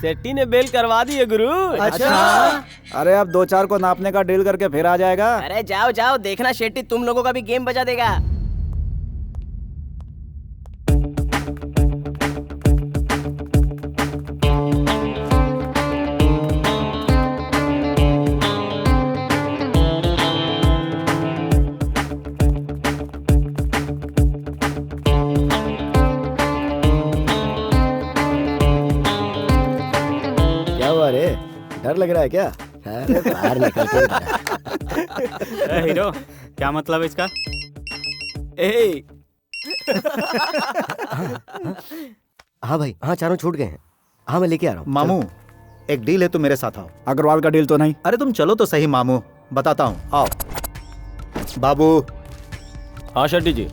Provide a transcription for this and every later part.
शेट्टी ने बेल करवा दी है गुरु। अच्छा। अरे अब 2-4 को नापने का डील करके फिर आ जाएगा। अरे जाओ जाओ, देखना शेट्टी तुम लोगों का भी गेम बजा देगा। डर लग रहा है क्या? अरे बाहर निकल के। हीरो, क्या मतलब इसका? हाँ भाई, हाँ चारों छूट गए हैं। हाँ मैं लेके आ रहा हूँ। मामू एक डील है, तुम मेरे साथ आओ। अग्रवाल का डील तो नहीं? अरे तुम चलो तो सही मामू, बताता हूँ, आओ। बाबू। हाँ शेट्टी जी।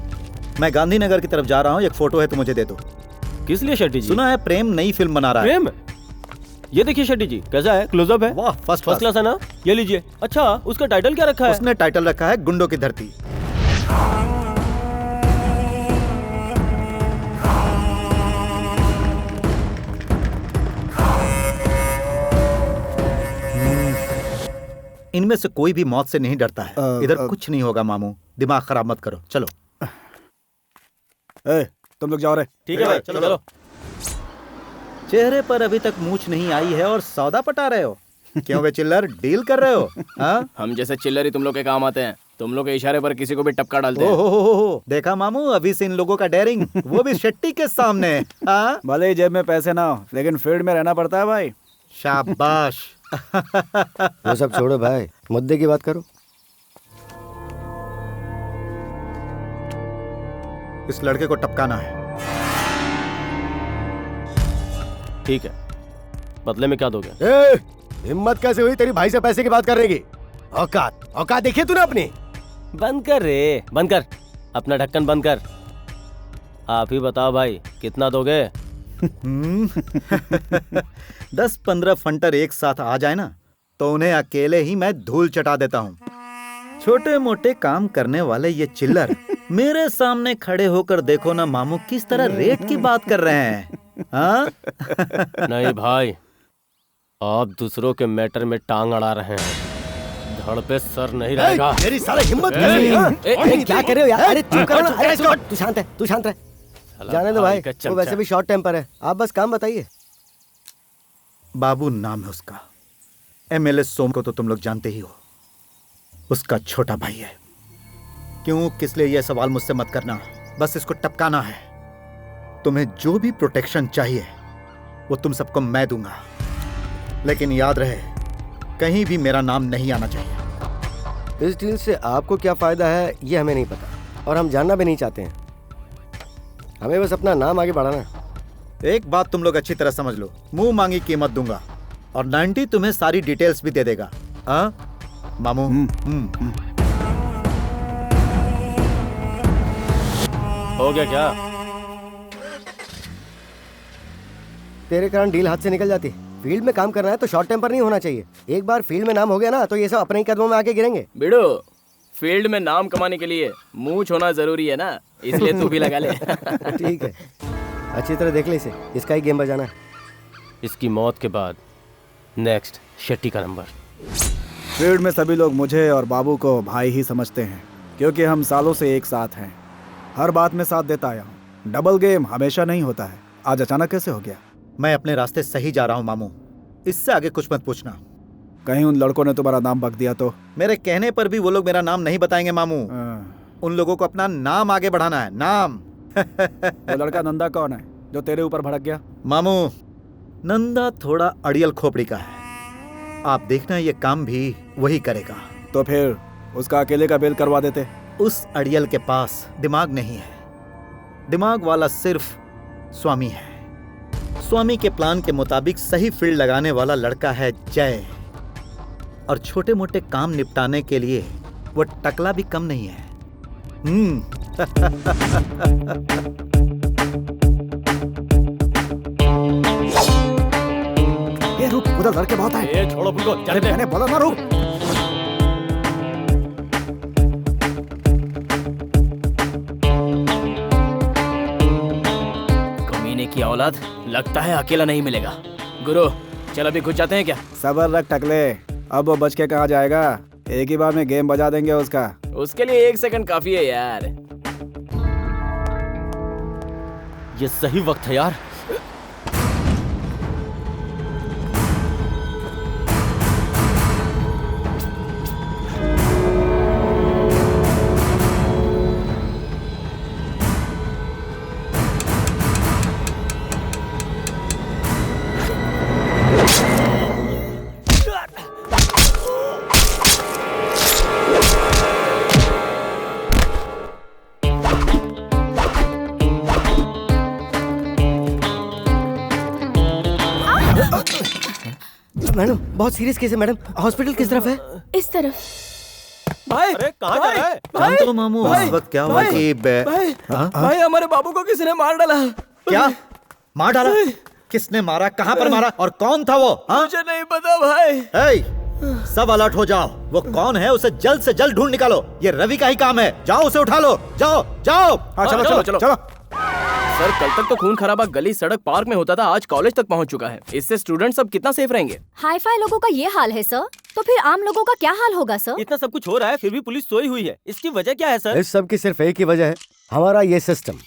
मैं गांधीनगर की तरफ जा रहा हूँ, एक फोटो है तो मुझे दे दो। किस लिए शेट्टी जी? सुना है प्रेम नई फिल्म बना रहा है। प्रेम? ये देखिए शेट्टी जी, कैसा है? क्लोजअप है। वाह, फर्स्ट क्लास है ना? ये लीजिए। अच्छा, उसका टाइटल क्या रखा है? उसने टाइटल रखा है गुंडों की धरती। इनमें से कोई भी मौत से नहीं डरता है। इधर कुछ नहीं होगा मामू, दिमाग खराब मत करो। चलो तुम लोग जाओ रे। ठीक है भाई, चलो। चेहरे पर अभी तक मूछ नहीं आई है और सौदा पटा रहे हो। क्यों बे चिल्लर, डील कर रहे हो? हाँ? हम जैसे चिल्लर ही तुम लोग के काम आते हैं। तुम लोग के इशारे पर किसी को भी टपका डालते हैं। हो। देखा मामू, अभी से इन लोगों का डेयरिंग, वो भी शेट्टी के सामने। हाँ? भले ही जेब में पैसे ना हो, लेकिन फील्ड में रहना पड़ता है भाई। शाबाश। वो सब छोड़ो भाई, मुद्दे की बात करो। इस लड़के को टपकाना है। ठीक है, बदले में क्या दोगे? हिम्मत कैसे हुई तेरी भाई से पैसे की बात करने की? औकात देखिए तूने अपनी। बंद कर रे, बंद कर, अपना ढक्कन बंद कर। आप ही बताओ भाई, कितना दोगे? 10-15 फंटर एक साथ आ जाए ना तो उन्हें अकेले ही मैं धूल चटा देता हूँ। छोटे मोटे काम करने वाले ये चिल्लर मेरे सामने खड़े होकर देखो ना मामू, किस तरह रेट की बात कर रहे हैं। हाँ? नहीं भाई, आप दूसरों के मैटर में टांग अड़ा रहे हैं। धड़ पे सर नहीं रहेगा। मेरी सारी हिम्मत क्या कर रहे हो यार? अरे चुप करो ना। अरे तू शांत रह। जाने दो भाई, वो वैसे भी शॉर्ट टेम्पर है। आप बस काम बताइए। बाबू नाम है उसका। एमएलए सोम को तो तुम लोग जानते ही हो, उसका छोटा भाई है। क्यों, किस लिए, यह सवाल मुझसे मत करना। बस इसको टपकाना है। तुम्हें जो भी प्रोटेक्शन चाहिए वो तुम सबको मैं दूंगा, लेकिन याद रहे कहीं भी मेरा नाम नहीं आना चाहिए। इस डील से आपको क्या फायदा है ये हमें नहीं पता, और हम जानना भी नहीं चाहते हैं। हमें बस अपना नाम आगे बढ़ाना है। एक बात तुम लोग अच्छी तरह समझ लो, मुंह मांगी कीमत दूंगा और 90 तुम्हें सारी डिटेल्स भी दे देगा। हाँ मामू? हो गया क्या? तेरे कारण डील हाथ से निकल जाती। फील्ड में काम करना है तो शॉर्ट टेम्पर नहीं होना चाहिए। एक बार फील्ड में नाम हो गया ना तो ये सब अपने ही कदमों में आके गिरेंगे। बिडू, फील्ड में नाम कमाने के लिए मूंछ होना जरूरी है ना, इसलिए तू भी लगा ले। ठीक है, अच्छी तरह देख ले इसे, इसका ही गेम बजाना है। इसकी मौत के बाद नेक्स्ट शेट्टी का नंबर। फील्ड में सभी लोग मुझे और बाबू को भाई ही समझते हैं, क्योंकि हम सालों से एक साथ हैं। हर बात में साथ देता आया हूँ। डबल गेम हमेशा नहीं होता है। आज अचानक कैसे हो गया? मैं अपने रास्ते सही जा रहा हूँ मामू, इससे आगे कुछ मत पूछना। कहीं उन लड़कों ने तुम्हारा नाम बक दिया तो? मेरे कहने पर भी वो लोग मेरा नाम नहीं बताएंगे मामू। उन लोगों को अपना नाम आगे बढ़ाना है, नाम। वो लड़का नंदा कौन है जो तेरे ऊपर भड़क गया? मामू, नंदा थोड़ा अड़ियल खोपड़ी का है। आप देखना ये काम भी वही करेगा। तो फिर उसका अकेले का बेल करवा देते। उस अड़ियल के पास दिमाग नहीं है, दिमाग वाला सिर्फ स्वामी है। स्वामी के प्लान के मुताबिक सही फील्ड लगाने वाला लड़का है जय, और छोटे मोटे काम निपटाने के लिए वो टकला भी कम नहीं है। ये रुक, उधर लड़के बहुत हैं। ये छोड़ो उनको, जाने दे। मैंने बोला ना रुक। कमीने की औलाद, लगता है अकेला नहीं मिलेगा। गुरु चल अभी घुस जाते हैं क्या? सबर रख टकले, अब वो बच के कहाँ जाएगा? एक ही बार में गेम बजा देंगे उसका। उसके लिए 1 सेकंड काफी है यार। ये सही वक्त है यार। मैडम बहुत सीरियस केस है मैडम। हॉस्पिटल किस तरफ है? इस तरफ। भाई अरे कहाँ जा रहा है? जानते हो मामू उस वक्त क्या हुआ कि भाई हमारे बाबू को किसी ने मार डाला। क्या मार डाला? किसने मारा? कहाँ पर मारा? और कौन था वो? मुझे नहीं पता भाई। सब अलर्ट हो जाओ। वो कौन है उसे जल्द से जल्द ढूंढ निकालो। ये रवि का ही काम है। जाओ उसे उठा लो। जाओ जाओ। हाँ चलो चलो चलो चलो। सर कल तक तो खून खराबा गली सड़क पार्क में होता था, आज कॉलेज तक पहुंच चुका है। इससे स्टूडेंट सब कितना सेफ रहेंगे? हाई फाई लोगों का ये हाल है सर, तो फिर आम लोगों का क्या हाल होगा सर? इतना सब कुछ हो रहा है फिर भी पुलिस सोई हुई है, इसकी वजह क्या है सर? इस सब की सिर्फ एक ही वजह है, हमारा ये सिस्टम।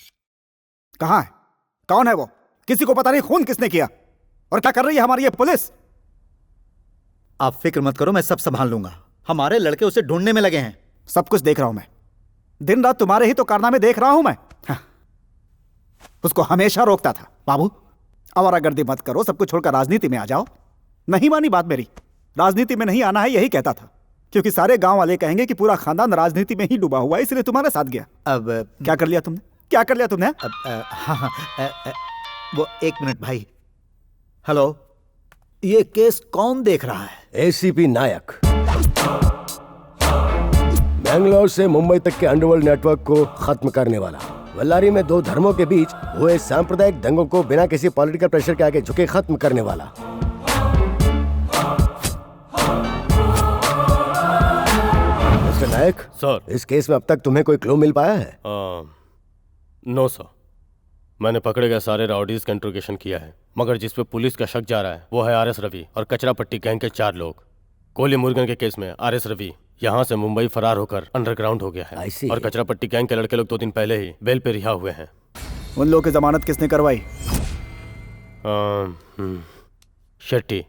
कहाँ है? कौन है वो? किसी को पता नहीं खून किसने किया? और क्या कर रही है हमारी ये पुलिस? आप फिक्र मत करो, मैं सब संभाल लूंगा। हमारे लड़के उसे ढूंढने में लगे हैं। सब कुछ देख रहा हूं मैं, दिन रात तुम्हारे ही तो कारनामे देख रहा हूं मैं। हाँ। उसको हमेशा रोकता था, बाबू आवारागर्दी मत करो, सब कुछ छोड़कर राजनीति में आ जाओ। नहीं मानी बात मेरी, राजनीति में नहीं आना है यही कहता था, क्योंकि सारे गांव वाले कहेंगे कि पूरा खानदान राजनीति में ही डूबा हुआ है, इसलिए तुम्हारे साथ गया। अब क्या कर लिया तुमने? क्या कर लिया तुमने? हाँ, वो 1 मिनट भाई। हेलो, ये केस कौन देख रहा है? एसीपी नायक। बेंगलोर से मुंबई तक के अंडरवर्ल्ड नेटवर्क को खत्म करने वाला, बल्लारी में 2 धर्मों के बीच हुए सांप्रदायिक दंगों को बिना किसी पॉलिटिकल प्रेशर के आगे झुके खत्म करने वाला। मिस्टर नायक सर। इस केस में अब तक तुम्हें कोई क्लू मिल पाया है? नो सर, मैंने पकड़े गए सारे राउडीज का इंट्रोगेशन किया है, मगर जिस पे पुलिस का शक जा रहा है वो है आरएस रवि और कचरा पट्टी गैंग के 4 लोग। कोली मुर्गन के केस में आरएस रवि यहाँ से मुंबई फरार होकर अंडरग्राउंड हो गया है और कचरा पट्टी गैंग के लड़के लोग 2 दिन पहले ही बेल पे रिहा हुए हैं। उन लोगों की जमानत किसने करवाई? शेट्टी।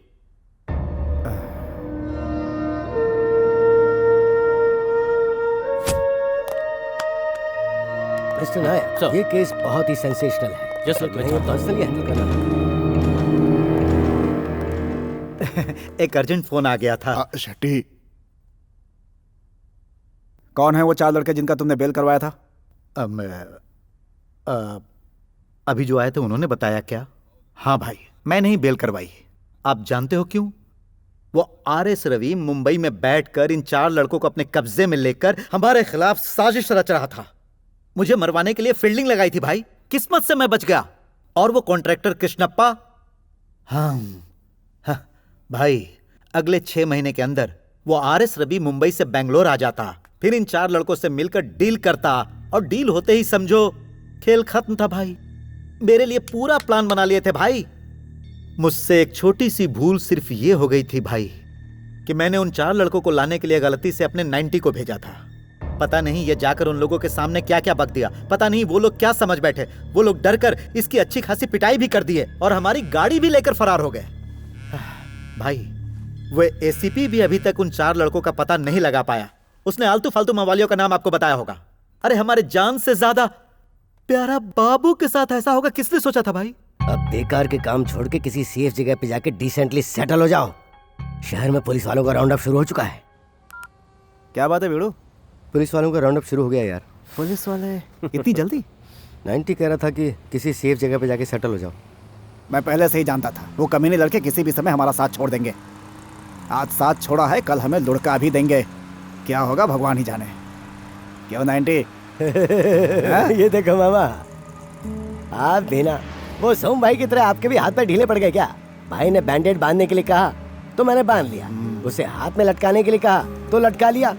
मिस्टर नायक सर। ये केस बहुत ही सेंसेशनल है। यस सर, तुम्हें पर्सनली हैंडल करना। एक अर्जेंट फोन आ गया था। शेट्टी, कौन है वो 4 लड़के जिनका तुमने बेल करवाया था? अभी जो आए थे उन्होंने बताया क्या? हाँ भाई, मैंने ही बेल करवाई। आप जानते हो क्यों? वो आरएस रवि मुंबई में बैठकर इन 4 लड़कों को अपने कब्जे में लेकर हमारे खिलाफ साजिश रच रहा था। मुझे मरवाने के लिए फील्डिंग लगाई थी भाई, किस्मत से मैं बच गया। और वो कॉन्ट्रैक्टर कृष्णप्पा, हाँ भाई, अगले 6 महीने के अंदर वो आरएस रवि मुंबई से बेंगलोर आ जाता, फिर इन 4 लड़कों से मिलकर डील करता, और डील होते ही समझो खेल खत्म था भाई। मेरे लिए पूरा प्लान बना लिए थे भाई। मुझसे एक छोटी सी भूल सिर्फ ये हो गई थी भाई कि मैंने उन 4 लड़कों को लाने के लिए गलती से अपने 90 को भेजा था। पता नहीं ये जाकर उन लोगों के सामने क्या क्या बक दिया, पता नहीं वो लोग क्या समझ बैठे। वो लोग डरकर इसकी अच्छी खासी पिटाई भी कर दिए और हमारी गाड़ी भी लेकर फरार हो गए। भाई वो एसीपी भी अभी तक उन 4 लड़कों का पता नहीं लगा पाया। उसने आलतू फालतू मवालियों का नाम आपको बताया होगा। अरे हमारे जान से ज्यादा प्यारा बाबू के साथ ऐसा होगा किसने सोचा था भाई? अब बेकार के काम छोड़ के किसी सेफ जगह पे जाके डिसेंटली सेटल हो जाओ। शहर में पुलिस वालों का राउंड अप शुरू हो चुका है। क्या बात है वीड़ू? पुलिस वालों का राउंड अप शुरू हो गया यार। पुलिस वाले इतनी जल्दी? 90 कह रहा था कि किसी सेफ जगह पे जाके सेटल हो जाओ। मैं पहले से ही जानता था वो कमीने लड़के किसी भी समय हमारा साथ छोड़ देंगे। आज साथ छोड़ा है, कल हमें लुढ़का भी देंगे। क्या होगा भगवान ही जाने। क्यों 90? ये देखो मामा, आप भी ना वो सोम भाई की तरह आपके भी हाथ पैर ढीले पड़ गए क्या? भाई ने बैंडेड बांधने के लिए कहा तो मैंने बांध लिया, उसे हाथ में लटकाने के लिए कहा तो लटका लिया,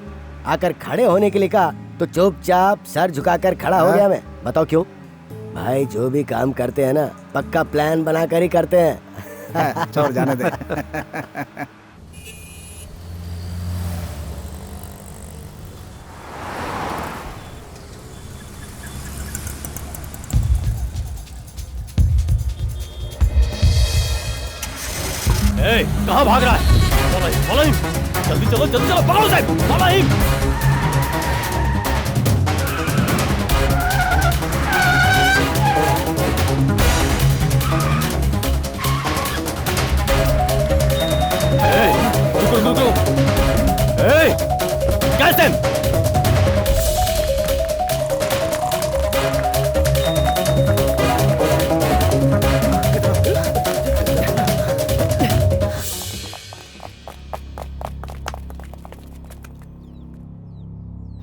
आकर खड़े होने के लिए कहा तो चुपचाप सर झुकाकर खड़ा हो गया मैं। बताओ क्यों? भाई जो भी काम करते हैं ना पक्का प्लान बनाकर ही करते हैं। छोड़ जाने दे। ए, कहाँ भाग रहा है? follow him, जल्दी चलो, पकड़ो साहब, follow him। Hey, रुको। Hey, catch them।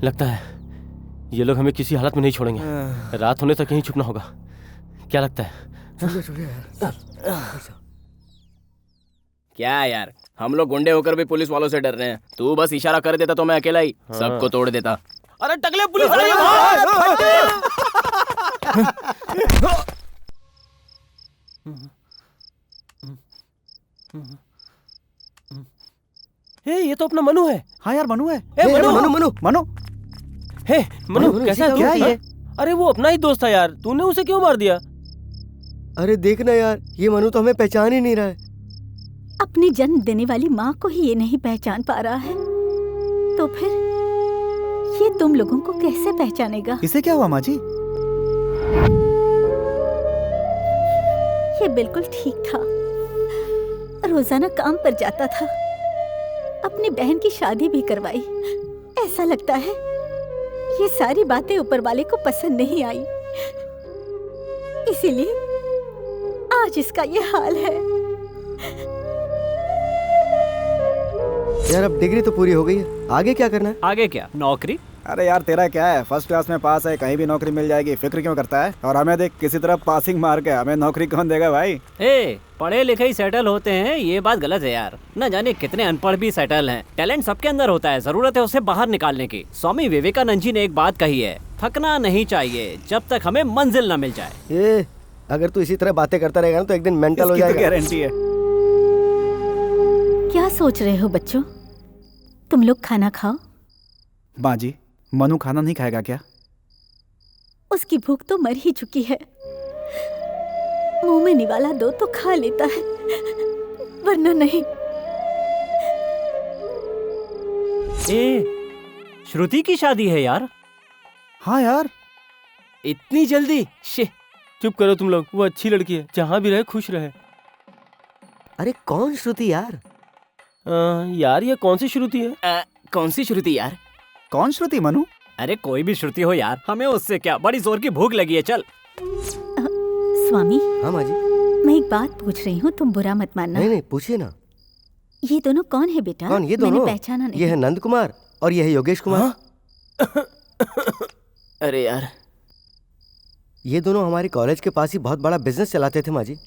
लगता है ये लोग हमें किसी हालत में नहीं छोड़ेंगे। रात होने तक यहीं छुपना होगा। क्या लगता है? क्या यार, हम लोग गुंडे होकर भी पुलिस वालों से डर रहे हैं। तू बस इशारा कर देता तो मैं अकेला ही सबको तोड़ देता। अरे टकले, पुलिस आ रही है, हे, ये तो अपना मनु है। हाँ यार मनु है। ए, मनु, मनु मनु हे मनु, मनु, कैसा है क्या तू? है ये? अरे वो अपना ही दोस्त था यार, तूने उसे क्यों मार दिया? अरे देखना यार, ये मनु तो हमें पहचान ही नहीं रहा है। अपनी जन्म देने वाली माँ को ही ये नहीं पहचान पा रहा है, तो फिर ये तुम लोगों को कैसे पहचानेगा? इसे क्या हुआ माँ जी? ये बिल्कुल ठीक था। रोजाना काम पर जाता था, अपनी बहन की शादी भी करवाई। ऐसा लगता है ये सारी बातें ऊपर वाले को पसंद नहीं आई, इसीलिए आज इसका ये हाल है। यार अब डिग्री तो पूरी हो गई है, आगे क्या करना है? आगे क्या, नौकरी? अरे यार तेरा क्या है, फर्स्ट क्लास में पास है, कहीं भी नौकरी मिल जाएगी, फिक्र क्यों करता है? और हमें देख किसी तरह पासिंग मार के हमें नौकरी कौन देगा भाई? ए, पढ़े लिखे ही सेटल होते हैं, ये बात गलत है यार। न जाने कितने अनपढ़ भी सेटल हैं। टैलेंट सबके अंदर होता है, जरूरत है उसे बाहर निकालने की। स्वामी विवेकानंद जी ने एक बात कही है, थकना नहीं चाहिए जब तक हमें मंजिल न मिल जाए। ये अगर तू इसी तरह बातें करता रहेगा ना तो एक दिन मेंटल हो इसकी तो जाएगा। गारंटी है। क्या सोच रहे हो बच्चों? तुम लोग खाना खाओ। माँ जी, मनु खाना नहीं खाएगा क्या? उसकी भूख तो मर ही चुकी है। मुंह में निवाला दो तो खा लेता है, वरना नहीं। ए, श्रुति की शादी है यार। हाँ यार, इतनी जल्दी? शे, चुप करो तुम लोग, वो अच्छी लड़की है, जहाँ भी रहे खुश रहे। अरे कौन श्रुति यार? यार ये कौन सी श्रुति है? कौन सी श्रुति यार? कौन श्रुति मनु? अरे कोई भी श्रुति हो यार, हमें उससे क्या, बड़ी जोर की भूख लगी है। चल स्वामी, हाँ माँ जी। मैं एक बात पूछ रही हूँ, तुम बुरा मत मानना। नहीं पूछिए ना। ये दोनों कौन है बेटा? कौन? ये दोनों? मैंने पहचाना नहीं। ये है नंद कुमार और ये है योगेश कुमार। अरे यार, ये दोनों हमारे कॉलेज के पास ही बहुत बड़ा बिजनेस चलाते थे माँ जी।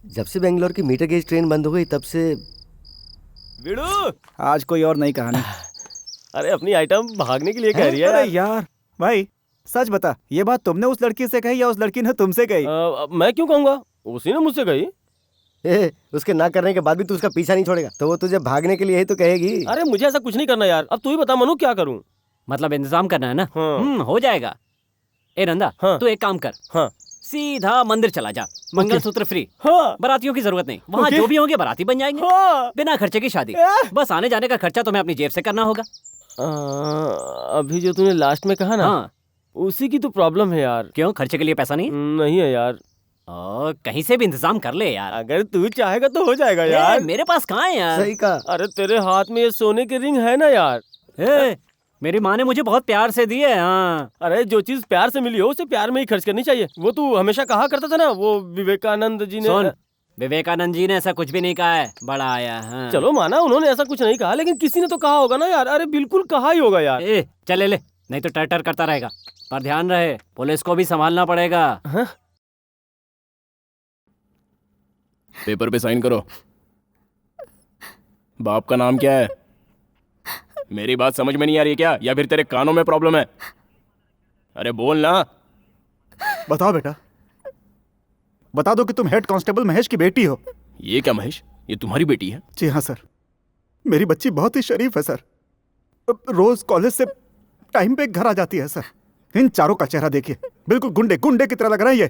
जब से बेंगलोर की मीटर गेज ट्रेन बंद हो गई तब से। बिड़ू, आज कोई और नई कहानी। अरे अपनी आइटम भागने के लिए कह रही है। अरे यार भाई सच बता, ये बात तुमने उस लड़की से कही या उस लड़की ने तुमसे कही? मैं क्यों कहूँगा, उसी ने मुझसे कही। उसके ना करने के बाद भी तू उसका पीछा नहीं छोड़ेगा, तो वो तुझे भागने के लिए ही तो कहेगी। अरे मुझे ऐसा कुछ नहीं करना यार, अब तू ही बता मनु, क्या करूँ? मतलब इंतजाम करना है ना? हाँ। हो जाएगा। ए नंदा, हाँ। तू एक काम कर, हाँ सीधा मंदिर चला जा, मंगलसूत्र फ्री। हाँ बारातियों की जरूरत नहीं, वहाँ ओके। जो भी होंगे बाराती बन जाएंगे। हाँ। बिना खर्चे की शादी, बस आने जाने का खर्चा तुम्हें अपनी जेब से करना होगा। अभी जो तूने लास्ट में कहा ना, हाँ। उसी की तो प्रॉब्लम है यार। क्यों, खर्चे के लिए पैसा नहीं? नहीं है यार। कहीं से भी इंतजाम कर ले यार। अगर तू चाहेगा तो हो जाएगा ए, यार। मेरे पास कहाँ है यार? सही कहा। अरे तेरे हाथ में ये सोने की रिंग है ना यार। ए, मेरी माँ ने मुझे बहुत प्यार से दी है। हाँ। अरे जो चीज प्यार से मिली हो उसे प्यार में ही खर्च करनी चाहिए। वो तू हमेशा कहा करता था ना, वो विवेकानंद जी ने। सुन, विवेकानंद जी ने ऐसा कुछ भी नहीं कहा है, बड़ा आया। हाँ। चलो माना उन्होंने ऐसा कुछ नहीं कहा, लेकिन किसी ने तो कहा होगा ना यार। अरे बिल्कुल कहा ही होगा यार। ए, चल ले, नहीं तो टर करता रहेगा। पर ध्यान रहे, पुलिस को भी संभालना पड़ेगा। हाँ? पेपर पे साइन करो। बाप का नाम क्या है? मेरी बात समझ में नहीं आ रही क्या, या फिर तेरे कानों में प्रॉब्लम है? अरे बोल ना। बताओ बेटा, बता दो कि तुम हेड कांस्टेबल महेश की बेटी हो। ये क्या महेश, ये तुम्हारी बेटी है? जी हाँ सर, मेरी बच्ची बहुत ही शरीफ है सर। रोज कॉलेज से टाइम पे घर आ जाती है सर। इन चारों का चेहरा देखिए, बिल्कुल गुंडे गुंडे की तरह लग रहा है ये।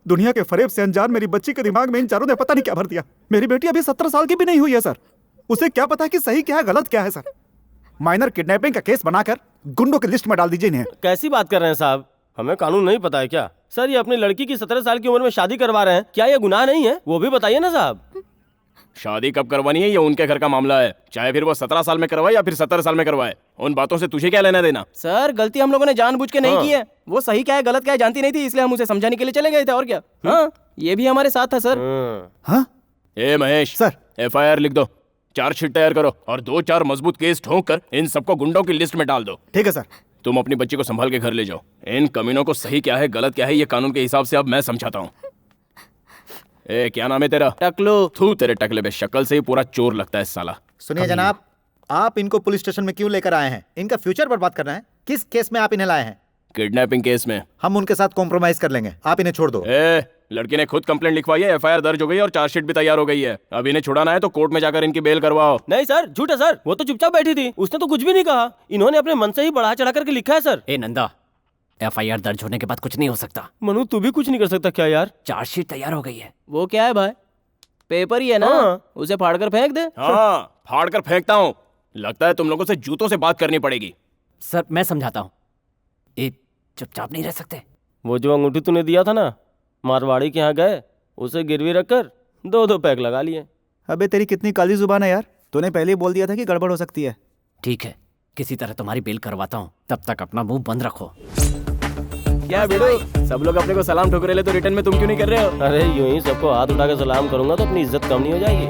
दुनिया के फरेब से अनजान मेरी बच्ची के दिमाग में इन चारों ने पता नहीं क्या भर दिया। मेरी बेटी अभी 17 साल की भी नहीं हुई है सर। उसे क्या पता कि सही क्या है गलत क्या है सर। माइनर किडनैपिंग का केस बनाकर गुंडों की लिस्ट में डाल दीजिए इन्हें। कैसी बात कर रहे हैं साहब, हमें कानून नहीं पता है क्या? सर ये अपनी लड़की की 17 साल की उम्र में शादी करवा रहे हैं, क्या ये गुनाह नहीं है? वो भी बताइए ना साहब। शादी कब करवानी है ये उनके घर का मामला है, चाहे फिर वो 17 साल में करवाए या फिर 70 साल में करवाए। उन बातों से तुझे क्या लेना देना? सर गलती हम लोगों ने जानबूझ के नहीं की है। वो सही क्या है गलत क्या है जानती नहीं थी, इसलिए हम उसे समझाने के लिए चले गए थे, और क्या। हाँ, ये भी हमारे साथ था सर। हाँ ए महेश सर, FIR लिख दो, चार्जशीट तैयार करो और 2-4 मजबूत केस ठोक कर इन सबको गुंडों की लिस्ट में डाल दो। ठीक है सर। तुम अपनी बच्ची को संभाल के घर ले जाओ। इन कमीनों को सही क्या है गलत क्या है ये कानून के हिसाब से अब मैं समझाता हूँ। ए क्या नाम है तेरा? टकलू। थू, तेरे टकले पे शक्ल से ही पूरा चोर लगता है साला। सुनिए जनाब, आप इनको पुलिस स्टेशन में क्यों लेकर आए हैं? इनका फ्यूचर बर्बाद करना है? किस केस में आप इन्हें लाए हैं? किडनैपिंग केस में। हम उनके साथ कॉम्प्रोमाइज कर लेंगे, आप इन्हें छोड़ दो। लड़की ने खुद कंप्लेंट लिखवाई है, FIR दर्ज हो गई और चार्जशीट भी तैयार हो गई है। अब इन्हें छुड़ाना है तो कोर्ट में जाकर इनकी बेल करवाओ। नहीं सर, झूठ है सर, वो तो चुपचाप बैठी थी, उसने तो कुछ भी नहीं कहा। इन्होंने अपने मन से ही बढ़ा चढ़ा करके लिखा है सर। ए नंदा, FIR दर्ज होने के बाद कुछ नहीं हो सकता। मनु तू भी कुछ नहीं कर सकता क्या यार? चार्जशीट तैयार हो गई है। वो क्या है भाई, पेपर ही है ना। हाँ। उसे फाड़ कर फेंक दे। हाँ, फाड़ कर फेंकता हूँ। लगता है तुम लोगों से जूतों से बात करनी पड़ेगी। सर मैं समझाता हूँ, ए चुपचाप नहीं रह सकते। वो जो अंगूठी तूने दिया था ना, मारवाड़ी के यहाँ गए, उसे गिरवी रखकर 2-2 पैक लगा लिए। अबे तेरी कितनी काली जुबान है यार, तूने पहले ही बोल दिया था कि गड़बड़ हो सकती है। ठीक है, किसी तरह तुम्हारी बेल करवाता हूँ, तब तक अपना मुंह बंद रखो। क्या बेड़ो, सब लोग अपने को सलाम ठुकरे ले तो रिटर्न में तुम क्यों नहीं कर रहे हो? अरे यूं ही सबको हाथ उठा के सलाम करूंगा तो अपनी इज्जत कम नहीं हो जाएगी?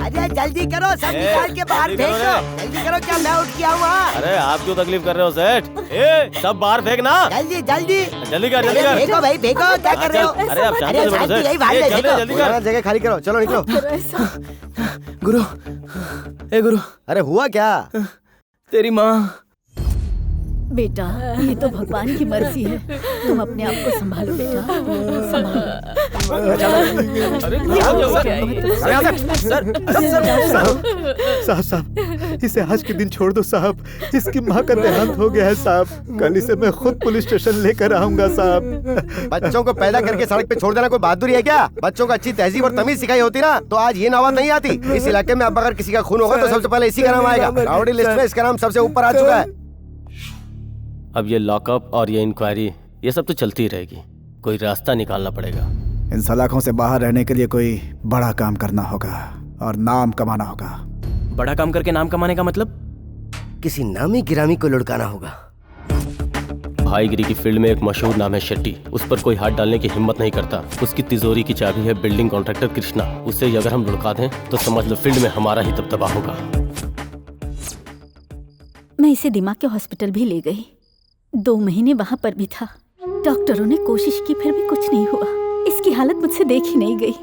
अरे जल्दी करो, सब निकाल के बाहर फेंको। जल्दी करो, क्या मैं उठ के आऊँ वहाँ? अरे आप क्यों तकलीफ कर रहे हो सेठ? ए सब बाहर फेंकना। जल्दी जल्दी जल्दी कर, जल्दी अरे कर। फेंको भाई फेंको, क्या कर रहे हो? अरे आप शांति से बोलो सेठ। यही बाहर ए, ले चल फेंको। जल्दी कर। जगह खाली करो, चलो निकलो। गुरु, ए गुरु, अरे हुआ क्या? तेरी माँ। बेटा ये तो भगवान की मर्जी है, तुम अपने आप को संभालो बेटा, साहब, इसे आज के दिन छोड़ दो साहब। इसकी माँ का देहांत हो गया है साहब। कल इसे मैं खुद पुलिस स्टेशन लेकर आऊंगा साहब। बच्चों को पैदा करके सड़क पे छोड़ देना कोई बहादुरी है क्या? बच्चों को अच्छी तहजीब और तमीज सिखाई होती ना तो आज ये नौबत नहीं आती। इस इलाके में अब अगर किसी का खून होगा तो सबसे पहले इसी का नाम आएगा। राउडी लिस्ट में इसका नाम सबसे ऊपर आ चुका है। अब ये लॉकअप और ये इंक्वायरी, ये सब तो चलती रहेगी, कोई रास्ता निकालना पड़ेगा। इन सलाखों से बाहर रहने के लिए कोई बड़ा काम करना होगा और नाम कमाना होगा। बड़ा काम करके नाम कमाने का मतलब? किसी नामी गिरामी को लुढ़काना होगा। भाईगिरी की फील्ड में एक मशहूर नाम है शेट्टी, उस पर कोई हाथ डालने की हिम्मत नहीं करता। उसकी तिजोरी की चाबी है बिल्डिंग कॉन्ट्रैक्टर कृष्णा। उससे अगर हम लुढ़का दें तो समझ लो फील्ड में हमारा ही दबदबा होगा। मैं इसे दिमाग के हॉस्पिटल भी ले गई, 2 महीने वहां पर भी था। डॉक्टरों ने कोशिश की फिर भी कुछ नहीं हुआ। इसकी हालत मुझसे देखी नहीं गई,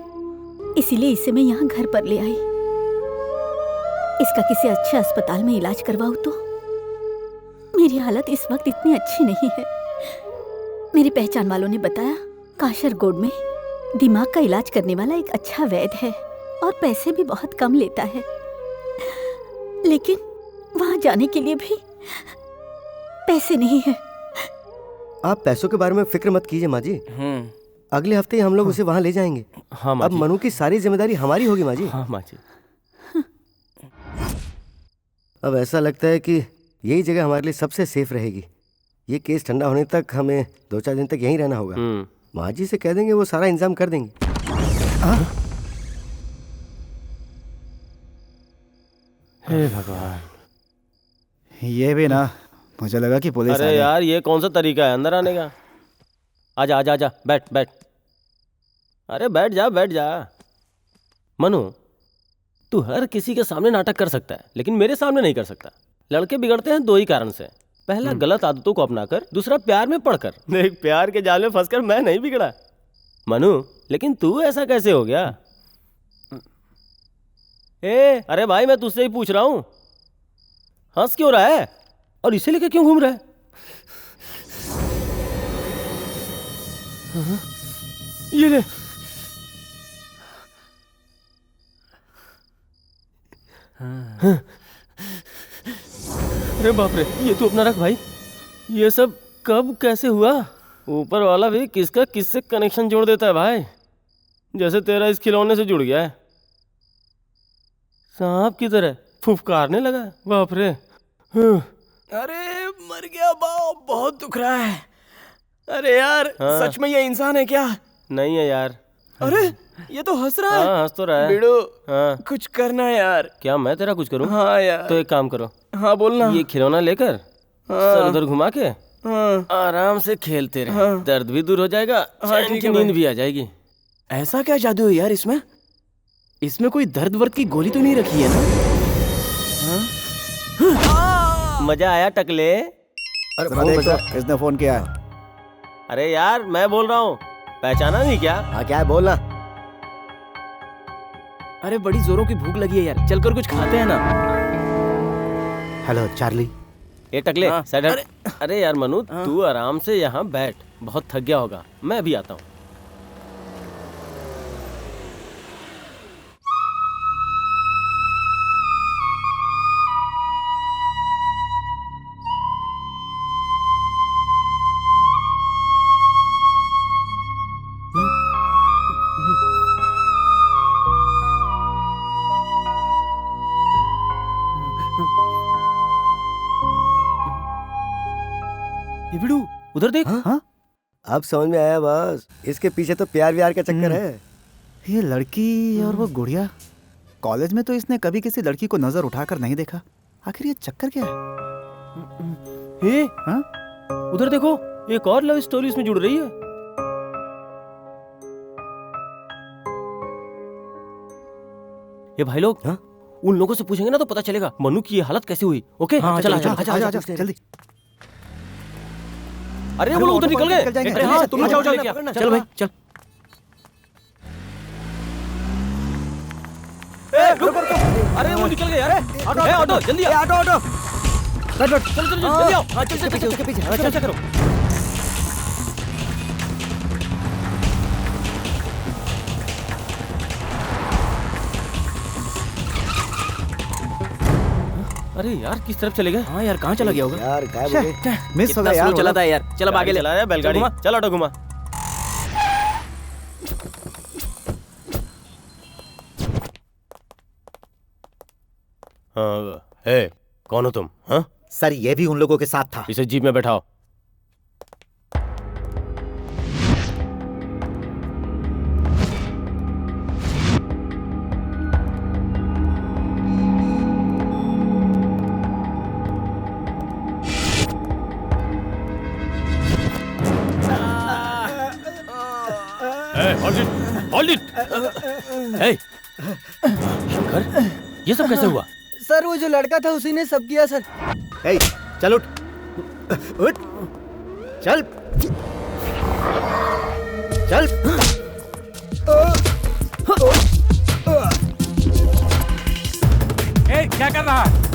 इसीलिए इसे मैं यहाँ घर पर ले आई। इसका किसी अच्छे अस्पताल में इलाज करवाऊं तो मेरी हालत इस वक्त इतनी अच्छी नहीं है। मेरी पहचान वालों ने बताया काशरगोड में दिमाग का इलाज करने वाला एक अच्छा वैद्य है और पैसे भी बहुत कम लेता है, लेकिन वहां जाने के लिए भी पैसे नहीं है। आप पैसों के बारे में फिक्र मत कीजिए माँ जी, अगले हफ्ते ही हम लोग उसे वहाँ ले जाएंगे। हाँ माँ अब जी। मनु की सारी जिम्मेदारी हमारी होगी माँ जी। हाँ माँ जी। अब ऐसा लगता है कि यही जगह हमारे लिए सबसे सेफ रहेगी। ये केस ठंडा होने तक हमें 2-4 दिन तक यहीं रहना होगा। माँ जी से कह देंगे, वो सारा इंतजाम कर देंगे। हे भगवान, ये भी ना, मुझे लगा कि पुलिस आ अरे गई। यार ये कौन सा तरीका है अंदर आने का? आजा आजा आजा, बैठ बैठ। अरे बैठ जा बैठ जा। मनु, तू हर किसी के सामने नाटक कर सकता है लेकिन मेरे सामने नहीं कर सकता। लड़के बिगड़ते हैं 2 ही कारण से, पहला गलत आदतों को अपनाकर, दूसरा प्यार में पड़कर। देख प्यार के जाल में फंसकर मैं नहीं बिगड़ा मनु, लेकिन तू ऐसा कैसे हो गया? अरे भाई मैं तुझसे ही पूछ रहा हूं, हंस क्यों रहा है और इसे लेकर क्यों घूम रहा है? ये ले। अरे बाप रे, ये तू अपना रख भाई। ये सब कब कैसे हुआ? ऊपर वाला भी किसका किससे कनेक्शन जोड़ देता है भाई, जैसे तेरा इस खिलौने से जुड़ गया है। सांप की तरह फुफकारने लगा। बाप रे। अरे मर गया बाप, बहुत दुख रहा है। अरे यार सच में ये इंसान है क्या? नहीं है यार। अरे ये तो हंस रहा है। हाँ हंस तो रहा है। बिड़ू हाँ। कुछ करना यार। क्या मैं तेरा कुछ करूं? हाँ यार। तो एक काम करो। हाँ बोलना। ये खिलौना लेकर सर उधर घुमा के आराम से खेलते रहे। दर्द भी दूर हो जाएगा, चैन की नींद भी आ जाएगी। ऐसा क्या जादू है यार इसमें? इसमें कोई दर्द वर्द की गोली तो नहीं रखी है ना? मजा आया टकले? अरे जरा फोन देख बजा। तो, इसने फोन किया है। अरे यार मैं बोल रहा हूँ, पहचाना नहीं क्या? हाँ क्या है बोलना। अरे बड़ी जोरों की भूख लगी है यार, चलकर कुछ खाते हैं ना। Hello Charlie. ये टकले हाँ। साइड हट। अरे यार मनु, तू आराम से यहाँ बैठ, बहुत थक गया होगा, मैं अभी आता हूँ। ये बिड़ू उधर देख। हाँ? अब समझ में आया बस, इसके पीछे तो प्यार व्यार का चक्कर है। ये लड़की और वो गुड़िया, कॉलेज में तो इसने कभी किसी लड़की को नजर उठाकर नहीं देखा। आखिर ये चक्कर क्या है? हे, हाँ? उधर देखो, एक और लव स्टोरी इसमें जुड़ रही है। ये भाई लोग उन लोगों से पूछेंगे ना तो पता चलेगा मनु की ये हालत कैसी हुई। ओके चल आजा। जल्दी। अरे वो लोग उधर निकल निकल जाएंगे। गए। हाँ तुम लोग जाओ, चल भाई चल। अरे वो निकल गए यार। ऑटो जल्दी आओ। ऑटो चल जल्दी आओ। हाँ चल उसके पीछे अच्छा करो। अरे यार किस तरफ चले गए? हाँ यार कहाँ चला गया होगा? यार गायब हो गए। मिस हो कितना गया यार। स्लो चलाता है यार। चल अब आगे ले। चला है बैलगाड़ी। घुमा। चल ऑटो घुमा। हाँ हे, कौन हो तुम? हाँ सर ये भी उन लोगों के साथ था। इसे जीप में बैठाओ। शंकर, ये सब कैसे हुआ? सर वो जो लड़का था उसी ने सब किया सर। ए, चल उठ उठ चल चल। क्या कर रहा है?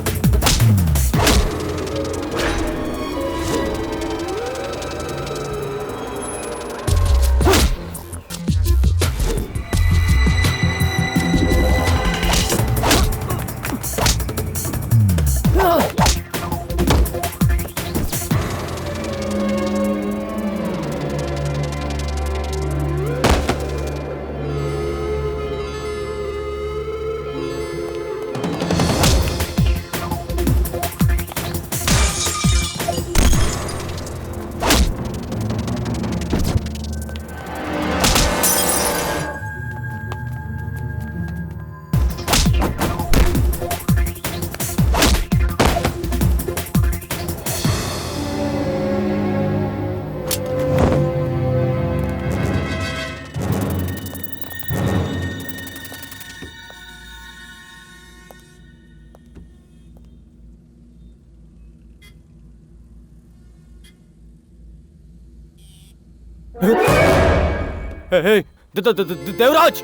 देवराज,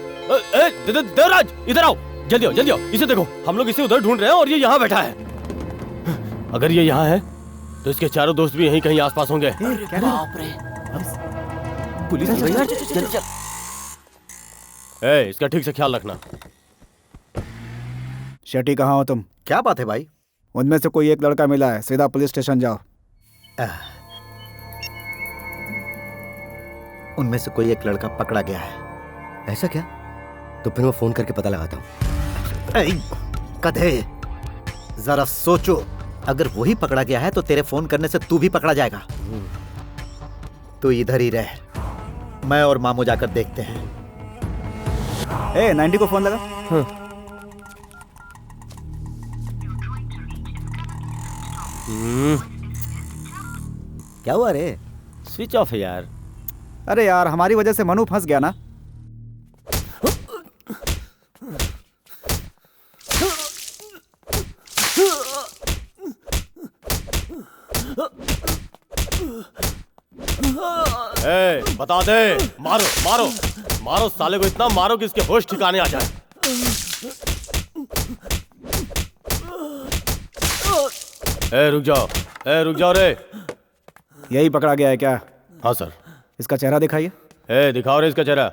देवराज इधर आओ, जल्दी आओ, इसे देखो, हम लोग इसे उधर ढूंढ रहे हैं और ये यहाँ बैठा है। अगर ये यहाँ है तो इसके चारों दोस्त भी यहीं कहीं आसपास होंगे। बाप रे। पुलिस आ गई यार, चल चल। इसका ठीक से ख्याल रखना। शेट्टी कहाँ हो तुम? क्या बात है भाई? उनमें से कोई एक लड़का मिला है, सीधा पुलिस स्टेशन जाओ। उनमें से कोई एक लड़का पकड़ा गया है। ऐसा क्या? तो फिर मैं फोन करके पता लगाता हूँ। कधे, जरा सोचो, अगर वही पकड़ा गया है तो तेरे फोन करने से तू भी पकड़ा जाएगा। तू इधर ही रह, मैं और मामू जाकर देखते हैं। 90 को फोन लगा। क्या हुआ रे? स्विच ऑफ है यार। अरे यार, हमारी वजह से मनु फंस गया ना। बता दे। मारो मारो मारो साले को, इतना मारो कि इसके होश ठिकाने आ जाए। रुक जाओ, रुक जाओ रे। यही पकड़ा गया है क्या? हाँ सर। इसका चेहरा दिखाइए। दिखाओ रे इसका चेहरा।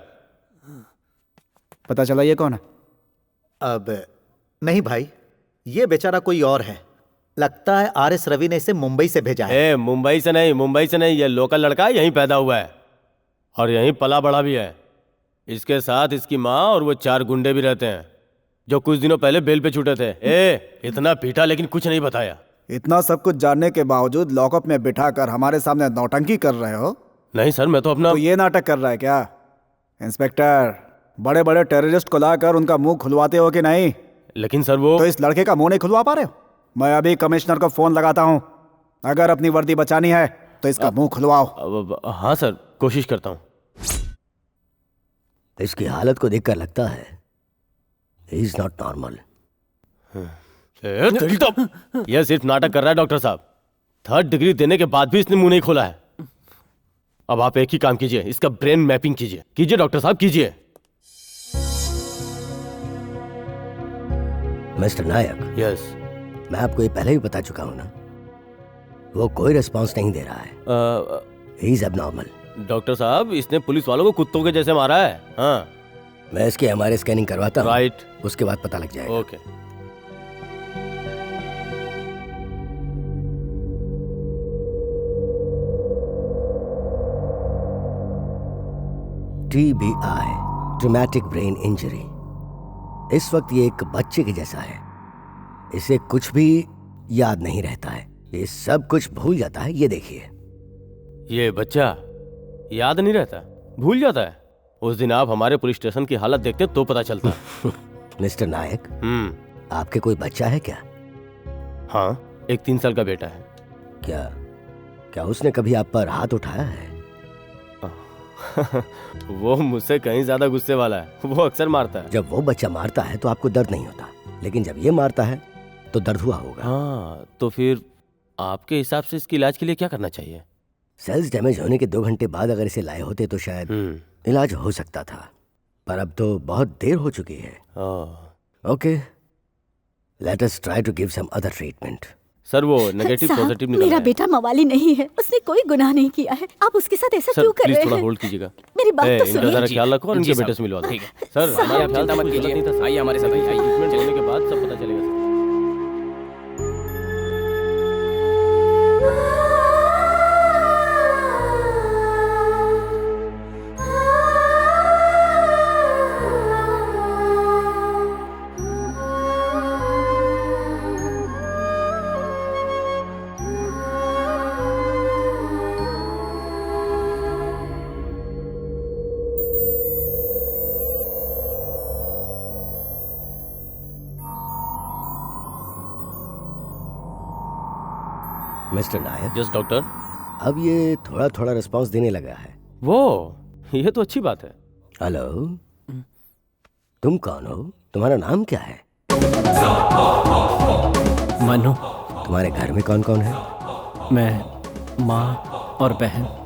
पता चला ये कौन है? अब नहीं भाई, ये बेचारा कोई और है। लगता है आरएस रवि ने इसे मुंबई से भेजा है। मुंबई से नहीं, मुंबई से नहीं, ये लोकल लड़का है, यहीं पैदा हुआ है और यहीं पला बड़ा भी है। इसके साथ इसकी माँ और वो 4 गुंडे भी रहते हैं जो कुछ दिनों पहले बेल पे छूटे थे। इतना पीटा लेकिन कुछ नहीं बताया। इतना सब कुछ जानने के बावजूद लॉकअप में बिठाकर हमारे सामने नौटंकी कर रहे हो? नहीं सर, मैं तो अपना। तो ये नाटक कर रहा है क्या? इंस्पेक्टर, बड़े बड़े टेररिस्ट को लाकर उनका मुंह खुलवाते हो कि नहीं? लेकिन सर वो। तो इस लड़के का मुंह नहीं खुलवा पा रहे हो? मैं अभी कमिश्नर को फोन लगाता हूँ। अगर अपनी वर्दी बचानी है तो इसका मुंह खुलवाओ। हाँ सर, कोशिश करता हूँ। इसकी हालत को देखकर लगता है ही इज नॉट नॉर्मल। यह सिर्फ नाटक कर रहा है डॉक्टर साहब। 3rd डिग्री देने के बाद भी इसने मुंह नहीं खोला है। अब आप एक ही काम कीजिए, इसका ब्रेन मैपिंग कीजिए। कीजिए डॉक्टर साहब, कीजिए। मिस्टर नायक। यस। मैं आपको ये पहले ही बता चुका हूं ना, वो कोई रिस्पांस नहीं दे रहा है। He is abnormal. डॉक्टर साहब, इसने पुलिस वालों को कुत्तों के जैसे मारा है। हाँ, मैं इसकी हमारे स्कैनिंग करवाता हूं। राइट। उसके बाद पता लग जाएगा। Okay. TBI, traumatic brain injury. इस वक्त ये एक बच्चे के जैसा है। इसे कुछ भी याद नहीं रहता है, ये सब कुछ भूल जाता है। ये देखिए। ये बच्चा याद नहीं रहता, भूल जाता है। उस दिन आप हमारे पुलिस स्टेशन की हालत देखते तो पता चलता। मिस्टर नायक, आपके कोई बच्चा है क्या? हाँ, एक 3 साल का बेटा है। क्या उसने कभी आप पर हाथ उठाया है? वो मुझसे कहीं ज्यादा गुस्से वाला है, वो अक्सर मारता है। जब वो बच्चा मारता है तो आपको दर्द नहीं होता, लेकिन जब ये मारता है तो दर्द हुआ होगा। हाँ, तो फिर आपके हिसाब से इसके इलाज के लिए क्या करना चाहिए? सेल्स डैमेज होने के 2 घंटे बाद अगर इसे लाए होते तो शायद इलाज हो सकता था, पर अब तो बहुत देर हो चुकी है। Okay, let us try to give some other treatment. Sir, वो नेगेटिव पॉजिटिव निकल रहा है। मेरा बेटा मवाली नहीं है, उसने कोई गुनाह नहीं किया है। आप उसके साथ ऐसा क्यों कर रहे हैं? थोड़ा होल्ड कीजिएगा। मेरी बात तो सुनिए। जरा ख्याल रखो और इनके बेटे से मिलवा दो। सर, हमारे ख्याल चिंता मत कीजिए, आइए हमारे साथ, ट्रीटमेंट होने के बाद सब पता चलेगा। मिस्टर नायक। Yes doctor. अब ये थोड़ा थोड़ा रिस्पांस देने लगा है। वो, ये तो अच्छी बात है। हेलो, तुम कौन हो? तुम्हारा नाम क्या है? मनु। तुम्हारे घर में कौन कौन है? मैं, माँ और बहन।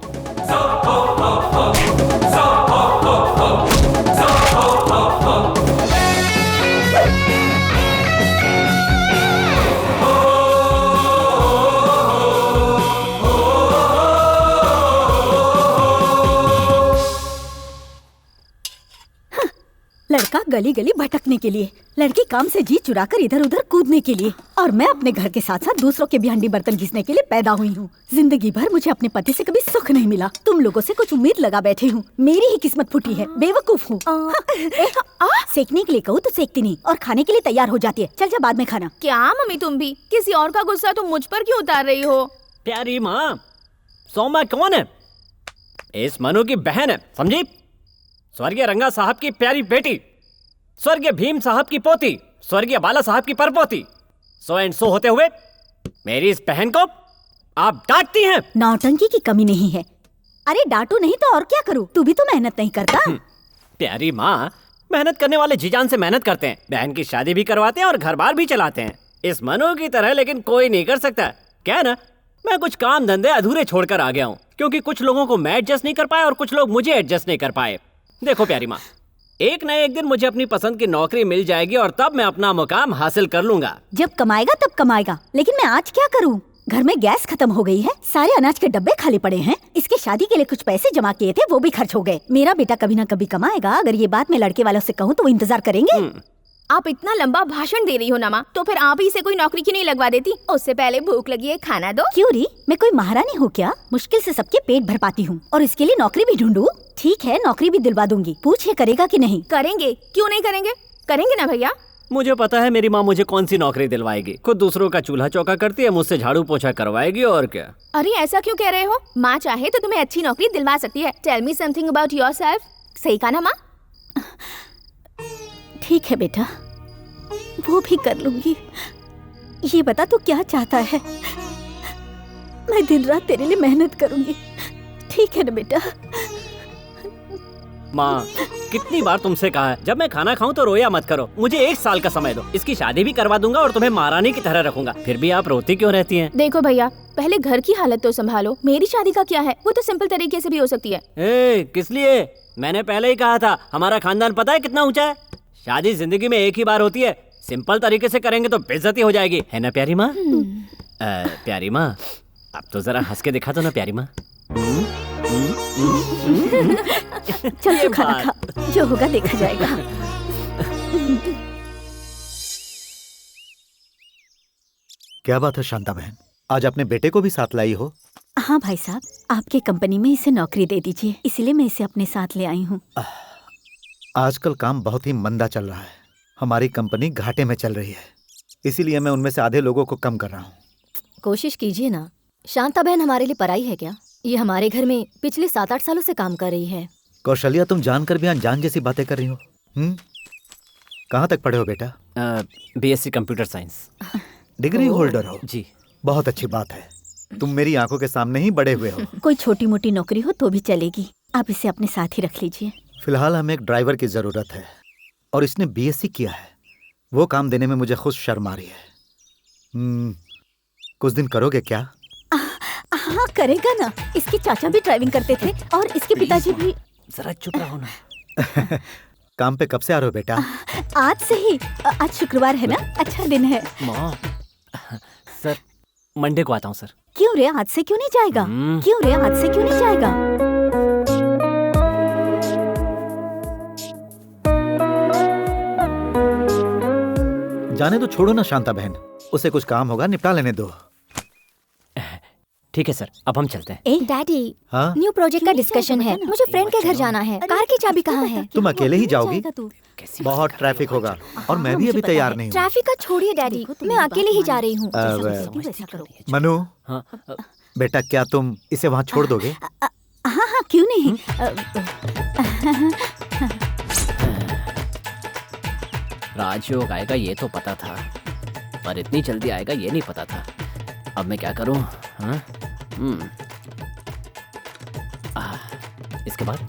गली गली भटकने के लिए, लड़की काम से जी चुराकर इधर उधर कूदने के लिए, और मैं अपने घर के साथ साथ दूसरों के भी हंडी बर्तन घिसने के लिए पैदा हुई हूँ। जिंदगी भर मुझे अपने पति से कभी सुख नहीं मिला। तुम लोगों से कुछ उम्मीद लगा बैठी हूँ। मेरी ही किस्मत फूटी है, बेवकूफ हूँ। सेकने के लिए कहूँ तो सेकती नहीं, और खाने के लिए तैयार हो जाती है। चल जा बाद में खाना। क्या मम्मी, तुम भी किसी और का गुस्सा तुम मुझ पर क्यों उतार रही हो? प्यारी माँ, सौमा कौन है? इस मनु की बहन है, समझी? स्वर्गीय रंगा साहब की प्यारी बेटी, स्वर्गीय भीम साहब की पोती, स्वर्गीय बाला साहब की परपोती। सो एंड सो होते हुए मेरी इस बहन को आप डांटती हैं? नौटंकी की कमी नहीं है। अरे डांटू नहीं तो और क्या करूँ? तू भी तो मेहनत नहीं करता। प्यारी माँ, मेहनत करने वाले जी जान से मेहनत करते हैं, बहन की शादी भी करवाते हैं और घर बार भी चलाते हैं। इस मनु की तरह लेकिन कोई नहीं कर सकता। क्या है ना, मैं कुछ काम धंधे अधूरे छोड़कर आ गया हूँ, क्योंकि कुछ लोगों को मैं एडजस्ट नहीं कर पाया और कुछ लोग मुझे एडजस्ट नहीं कर पाए। देखो प्यारी माँ, एक न एक दिन मुझे अपनी पसंद की नौकरी मिल जाएगी और तब मैं अपना मुकाम हासिल कर लूंगा। जब कमाएगा तब कमाएगा, लेकिन मैं आज क्या करूँ? घर में गैस खत्म हो गई है, सारे अनाज के डब्बे खाली पड़े हैं। इसके शादी के लिए कुछ पैसे जमा किए थे, वो भी खर्च हो गए। मेरा बेटा कभी ना कभी कमाएगा। अगर ये बात मैं लड़के वालों से कहूँ तो वो इंतजार करेंगे। आप इतना लंबा भाषण दे रही हो ना माँ, तो फिर आप ही से कोई नौकरी क्यों नहीं लगवा देती? उससे पहले भूख लगी है, खाना दो। क्यों री, मैं कोई महारानी हूँ क्या? मुश्किल से सबके पेट भर पाती हूँ, और इसके लिए नौकरी भी ढूंढूं? ठीक है, नौकरी भी दिलवा दूंगी। पूछे करेगा कि नहीं? करेंगे, क्यों नहीं करेंगे? करेंगे ना भैया। मुझे पता है मेरी माँ मुझे कौन सी नौकरी दिलवाएगी। खुद दूसरों का चूल्हा चौका करती है, मुझसे झाड़ू पोछा करवाएगी और क्या। अरे ऐसा क्यों कह रहे हो? माँ चाहे तो तुम्हें अच्छी नौकरी दिलवा सकती है। Tell me something about yourself. सही कहा ना माँ? ठीक है बेटा, वो भी कर लूंगी। ये बता तू क्या चाहता है? मैं दिन रात तेरे लिए मेहनत करूंगी, ठीक है ना बेटा? माँ, कितनी बार तुमसे कहा है जब मैं खाना खाऊं तो रोया मत करो। मुझे 1 साल का समय दो, इसकी शादी भी करवा दूंगा और तुम्हें महारानी की तरह रखूंगा। फिर भी आप रोती क्यों रहती हैं? देखो भैया, पहले घर की हालत तो संभालो। मेरी शादी का क्या है, वो तो सिंपल तरीके से भी हो सकती है। किस लिए? मैंने पहले ही कहा था, हमारा खानदान पता है कितना ऊंचा है। शादी जिंदगी में एक ही बार होती है, सिंपल तरीके से करेंगे तो बेइज्जती हो जाएगी, है ना प्यारी माँ? प्यारी माँ, अब तो जरा हंस के दिखा दो ना प्यारी माँ। चल तू खाना खा, जो होगा देखा जाएगा। क्या बात है शांता बहन, आज अपने बेटे को भी साथ लाई हो? हाँ भाई साहब, आपके कंपनी में इसे नौकरी दे दीजिए, इसीलिए मैं इसे अपने साथ ले आई हूँ। आजकल काम बहुत ही मंदा चल रहा है, हमारी कंपनी घाटे में चल रही है, इसीलिए मैं उनमें से आधे लोगों को कम कर रहा हूँ। कोशिश कीजिए ना। शांता बहन हमारे लिए पराई है क्या? ये हमारे घर में पिछले 7-8 सालों से काम कर रही है। कौशल्या, तुम जानकर भी अनजान जैसी बातें कर रही हो। कहाँ तक पढ़े हो बेटा? BSc computer science. Degree holder हो? जी। बहुत अच्छी बात है, तुम मेरी आंखों के सामने ही बड़े हुए हो। कोई छोटी मोटी नौकरी हो तो भी चलेगी, आप इसे अपने साथ ही रख लीजिए। फिलहाल हमें एक ड्राइवर की जरूरत है और इसने BSc किया है। वो काम देने में मुझे खुद शर्म आ रही है। कुछ दिन करोगे क्या? हाँ करेगा ना, इसके चाचा भी ड्राइविंग करते थे और इसके पिताजी भी। जरा चुप रहो ना। काम पे कब से आ रहे हो बेटा? आज से ही। आज शुक्रवार है ना, अच्छा दिन है। माँ, सर मंडे को आता हूँ सर। क्यों रे, आज से क्यों नहीं जाएगा? क्यों रे, आज से क्यों नहीं जाएगा? जाने तो छोड़ो ना शांता बहन, उसे कुछ काम होगा, निपटा लेने दो। ठीक है सर, अब हम चलते हैं। डैडी, हाँ? न्यू प्रोजेक्ट का डिस्कशन है, मुझे फ्रेंड के घर जाना है। कार की चाबी कहाँ है? तुम अकेले ही जाओगी? बहुत ट्रैफिक होगा और मैं भी अभी तैयार नहीं हूँ। ट्रैफिक का छोड़िए डैडी, मैं अकेले ही जा रही हूँ। मनु, बेटा क्या तुम इसे वहाँ छोड़ दोगे? हाँ हाँ क्यों नहीं। राजयोग आएगा ये तो पता था, पर इतनी जल्दी आएगा ये नहीं पता था। अब मैं क्या करूं? हाँ? इसके बाद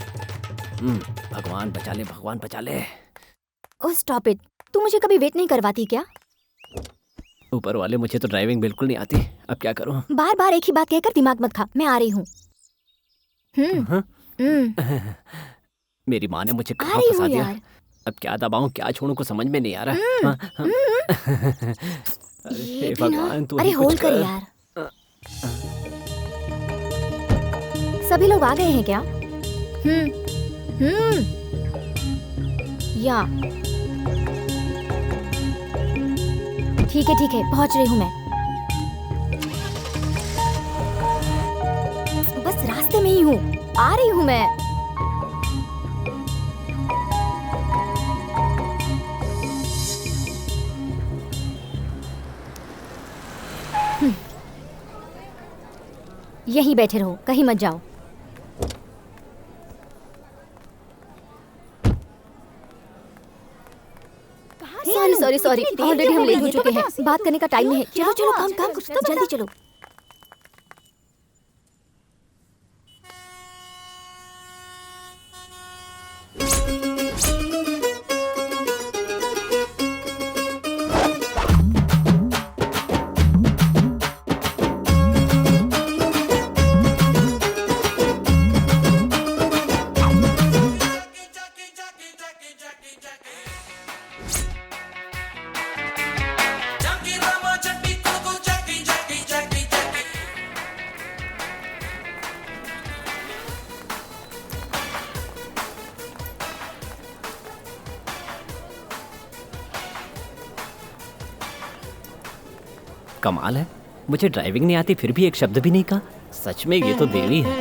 भगवान बचा ले, भगवान बचा ले। ओह स्टॉप इट, तू मुझे कभी वेट नहीं करवाती क्या? ऊपर वाले, मुझे तो ड्राइविंग बिल्कुल नहीं आती, अब क्या करूं? बार बार एक ही बात कहकर दिमाग मत खा, मैं आ रही हूँ। मेरी माँ ने मुझे कहाँ फंसा दिया? अब क्या दबाऊं, क्या छोड़ूं, को समझ में नहीं आ रहा। अरे भगवान, तू अरे होल्ड कर यार। सभी लोग आ गए हैं क्या? या ठीक है, पहुंच रही हूँ मैं। बस रास्ते में ही हूँ, आ रही हूँ मैं। यहीं बैठे रहो, कहीं मत जाओ। सॉरी ऑलरेडी हम लेट हो चुके हैं। बात करने का टाइम नहीं है। चलो काम कुछ तो जल्दी चलो। कमाल है, मुझे ड्राइविंग नहीं आती फिर भी एक शब्द भी नहीं कहा। सच में ये तो देवी है।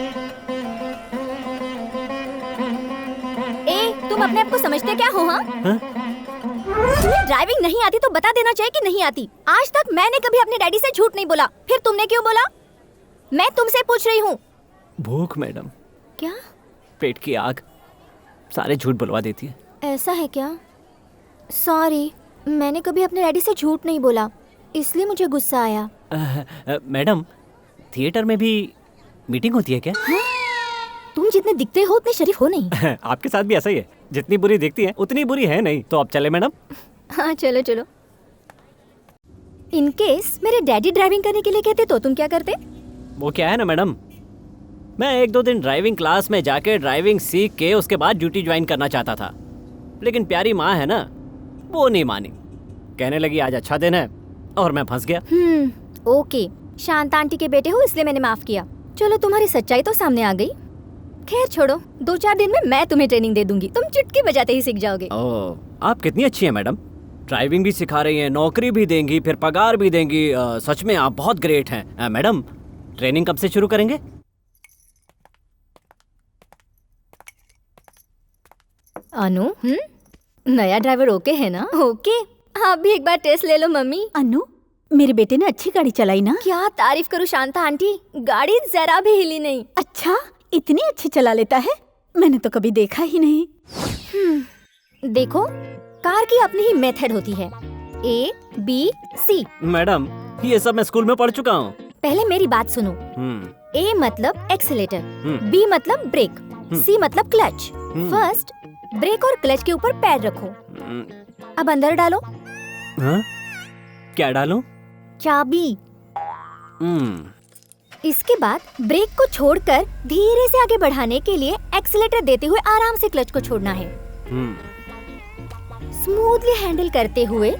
तुम अपने आप को समझते क्या हो? हाँ, तुम्हें ड्राइविंग नहीं आती तो बता देना चाहिए कि नहीं आती। आज तक मैंने कभी अपने डैडी से झूठ नहीं बोला, फिर तुमने क्यों बोला? मैं तुमसे पूछ रही हूँ। भूख मैडम। क्या? पेट की आग सारे झूठ बुलवा देती है। ऐसा है क्या? सॉरी, मैंने कभी अपने डैडी से झूठ नहीं बोला, इसलिए मुझे गुस्सा आया। मैडम, थिएटर में भी मीटिंग होती है क्या? हाँ? तुम जितने दिखते हो उतने शरीफ हो नहीं। आपके साथ भी ऐसा ही है, जितनी बुरी दिखती है उतनी बुरी है नहीं। तो अब चले मैडम? हाँ चलो। इन केस मेरे डैडी ड्राइविंग करने के लिए कहते तो तुम क्या करते? वो क्या है ना मैडम, मैं 1-2 दिन ड्राइविंग क्लास में जाके ड्राइविंग सीख के उसके बाद ड्यूटी ज्वाइन करना चाहता था, लेकिन प्यारी माँ है ना, वो नहीं मानी। कहने लगी आज अच्छा दिन है, और मैं फंस गया। ओके, शांता आंटी के बेटे हो इसलिए मैंने माफ किया। चलो तुम्हारी सच्चाई तो सामने आ गई। खैर छोड़ो, 2-4 दिन में मैं तुम्हें ट्रेनिंग दे दूंगी, तुम चुटकी बजाते ही सीख जाओगे। ओह, आप कितनी अच्छी हैं मैडम, ड्राइविंग भी सिखा रही हैं, नौकरी भी देंगी, फिर पगार भी देंगी। सच में आप बहुत ग्रेट हैं। मैडम, ट्रेनिंग कब से शुरू करेंगे? अनु, नया ड्राइवर ओके है ना? ओके, आप भी एक बार टेस्ट ले लो मम्मी। अनु, मेरे बेटे ने अच्छी गाड़ी चलाई ना? क्या तारीफ करूं शांता आंटी, गाड़ी जरा भी हिली नहीं। अच्छा, इतनी अच्छी चला लेता है? मैंने तो कभी देखा ही नहीं। देखो, कार की अपनी ही मेथड होती है, A, B, C। मैडम, ये सब मैं स्कूल में पढ़ चुका हूँ। पहले मेरी बात सुनो। A मतलब एक्सीलेटर, B मतलब ब्रेक, C मतलब क्लच। फर्स्ट ब्रेक और क्लच के ऊपर पैर रखो। अब अंदर डालो। हाँ? क्या डालो? चाबी। इसके बाद ब्रेक को छोड़कर धीरे से आगे बढ़ाने के लिए एक्सीलेटर देते हुए आराम से क्लच को छोड़ना है। स्मूथली हैंडल करते हुए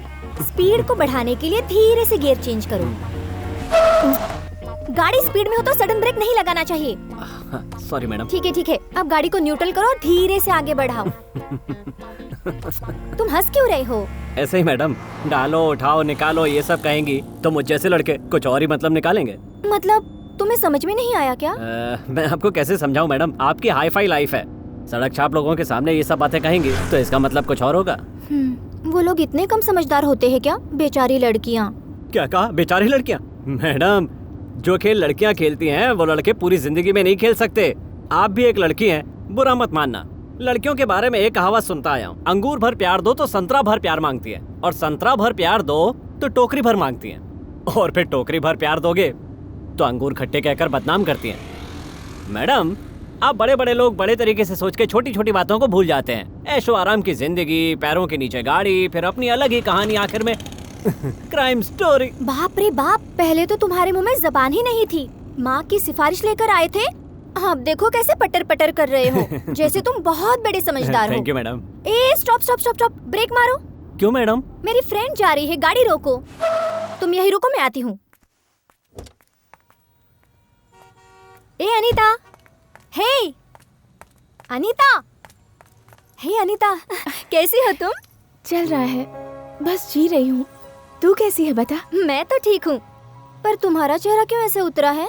स्पीड को बढ़ाने के लिए धीरे से गियर चेंज करो। गाड़ी स्पीड में हो तो सडन ब्रेक नहीं लगाना चाहिए। Sorry madam. ठीक है, अब गाड़ी को न्यूट्रल करो और धीरे से आगे बढ़ाओ। तुम हंस क्यों रहे हो? ऐसे ही मैडम, डालो उठाओ निकालो ये सब कहेंगी तो मुझ जैसे लड़के कुछ और ही मतलब निकालेंगे। मतलब तुम्हें समझ में नहीं आया क्या? मैं आपको कैसे समझाऊं मैडम, आपकी हाई फाई लाइफ है, सड़क छाप लोगों के सामने ये सब बातें कहेंगी तो इसका मतलब कुछ और होगा। वो लोग इतने कम समझदार होते हैं क्या? बेचारी लड़कियाँ। क्या कहा? बेचारी लड़कियाँ? मैडम, जो खेल लड़कियाँ खेलती हैं वो लड़के पूरी जिंदगी में नहीं खेल सकते। आप भी एक लड़की हैं, बुरा मत मानना। लड़कियों के बारे में एक कहावत सुनता आया हूँ, अंगूर भर प्यार दो तो संतरा भर प्यार मांगती है, और संतरा भर प्यार दो तो टोकरी भर मांगती है, और फिर टोकरी भर प्यार दोगे तो अंगूर खट्टे कहकर बदनाम करती हैं। मैडम, आप बड़े बड़े लोग बड़े तरीके से सोच के छोटी छोटी बातों को भूल जाते हैं। ऐशो आराम की जिंदगी, पैरों के नीचे गाड़ी, फिर अपनी अलग ही कहानी, आखिर में क्राइम स्टोरी। बाप रे बाप, पहले तो तुम्हारे मुंह में जबान ही नहीं थी। माँ की सिफारिश लेकर आए थे, अब देखो कैसे पटर पटर कर रहे हो, जैसे तुम बहुत बड़े समझदार हो। Thank you madam. Stop, break मारो। क्यों मैडम? मेरी फ्रेंड जा रही है, गाड़ी रोको। तुम यही रुको, मैं आती हूँ। अनीता, हे अनीता, कैसी हो तुम? चल रहा है, बस जी रही हूँ। तू कैसी है बता? मैं तो ठीक हूँ, पर तुम्हारा चेहरा क्यों ऐसे उतरा है?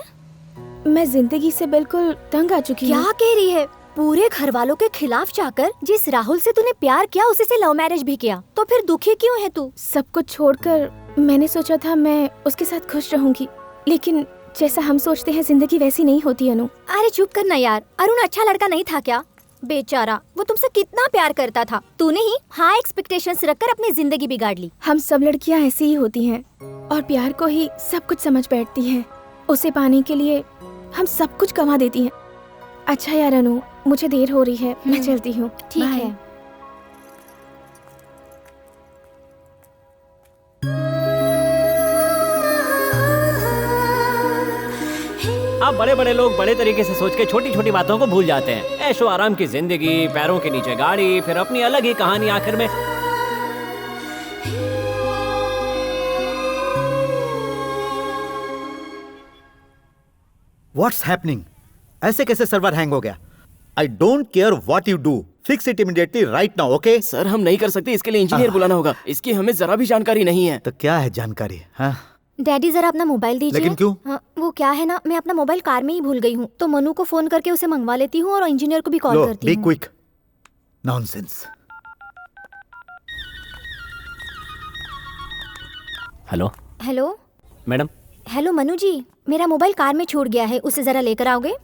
मैं जिंदगी से बिल्कुल तंग आ चुकी हूँ। क्या कह रही है? पूरे घर वालों के खिलाफ जाकर जिस राहुल से तूने प्यार किया उसी से लव मैरिज भी किया, तो फिर दुखी क्यों है तू? सब कुछ छोड़कर मैंने सोचा था मैं उसके साथ खुश रहूंगी, लेकिन जैसा हम सोचते हैं जिंदगी वैसी नहीं होती अनु। अरे चुप करना यार, अरुण अच्छा लड़का नहीं था क्या? बेचारा, वो तुमसे कितना प्यार करता था। तूने ही हाई एक्सपेक्टेशंस रखकर अपनी जिंदगी बिगाड़ ली। हम सब लड़कियां ऐसी ही होती हैं और प्यार को ही सब कुछ समझ बैठती हैं। उसे पाने के लिए हम सब कुछ गंवा देती हैं। अच्छा यार अनु, मुझे देर हो रही है, मैं चलती हूँ। ठीक है। अब बड़े बड़े लोग बड़े तरीके से सोच के छोटी छोटी बातों को भूल जाते हैं। ऐशो आराम की जिंदगी, पैरों के नीचे गाड़ी, फिर अपनी अलग ही कहानी आखिर में। What's happening? ऐसे कैसे सर्वर हैंग हो गया? I don't care what you do, fix it immediately right now, okay? Sir हम नहीं कर सकते, इसके लिए इंजीनियर बुलाना होगा। इसकी हमें जरा भी जानकारी नहीं है। तो क्या है जानकारी? हाँ, डैडी जरा अपना मोबाइल दीजिए। लेकिन क्यों? हाँ, वो क्या है ना, मैं अपना मोबाइल कार में ही भूल गई हूँ, तो मनु को फोन करके उसे मंगवा लेती हूँ और इंजीनियर को भी कॉल करती बी हूँ। Quick. Nonsense. Hello hello madam. Hello Manu ji, मेरा मोबाइल कार में छूट गया है, उसे जरा लेकर आओगे?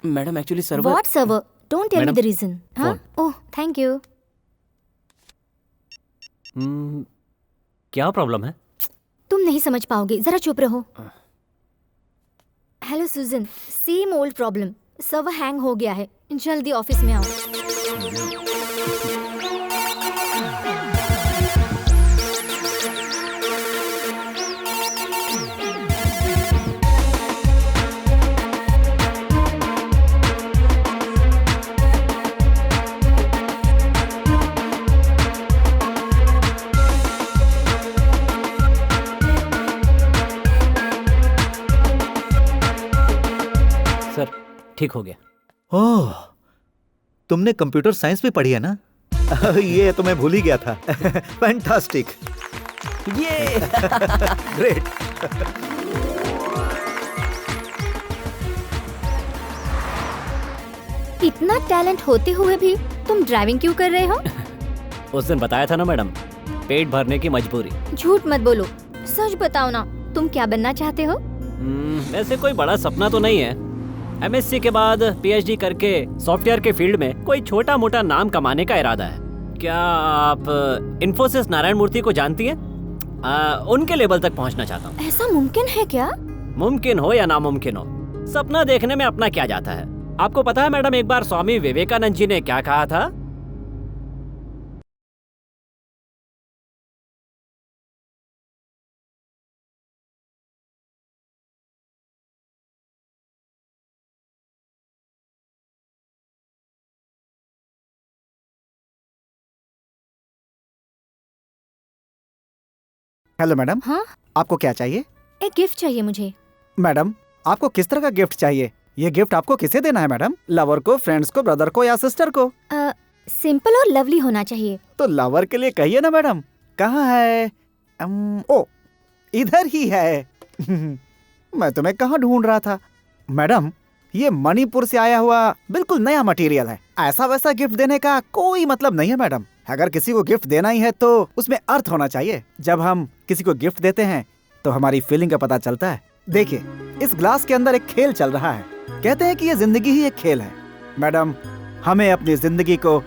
Madam actually server. What server? Don't tell me the reason. हाँ, फोन। Oh thank you. क्या प्रॉब्लम है? तुम नहीं समझ पाओगे, जरा चुप रहो। Hello Sujan, same old problem, server hang हो गया है, जल्दी ऑफिस में आओ। सर ठीक हो गया। ओह, तुमने कंप्यूटर साइंस भी पढ़ी है ना? ये तो मैं भूल ही गया था। फैंटास्टिक, ये ग्रेट। इतना टैलेंट होते हुए भी तुम ड्राइविंग क्यों कर रहे हो? उस दिन बताया था ना मैडम, पेट भरने की मजबूरी। झूठ मत बोलो, सच बताओ ना, तुम क्या बनना चाहते हो? वैसे कोई बड़ा सपना तो नहीं है। एमएससी के बाद पीएचडी करके सॉफ्टवेयर के फील्ड में कोई छोटा मोटा नाम कमाने का इरादा है। क्या आप इन्फोसिस नारायण मूर्ति को जानती हैं? उनके लेवल तक पहुंचना चाहता हूँ। ऐसा मुमकिन है क्या? मुमकिन हो या नामुमकिन हो, सपना देखने में अपना क्या जाता है। आपको पता है मैडम, एक बार स्वामी विवेकानंद जी ने क्या कहा था? Hello madam. हाँ, आपको क्या चाहिए? एक गिफ्ट चाहिए मुझे। मैडम, आपको किस तरह का गिफ्ट चाहिए? ये गिफ्ट आपको किसे देना है मैडम? लवर को, फ्रेंड्स को, ब्रदर को या सिस्टर को? सिंपल और लवली होना चाहिए। तो लवर के लिए कहिए ना मैडम। कहाँ है? ओ, इधर ही है। मैं तुम्हें कहाँ ढूंढ रहा था। मैडम, ये मणिपुर से आया हुआ बिल्कुल नया मटेरियल है। ऐसा वैसा गिफ्ट देने का कोई मतलब नहीं है मैडम। अगर किसी को गिफ्ट देना ही है तो उसमें अर्थ होना चाहिए। जब हम किसी को गिफ्ट देते हैं तो हमारी फीलिंग का पता चलता है। देखिए, इस ग्लास के अंदर एक खेल चल रहा है। कहते हैं कि ये जिंदगी ही एक खेल है। मैडम, हमें अपनी जिंदगी को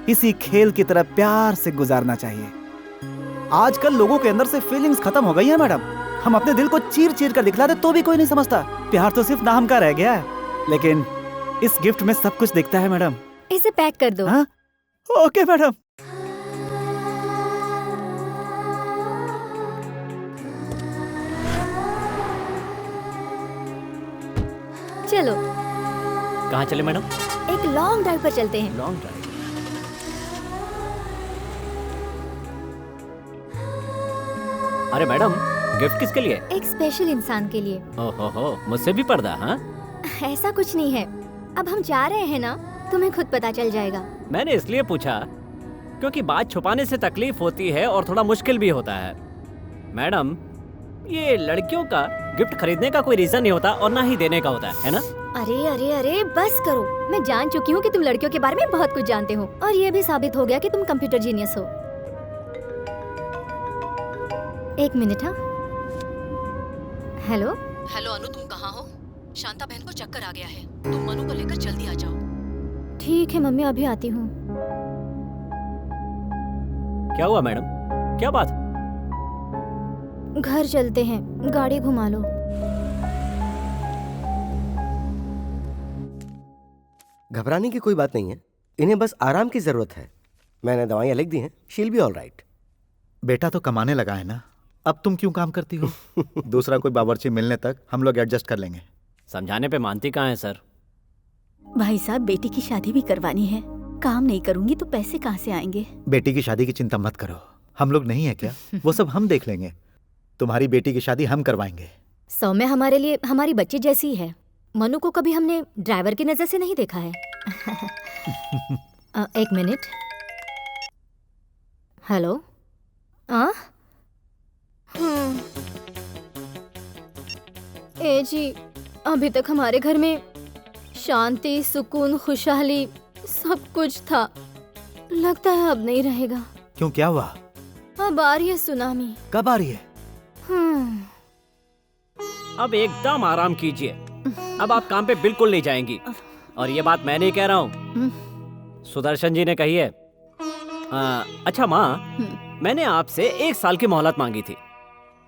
इसी खेल की तरह प्यार से गुजारना चाहिए। आजकल लोगों के अंदर से फीलिंग्स खत्म हो गई है मैडम। हम अपने दिल को चीर चीर कर दिखला दे तो भी कोई नहीं समझता। प्यार तो सिर्फ नाम का रह गया है, लेकिन इस गिफ्ट में सब कुछ दिखता है मैडम। इसे पैक कर दो। हाँ? Okay madam. चलो। कहाँ चले मैडम? एक लॉन्ग ड्राइव पर चलते हैं। Long drive? अरे मैडम, गिफ्ट किसके लिए? एक स्पेशल इंसान के लिए। ओहो, मुझसे भी पर्दा? हाँ, ऐसा कुछ नहीं है। अब हम जा रहे हैं ना, तुम्हें खुद पता चल जाएगा। मैंने इसलिए पूछा क्योंकि बात छुपाने से तकलीफ होती है और थोड़ा मुश्किल भी होता है। मैडम, ये लड़कियों का गिफ्ट खरीदने का कोई रीजन नहीं होता और ना ही देने का होता है ना? अरे अरे अरे बस करो। मैं जान चुकी हूँ कि तुम लड़कियों के बारे में बहुत कुछ जानते हो और ये भी साबित हो गया कि तुम कंप्यूटर जीनियस हो। एक मिनट। हाँ, हेलो। हेलो अनु, तुम कहाँ हो? शांता बहन को चक्कर आ गया है, तुम मनु को लेकर जल्दी आ जाओ। ठीक है मम्मी, अभी आती हूँ। क्या हुआ मैडम, क्या बात? घर चलते हैं, गाड़ी घुमा लो। घबराने की कोई बात नहीं है, इन्हें बस आराम की जरूरत है। मैंने दवाइयाँ लिख दी हैं, शील बी ऑल राइट। बेटा तो कमाने लगा है ना, अब तुम क्यों काम करती हो? दूसरा कोई बावर्ची मिलने तक हम लोग एडजस्ट कर लेंगे। समझाने पे मानती कहाँ है सर? भाई साहब, बेटी की शादी भी करवानी है। काम नहीं करूंगी तो पैसे कहाँ से आएंगे? बेटी की शादी की चिंता मत करो, हम लोग नहीं है क्या? वो सब हम देख लेंगे। तुम्हारी बेटी की शादी हम करवाएंगे। सौम्य हमारे लिए हमारी बच्ची जैसी ही है। मनु को कभी हमने ड्राइवर की नजर से नहीं देखा है। एक मिनट। हेलो। ए जी, अभी तक हमारे घर में शांति, सुकून, खुशहाली सब कुछ था। लगता है अब नहीं रहेगा। क्यों, क्या हुआ? अब आ रही है सुनामी। कब आ रही है? अब एकदम आराम कीजिए। अब आप काम पे बिल्कुल नहीं जाएंगी। और ये बात मैं नहीं कह रहा हूँ, सुदर्शन जी ने कही है। अच्छा माँ, मैंने आपसे 1 साल की मोहलत मांगी थी।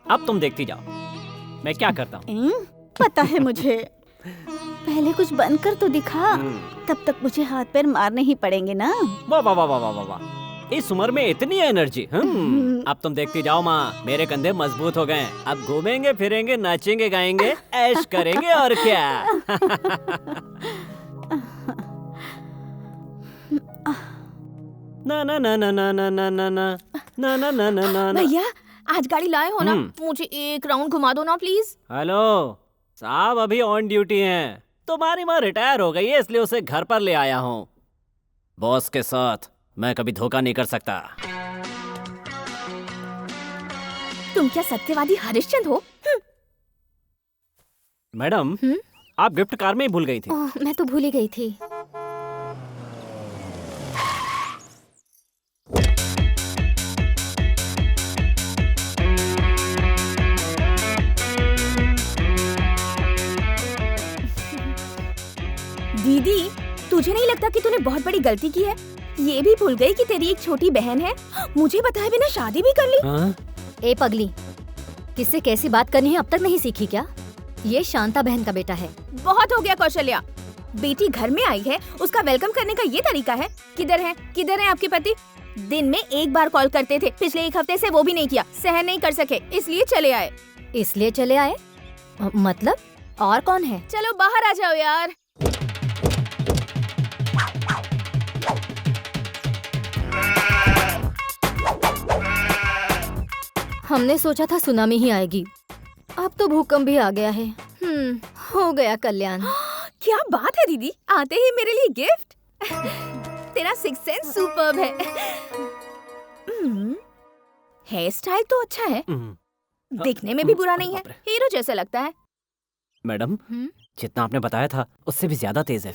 अब तुम देखती जाओ मैं क्या करता हूँ। पता है मुझे। पहले कुछ बनकर तो दिखा, तब तक मुझे हाथ पैर मारने ही पड़ेंगे ना। वाह वाह वाह वाह वाह वाह, इस उम्र में इतनी एनर्जी। अब तुम देखती जाओ माँ, मेरे कंधे मजबूत हो गए। अब घूमेंगे फिरेंगे, नाचेंगे गाएंगे, ऐश करेंगे और क्या। ना ना ना ना ना ना ना ना ना ना ना ना ना ना। भैया, आज गाड़ी लाए हो ना, मुझे एक राउंड घुमा दो ना प्लीज। हेलो साहब, अभी ऑन ड्यूटी हैं। तुम्हारी माँ रिटायर हो गई है, इसलिए उसे घर पर ले आया हूँ। बॉस के साथ मैं कभी धोखा नहीं कर सकता। तुम क्या सत्यवादी हरिश्चंद्र हो? मैडम, आप गिफ्ट कार में ही भूल गई थी। मैं तो भूल ही गई थी। दीदी, तुझे नहीं लगता कि तूने बहुत बड़ी गलती की है? ये भी भूल गई कि तेरी एक छोटी बहन है। मुझे बताए बिना शादी भी कर ली। ए पगली, किससे कैसी बात करनी है अब तक नहीं सीखी क्या? ये शांता बहन का बेटा है। बहुत हो गया कौशल्या। बेटी घर में आई है, उसका वेलकम करने का ये तरीका है? किधर है आपके पति? दिन में 1 बार कॉल करते थे, पिछले 1 हफ्ते से वो भी नहीं किया। सहन नहीं कर सके, इसलिए चले आए। इसलिए चले आए? मतलब और कौन है? चलो बाहर आ जाओ यार। हमने सोचा था सुनामी ही आएगी, अब तो भूकंप भी आ गया है। हो गया कल्याण। क्या बात है दीदी, आते ही मेरे लिए गिफ्ट। तेरा सिक्स सेंस सुपर्ब है। हेयर स्टाइल तो अच्छा है, दिखने में भी बुरा नहीं है, हीरो जैसा लगता है। मैडम, जितना आपने बताया था उससे भी ज्यादा तेज है।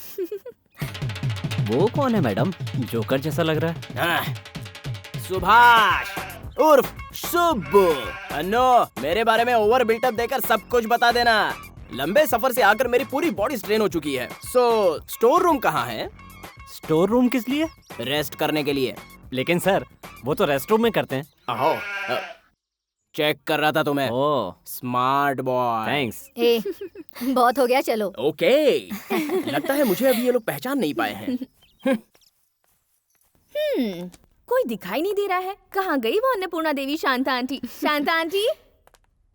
वो कौन है मैडम? जोकर जैसा लग रहा है। सुभाष उर्फ सुब्बू। अन्नो, मेरे बारे में ओवर बिल्टअप देकर सब कुछ बता देना। लंबे सफर से आकर मेरी पूरी बॉडी स्ट्रेन हो चुकी है। स्टोर रूम कहाँ है? स्टोर रूम किस लिए? रेस्ट करने के लिए। लेकिन सर, वो तो रेस्ट रूम में करते हैं। आहो, चेक कर रहा था तुम्हें। ओह, स्मार्ट बॉय। थैंक्स। बहुत हो गया, चलो। ओके। लगता है मुझे अभी ये लोग पहचान नहीं पाए हैं। कोई दिखाई नहीं दे रहा है। कहाँ गई वो अन्नपूर्णा देवी? Shanta aunty, Shanta aunty.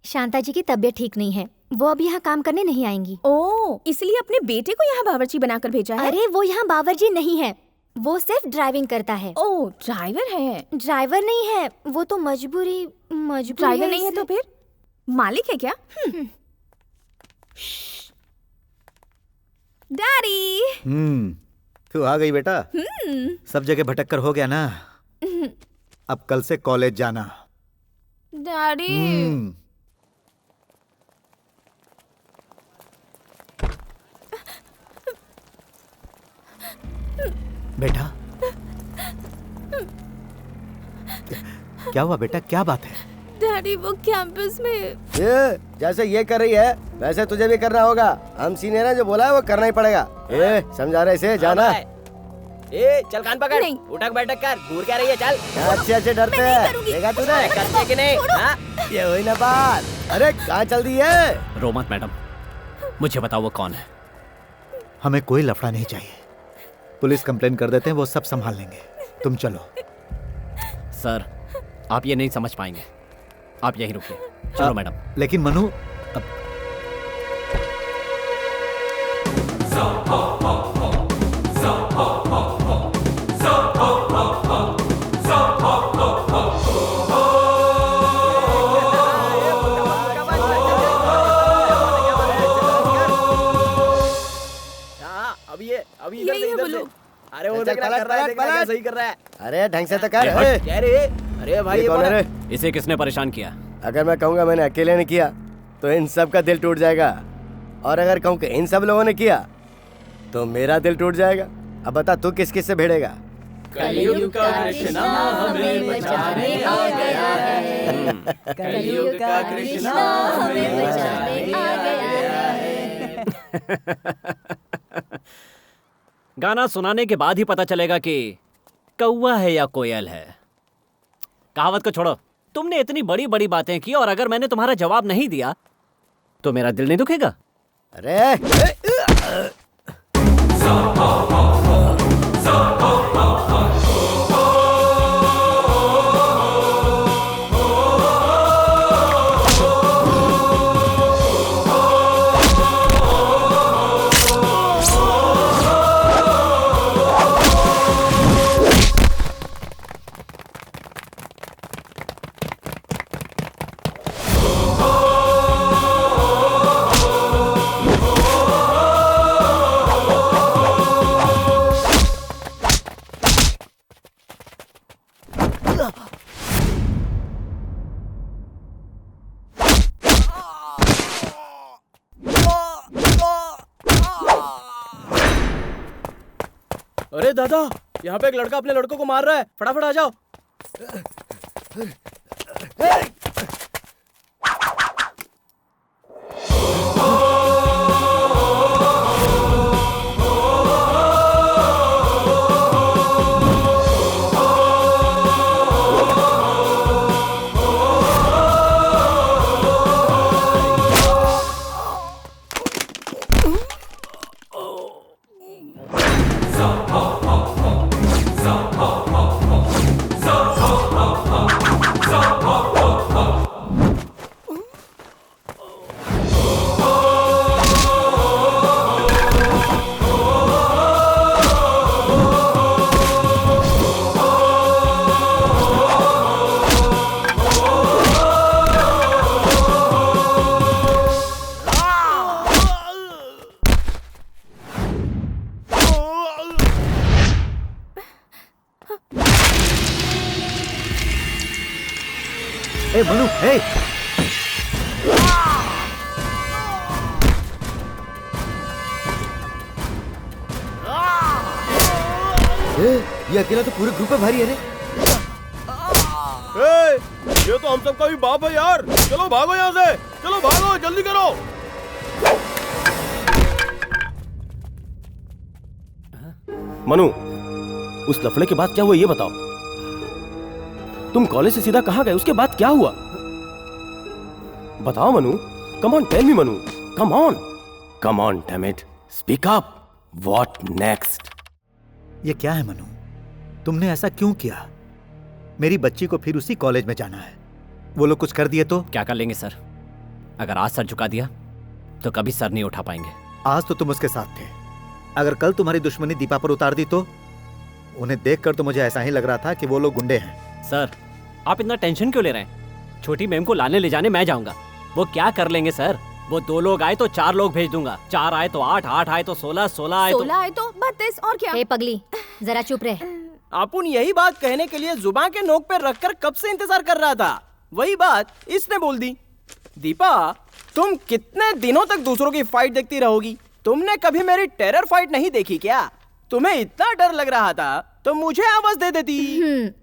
शांता जी की तबीयत ठीक नहीं है, वो अब यहाँ काम करने नहीं आएंगी। ओह, इसलिए अपने बेटे को यहाँ बावर्ची बनाकर भेजा है? अरे वो यहाँ बावर्ची नहीं है, वो सिर्फ ड्राइविंग करता है। ओह, ड्राइवर है? ड्राइवर नहीं है, वो तो मजबूरी ड्राइवर नहीं है तो फिर मालिक है क्या? डैडी। तू आ गई बेटा। सब जगह भटक कर हो गया ना। अब कल से कॉलेज जाना। डैडी बेटा, क्या हुआ बेटा, क्या बात है? डैडी वो कैंपस में ये जैसे ये कर रही है वैसे तुझे भी करना होगा। हम सीनियर हैं, जो बोला है वो करना ही पड़ेगा। ए समझा रहे इसे, जाना। ए चल कान पकड़, उठक बैठक कर, घूर क्या रही है, चल। अच्छे अच्छे डरते हैं, देखा तूने? करते कि नहीं? हाँ? ये हुई ना बात। अरे कहाँ चल दी है? रो मत मैडम, मुझे बताओ वो कौन है। हमें कोई लफड़ा नहीं चाहिए, पुलिस कंप्लेन कर देते हैं, वो सब संभाल लेंगे। तुम चलो। सर आप ये नहीं समझ पाएंगे, आप यहीं रुकिए। चलो मैडम। लेकिन मनु, अभी इधर से। अरे वो देख रहा है, क्या सही कर रहा है। अरे ढंग से तो कर। अरे भाई कौन है रे? इसे किसने परेशान किया? अगर मैं कहूँगा मैंने अकेले ने किया तो इन सब का दिल टूट जाएगा, और अगर कहूँ कि इन सब लोगों ने किया तो मेरा दिल टूट जाएगा। अब बता तू किस किस से भिड़ेगा? कलयुग का कृष्णा हमें बचाने आ गया है। कलयुग का कृष्णा हमें बचाने आ गया है। गाना सुनाने के बाद ही पता चलेगा कि कौवा है या कोयल है। कहावत को छोड़ो, तुमने इतनी बड़ी बड़ी बातें की और अगर मैंने तुम्हारा जवाब नहीं दिया तो मेरा दिल नहीं दुखेगा? अरे अरे दादा, यहाँ पे एक लड़का अपने लड़कों को मार रहा है, फटाफट आ जाओ। ए मनु, ए ये अकेला तो पूरे ग्रुप में भारी है रे। ये तो हम सबका भी बाप है यार। चलो भागो यहाँ से, चलो भागो, जल्दी करो। मनु, उस लफड़े के बाद क्या हुआ ये बताओ। तुम कॉलेज से सीधा कहाँ गए, उसके बाद क्या हुआ बताओ Manu. Come on tell me Manu, come on, come on damn it, speak up. What next? ये क्या है मनु, तुमने ऐसा क्यों किया? मेरी बच्ची को फिर उसी कॉलेज में जाना है, वो लोग कुछ कर दिए तो? क्या कर लेंगे सर, अगर आज सर झुका दिया तो कभी सर नहीं उठा पाएंगे। आज तो तुम उसके साथ थे, अगर कल तुम्हारी दुश्मनी दीपा पर उतार दी तो? उन्हें देखकर तो मुझे ऐसा ही लग रहा था कि वो लोग गुंडे हैं। सर आप इतना टेंशन क्यों ले रहे हैं? छोटी मैम को लाने ले जाने मैं जाऊंगा, वो क्या कर लेंगे सर? वो 2 लोग आए तो 4 लोग भेज दूंगा, 4 आए तो 8, 8 आए तो 16, 16 आए तो 16 आए तो 32 और क्या? हे पगली, जरा चुप रहे। अपुन यही बात कहने के लिए जुबान के नोक पे रखकर कब से इंतजार कर रहा था। वही बात इसने बोल दी। दीपा, तुम कितने दिनों तक दूसरों की फाइट देखती रहोगी? तुमने कभी मेरी टेरर फाइट नहीं देखी क्या? तुम्हें इतना डर लग रहा था तो मुझे आवाज दे देती।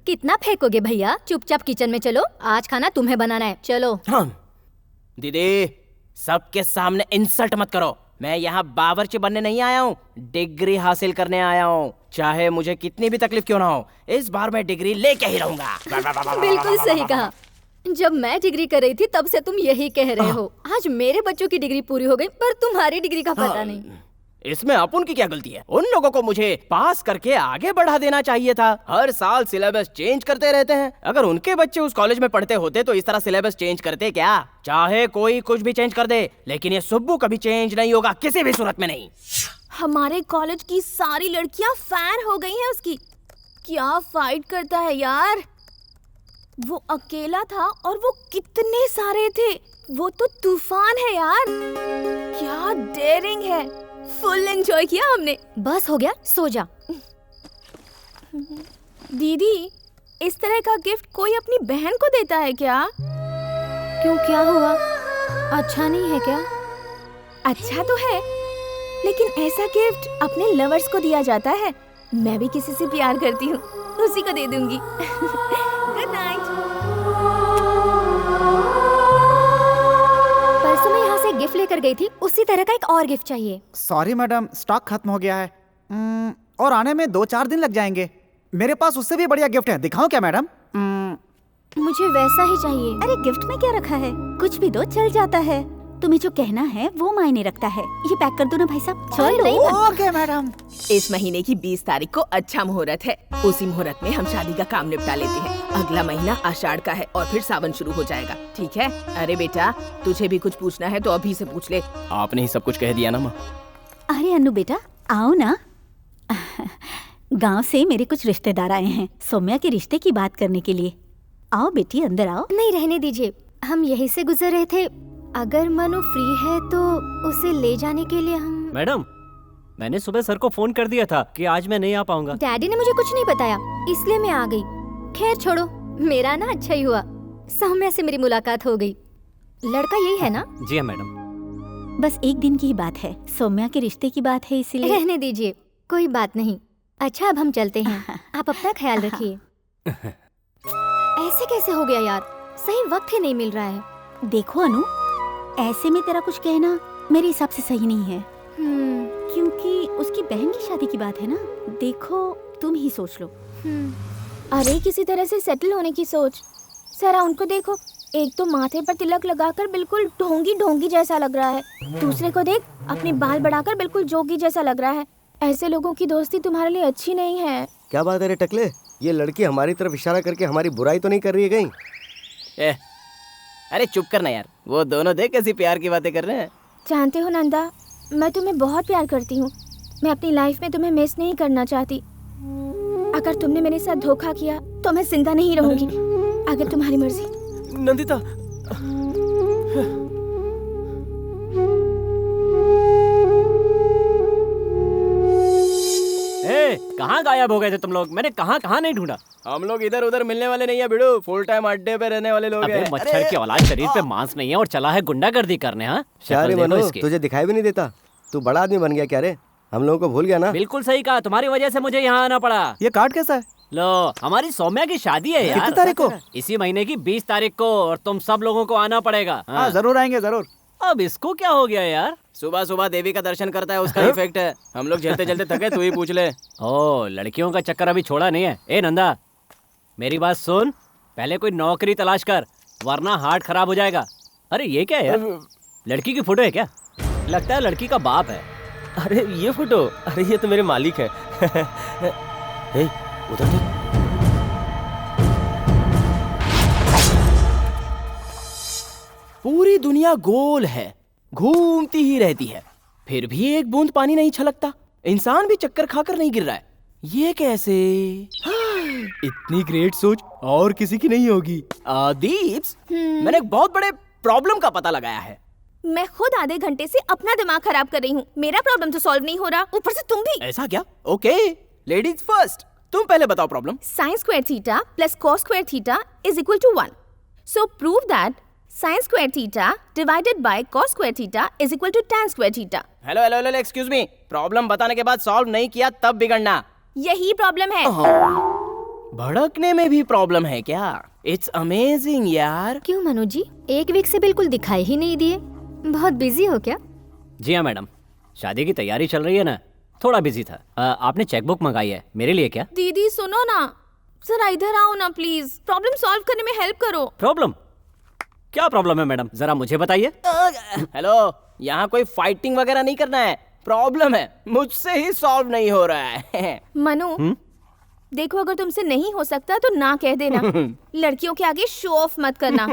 कितना फेंकोगे भैया? चुपचाप किचन में चलो, आज खाना तुम्हें बनाना है। चलो। दीदी, सबके सामने इंसल्ट मत करो। मैं यहाँ बावर्ची बनने नहीं आया हूँ, डिग्री हासिल करने आया हूँ। चाहे मुझे कितनी भी तकलीफ क्यों ना हो, इस बार मैं डिग्री लेके ही रहूंगा। बिल्कुल सही कहा। जब मैं डिग्री कर रही थी तब से तुम यही कह रहे हो। आज मेरे बच्चों की डिग्री पूरी हो गई, पर तुम्हारी डिग्री का पता नहीं। इसमें अपन की क्या गलती है? उन लोगों को मुझे पास करके आगे बढ़ा देना चाहिए था। हर साल सिलेबस चेंज करते रहते हैं। अगर उनके बच्चे उस कॉलेज में पढ़ते होते तो इस तरह सिलेबस चेंज करते क्या? चाहे कोई कुछ भी चेंज कर दे, लेकिन ये सुब्बू कभी चेंज नहीं होगा, किसी भी सूरत में नहीं। हमारे कॉलेज की सारी लड़कियां फैन हो गई हैं उसकी। क्या फाइट करता है यार। वो अकेला था और वो कितने सारे थे। वो तो तूफान है यार। क्या डेयरिंग है। फुल एंजॉय किया हमने। बस हो गया, सो जा। दीदी, इस तरह का गिफ्ट कोई अपनी बहन को देता है क्या? क्यों, क्या हुआ? अच्छा नहीं है क्या? अच्छा तो है, लेकिन ऐसा गिफ्ट अपने लवर्स को दिया जाता है। मैं भी किसी से प्यार करती हूँ, उसी को दे दूंगी। Good night. परसों मैं यहाँ से गिफ्ट लेकर गई थी, उसी तरह का एक और गिफ्ट चाहिए। सॉरी मैडम, स्टॉक खत्म हो गया है और आने में 2-4 दिन लग जाएंगे। मेरे पास उससे भी बढ़िया गिफ्ट है, दिखाऊं क्या मैडम? मुझे वैसा ही चाहिए। अरे गिफ्ट में क्या रखा है, कुछ भी दो चल जाता है। तुम्हें जो कहना है वो मायने रखता है। ये पैक कर दो ना भाई साहब। चलो। Okay madam. इस महीने की 20 तारीख को अच्छा मुहूर्त है। उसी मुहूर्त में हम शादी का काम निपटा लेते हैं। अगला महीना आषाढ़ का है और फिर सावन शुरू हो जाएगा, ठीक है? अरे बेटा, तुझे भी कुछ पूछना है तो अभी से पूछ ले। आपने ही सब कुछ कह दिया ना माँ। अरे अन्नू बेटा, आओ ना। गांव से मेरे कुछ रिश्तेदार आए हैं सौम्या के रिश्ते की बात करने के लिए। आओ बेटी, अंदर आओ। नहीं, रहने दीजिए, हम यहीं से गुजर रहे थे। अगर मनु फ्री है तो उसे ले जाने के लिए हम। मैडम, मैंने सुबह सर को फोन कर दिया था कि आज मैं नहीं आ पाऊंगा। डैडी ने मुझे कुछ नहीं बताया, इसलिए मैं आ गई। खैर छोड़ो, मेरा ना अच्छा ही हुआ, सौम्या से मेरी मुलाकात हो गई। लड़का यही है ना? जी हाँ मैडम। बस एक दिन की ही बात है, सौम्या के रिश्ते की बात है, इसीलिए। रहने दीजिए, कोई बात नहीं। अच्छा, अब हम चलते हैं। आप अपना ख्याल रखिए। ऐसे कैसे हो गया यार, सही वक्त ही नहीं मिल रहा है। देखो अनु, ऐसे में तेरा कुछ कहना मेरे हिसाब से सही नहीं है। क्योंकि उसकी बहन की शादी की बात है ना। देखो, तुम ही सोच लो। अरे किसी तरह से सेटल होने की सोच। जरा उनको देखो, एक तो माथे पर तिलक लगाकर बिल्कुल ढोंगी ढोंगी जैसा लग रहा है। दूसरे को देख, अपने बाल बढ़ाकर बिल्कुल जोगी जैसा लग रहा है। ऐसे लोगों की दोस्ती तुम्हारे लिए अच्छी नहीं है। क्या बात है रे टकले, ये लड़की हमारी तरफ इशारा करके हमारी बुराई तो नहीं कर रही है कहीं? अरे चुप करना यार, वो दोनों देख कैसी प्यार की बातें कर रहे हैं। जानते हो नंदा, मैं तुम्हें बहुत प्यार करती हूँ। मैं अपनी लाइफ में तुम्हें मिस नहीं करना चाहती। अगर तुमने मेरे साथ धोखा किया तो मैं जिंदा नहीं रहूंगी। अगर तुम्हारी मर्जी। नंदिता, कहाँ गायब हो गए थे तुम लोग? मैंने कहाँ कहाँ नहीं ढूंढा। हम लोग इधर उधर मिलने वाले नहीं है बिड़ू, फुल टाइम अड्डे पे रहने वाले लोग हैं। अबे मच्छर की औलाद, शरीर पे मांस नहीं है और चला है गुंडागर्दी करने। हाँ, क्या मनो, तुझे दिखाई भी नहीं देता? तू बड़ा आदमी बन गया क्या रे? हम लोगों को भूल गया ना? बिल्कुल सही कहा, तुम्हारी वजह से मुझे यहाँ आना पड़ा। ये कार्ड कैसा है? लो, हमारी सौम्या की शादी है यार। कितनी तारीख को? इसी महीने की 20 तारीख को, और तुम सब लोगों को आना पड़ेगा। हाँ, जरूर आएंगे, जरूर। अब इसको क्या हो गया यार? सुबह सुबह देवी का दर्शन करता है, उसका इफेक्ट है। हम लोग चलते चलते थके, तू ही पूछ ले। ओ, लड़कियों का चक्कर अभी छोड़ा नहीं है। ए नंदा, मेरी बात सुन, पहले कोई नौकरी तलाश कर, वरना हार्ट खराब हो जाएगा। अरे ये क्या है यार, लड़की की फोटो है क्या? लगता है लड़की का बाप है। अरे ये फोटो, अरे ये तो मेरे मालिक है। उधर देख। पूरी दुनिया गोल है, घूमती ही रहती है, फिर भी एक बूंद पानी नहीं छलकता। इंसान भी चक्कर खाकर नहीं गिर रहा है, ये कैसे? इतनी ग्रेट सोच और किसी की नहीं होगी। दीप्स, मैंने एक बहुत बड़े प्रॉब्लम का पता लगाया है। मैं खुद आधे घंटे से अपना दिमाग खराब कर रही हूँ। मेरा प्रॉब्लम तो सॉल्व नहीं हो रहा, ऊपर से तुम भी। ऐसा क्या? Okay, ladies first. तुम पहले बताओ problem. sin² theta plus cos² theta is equal to 1। So prove that sin square theta divided by cos square theta is equal to tan square theta. Hello hello hello excuse me, problem बताने के बाद solve नहीं किया तब बिगड़ना। यही problem है। भड़कने में भी प्रॉब्लम है क्या? इट्स अमेजिंग यार। क्यों मनु जी, एक वीक से बिल्कुल दिखाई ही नहीं दिए, बहुत बिजी हो क्या? जी हाँ मैडम, शादी की तैयारी चल रही है ना, थोड़ा बिजी था। आपने चेकबुक मंगाई है मेरे लिए क्या? दीदी सुनो ना, जरा इधर आओ ना प्लीज, प्रॉब्लम सॉल्व करने में हेल्प करो। प्रॉब्लम? क्या प्रॉब्लम है मैडम, जरा मुझे बताइए। हेलो, यहाँ कोई फाइटिंग वगैरह नहीं करना है, प्रॉब्लम है मुझसे ही सॉल्व नहीं हो रहा है। मनु देखो, अगर तुमसे नहीं हो सकता तो ना कह देना। लड़कियों के आगे शो ऑफ मत करना।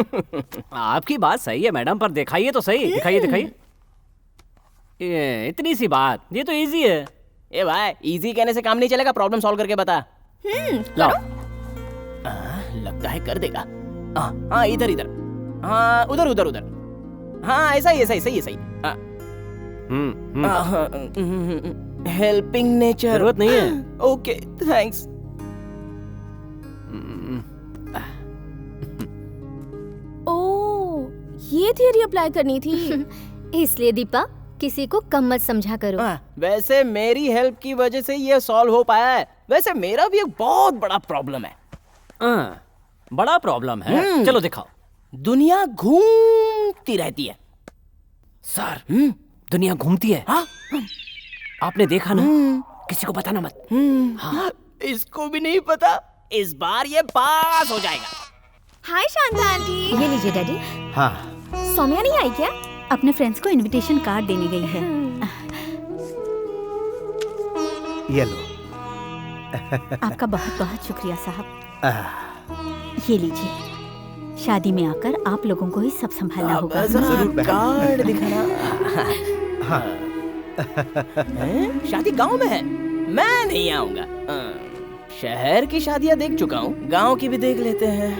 आपकी बात सही है मैडम, पर दिखाइए तो सही, दिखाइए दिखाइए। ये इतनी सी बात, ये तो इजी है। ए भाई, इजी कहने से काम नहीं चलेगा, प्रॉब्लम सॉल्व करके बता। लाओ। लगता है कर देगा। हाँ इधर इधर, हाँ उधर उधर उधर, हाँ ऐसा ही ऐसा ही सही है सही। Helping nature. जरूरत नहीं है। Okay thanks. ओह, ये थियरी अप्लाई करनी थी। इसलिए दीपा, किसी को कम मत समझा करो। वैसे मेरी हेल्प की वजह से ये सॉल्व हो पाया है, वैसे मेरा भी एक बहुत बड़ा प्रॉब्लम है। बड़ा प्रॉब्लम है? चलो दिखाओ। दुनिया घूमती रहती है। सर, दुनिया घूमती है? हाँ? आपने देखा ना? किसी को बताना मत। हाँ। इसको भी नहीं पता, इस बार ये पास हो जाएगा। हाय शांता आंटी। ये लीजिए डैडी। हाँ। सौम्या नहीं आई क्या? अपने फ्रेंड्स को इनविटेशन कार्ड देने गई है। ये लो। आपका बहुत बहुत शुक्रिया साहब। ये लीजिए, शादी में आकर आप लोगों को ही सब संभालना होगा। कार्ड दिखाना। हाँ। शादी गांव में है, मैं नहीं आऊंगा। शहर की शादियां देख चुका हूँ, गांव की भी देख लेते हैं।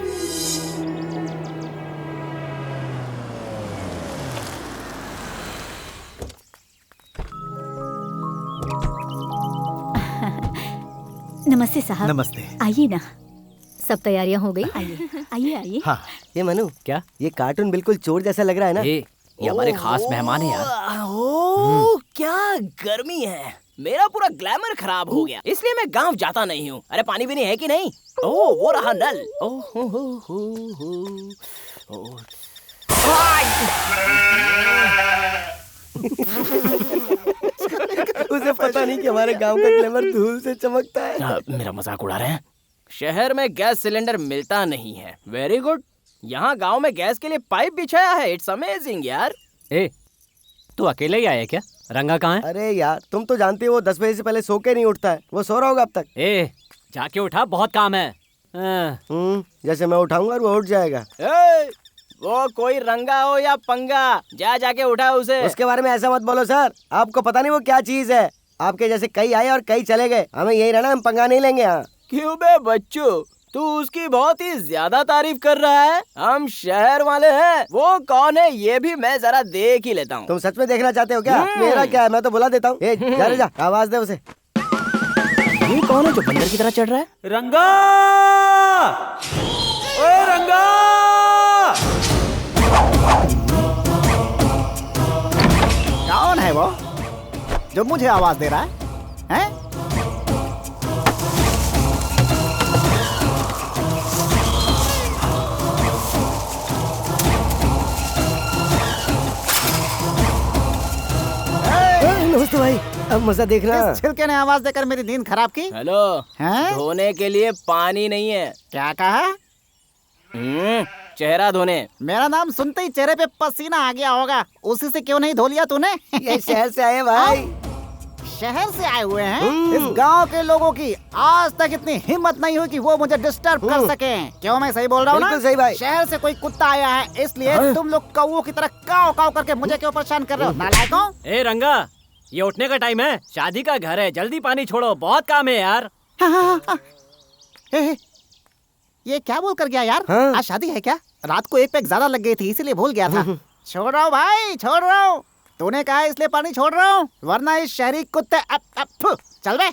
नमस्ते साहब। नमस्ते। आइए ना। सब तैयारियां हो गई? आइए आइए आइए। हाँ। ये मनु, क्या? ये कार्टून बिल्कुल चोर जैसा लग रहा है ना? ये हमारे खास मेहमान है यार। ओह क्या गर्मी है, मेरा पूरा ग्लैमर खराब हो गया, इसलिए मैं गांव जाता नहीं हूँ। अरे पानी भी नहीं है कि नहीं? ओह वो रहा नल। ओह उसे पता नहीं कि हमारे गांव का ग्लैमर धूल से चमकता है। मेरा मजाक उड़ा रहे हैं। शहर में गैस सिलेंडर मिलता नहीं है। वेरी गुड, यहाँ गांव में गैस के लिए पाइप बिछाया है। इट्स अमेजिंग यार। ए, तू अकेले ही आया क्या? रंगा कहाँ है? अरे यार, तुम तो जानते हो वो 10 बजे से पहले सो के नहीं उठता है। वो सो रहा होगा अब तक। ए, जाके उठा, बहुत काम है। जैसे मैं उठाऊंगा वो उठ जाएगा। वो कोई रंगा हो या पंगा, जाके उठा उसे। उसके बारे में ऐसा मत बोलो सर, आपको पता नहीं वो क्या चीज है। आपके जैसे कई आए और कई चले गए, हमें यही रहना, हम पंगा नहीं लेंगे। यहाँ क्यों बे बच्चों, तू उसकी बहुत ही ज्यादा तारीफ कर रहा है। हम शहर वाले हैं, वो कौन है ये भी मैं जरा देख ही लेता हूँ। तुम सच में देखना चाहते हो क्या? मेरा क्या है, मैं तो बुला देता हूँ। जा आवाज दे उसे। ये कौन है जो बंदर की तरह चढ़ रहा है? रंगा! ओए रंगा! कौन है वो जो मुझे आवाज दे रहा है? हैं? नमस्ते भाई, अब मजा देखना। किस छिलके ने आवाज देकर मेरी नींद खराब की? हेलो, धोने के लिए पानी नहीं है। क्या कहा? चेहरा धोने। मेरा नाम सुनते ही चेहरे पे पसीना आ गया होगा, उसी से क्यों नहीं धो लिया तूने? ये शहर से आए भाई। शहर से आए हुए हैं? इस गांव के लोगों की आज तक इतनी हिम्मत नहीं हुई कि वो मुझे डिस्टर्ब कर सकें। क्यों मैं सही बोल रहा हूँ ना? बिल्कुल सही भाई। शहर से कोई कुत्ता आया है, इसलिए तुम लोग कौवों की तरह काव काव करके मुझे क्यों परेशान कर रहे हो? नालायकों! ए रंगा, ये उठने का टाइम है, शादी का घर है, जल्दी पानी छोड़ो, बहुत काम है यार। ये क्या बोल कर गया यार? आज शादी है क्या? रात को एक पैक ज्यादा लग गई थी, इसीलिए भूल गया था। छोड़ रहा हूँ भाई, छोड़ रहा हूँ। तूने कहा इसलिए पानी छोड़ रहा हूँ, वरना इस शहरी कुत्ते चल बे।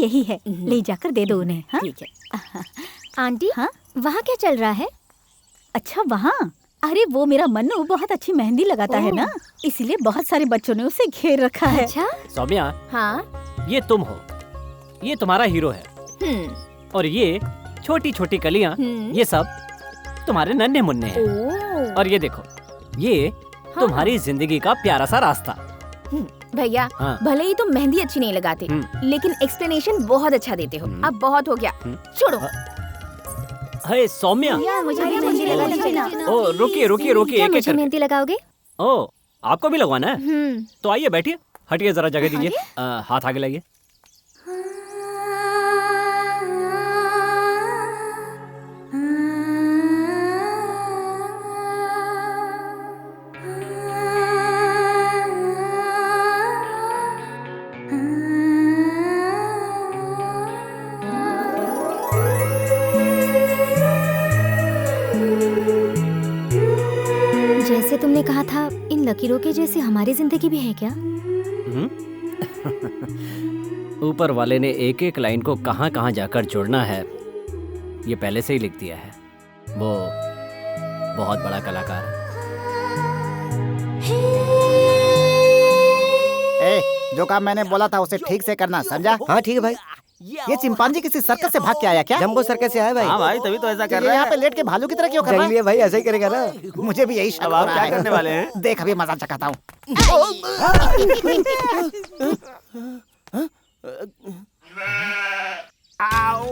यही है, ले जाकर दे दो उन्हें। हाँ? ठीक है। आंटी, हाँ वहाँ क्या चल रहा है? अच्छा वहाँ, अरे वो मेरा मन्नू बहुत अच्छी मेहंदी लगाता है ना, इसीलिए बहुत सारे बच्चों ने उसे घेर रखा है। अच्छा? सौम्या, हाँ ये तुम हो, ये तुम्हारा हीरो है, और ये छोटी छोटी कलियां, ये सब तुम्हारे नन्हे मुन्ने हैं। और ये देखो, ये तुम्हारी जिंदगी का प्यारा सा रास्ता। भैया, हाँ। भले ही तुम मेहंदी अच्छी नहीं लगाते, लेकिन एक्सप्लेनेशन बहुत अच्छा देते हो। अब बहुत हो गया, छोड़ो। हे सौम्या, मुझे भी मेहंदी लगा दीजिए ना। ओ रुकिए रुकिए रुकिए, क्या एक एक मुझे करके। मेहंदी लगाओगे? ओ आपको भी लगवाना है? तो आइए बैठिए, हटिए जरा जगह दीजिए, हाथ आगे लाइए। जैसे तुमने कहा था, इन लकीरों के जैसे हमारी जिंदगी भी है क्या? ऊपर वाले ने एक एक लाइन को कहाँ कहाँ जाकर जोड़ना है, ये पहले से ही लिख दिया है। वो बहुत बड़ा कलाकार है। ए, जो काम मैंने बोला था उसे ठीक से करना, समझा? हाँ ठीक है भाई। ये चिंपांजी किसी सर्कस से भाग के आया क्या? जंबो सर्कस से आया भाई। हाँ भाई, तभी तो ऐसा कर रहा है। यहाँ पे लेट के भालू की तरह क्यों कर रहा है? जंगली है भाई, ऐसा ही करेगा ना। मुझे भी यही शक हो रहा है। अब आप क्या करने वाले हैं? देख अभी मजा चखाता हूँ।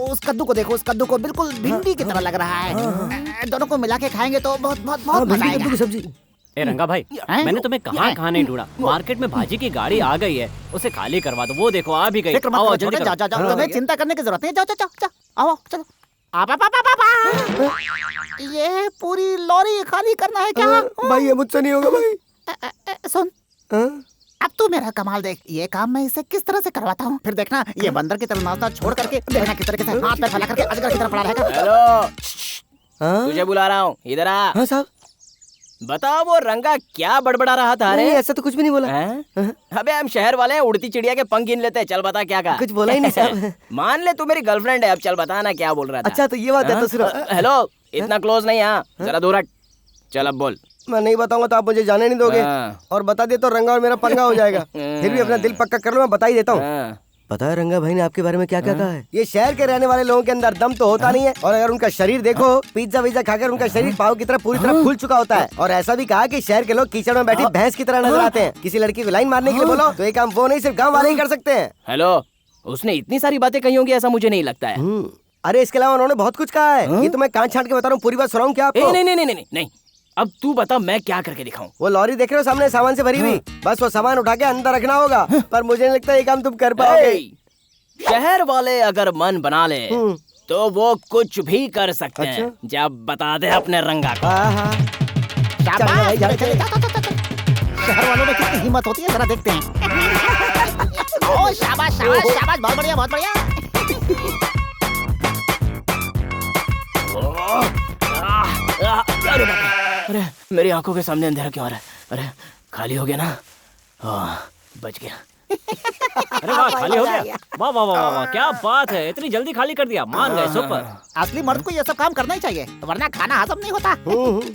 उस कद्दू को देखो, उस कद्दू को बिल्कुल भिंडी की तरह लग रहा है। दोनों को मिला के खाएंगे तो बहुत बहुत बहुत मजा आएगा। कद्दू की सब्जी। ए रंगा भाई, मैंने तुम्हें कहाँ नहीं ढूंढा। मार्केट में भाजी की गाड़ी आ गई है, उसे खाली करवा दो। वो देखो आ भी गई। फिक्र मत आओ करो, जल्दी छोटे, करो। जाओ, तुम्हें चिंता करने की जरूरत नहीं। जाओ जाओ जाओ, आओ चलो। ये पूरी लॉरी खाली करना है क्या? भाई ये मुझसे नहीं होगा भाई। सुन, अब तू मेरा कमाल देख। ये काम मैं इसे किस तरह से करवाता हूँ, फिर देखना। ये बंदर की तरह नाचना छोड़ करके देखना किस तरीके से हाथ पैर फैला करके अजगर की तरह पड़ा रहेगा। हेलो, तुझे बुला रहा हूँ, इधर आ। हाँ साहब। बता वो रंगा क्या बड़बड़ा रहा था? नहीं, ऐसा तो कुछ भी नहीं बोला। अबे हम शहर वाले हैं, उड़ती चिड़िया के पंख गिन लेते हैं। चल बता क्या कहा? कुछ बोला ही नहीं साहब। मान ले तू मेरी गर्लफ्रेंड है, अब चल बता ना क्या बोल रहा था। अच्छा तो ये बात है तो सुनो। हेलो, इतना क्लोज नहीं। हाँ जरा दूर हट। चल अब बोल। मैं नहीं बताऊंगा तो आप मुझे जाने नहीं दोगे, और बता दे तो रंगा और मेरा पंगा हो जाएगा। फिर भी अपना दिल पक्का कर लो, मैं बता ही देता हूँ। पता है रंगा भाई ने आपके बारे में क्या क्या कहा है? ये शहर के रहने वाले लोगों के अंदर दम तो होता नहीं है, और अगर उनका शरीर देखो, पिज्जा विज्जा खाकर उनका शरीर पाव की तरह पूरी तरह फूल चुका होता है। और ऐसा भी कहा कि शहर के लोग कीचड़ में बैठी भैंस की तरह नजर आते हैं। किसी लड़की को लाइन मारने के लिए बोलो तो ये काम वो नहीं, सिर्फ गाँव वाले ही कर सकते हैं। हेलो, उसने इतनी सारी बातें कही होंगी ऐसा मुझे नहीं लगता है। अरे इसके अलावा उन्होंने बहुत कुछ कहा है। ये तो मैं कान छाट के बता रहा हूँ, पूरी बात सुनाऊं क्या आपको? नहीं, अब तू बता मैं क्या करके दिखाऊं? वो लॉरी देख रहे हो सामने, सामान से भरी हुई। बस वो सामान उठा के अंदर रखना होगा, पर मुझे नहीं लगता ये काम तुम कर पाओगे। शहर वाले अगर मन बना ले तो वो कुछ भी कर सकते हैं। जब बता दे अपने रंगा को। शहर वालों में कितनी हिम्मत होती है, जरा देखते हैं। ओ शाबाश शाबाश शाबाश, बहुत बढ़िया बहुत बढ़िया। अरे मेरी आंखों के सामने अंधेरा क्यों आ रहा है? अरे खाली हो गया ना, बच गया। अरे वाह, खाली हो गया। वाह वाह वाह वाह, क्या बात है, इतनी जल्दी खाली कर दिया। मान गए, सुपर। असली मर्द को ये सब काम करना ही चाहिए, वरना खाना हजम नहीं होता।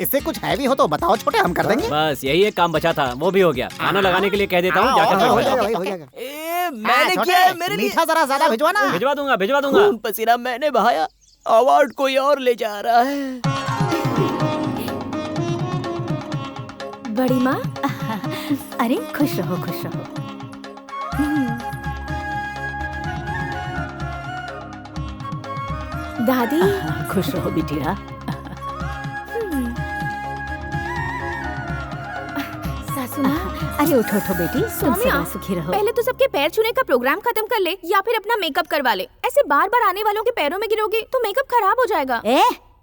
इससे कुछ हैवी हो तो बताओ छोटे, हम कर देंगे। बस यही एक काम बचा था, वो भी हो गया। खाना लगाने के लिए कह देता हूँ, जाकर मैंने किया है, मेरे मीठा जरा ज्यादा भिजवाना। भिजवा दूंगा। खून पसीना मैंने बहाया, अवार्ड कोई और ले जा रहा है। बड़ी माँ, अरे खुश रहो खुश रहो। दादी खुश रहो बिटिया। सासू माँ, अरे उठो उठो बेटी, तुम सदा सुखी रहो। पहले तो सबके पैर छूने का प्रोग्राम खत्म कर ले, या फिर अपना मेकअप करवा ले। ऐसे बार बार आने वालों के पैरों में गिरोगी तो मेकअप खराब हो जाएगा।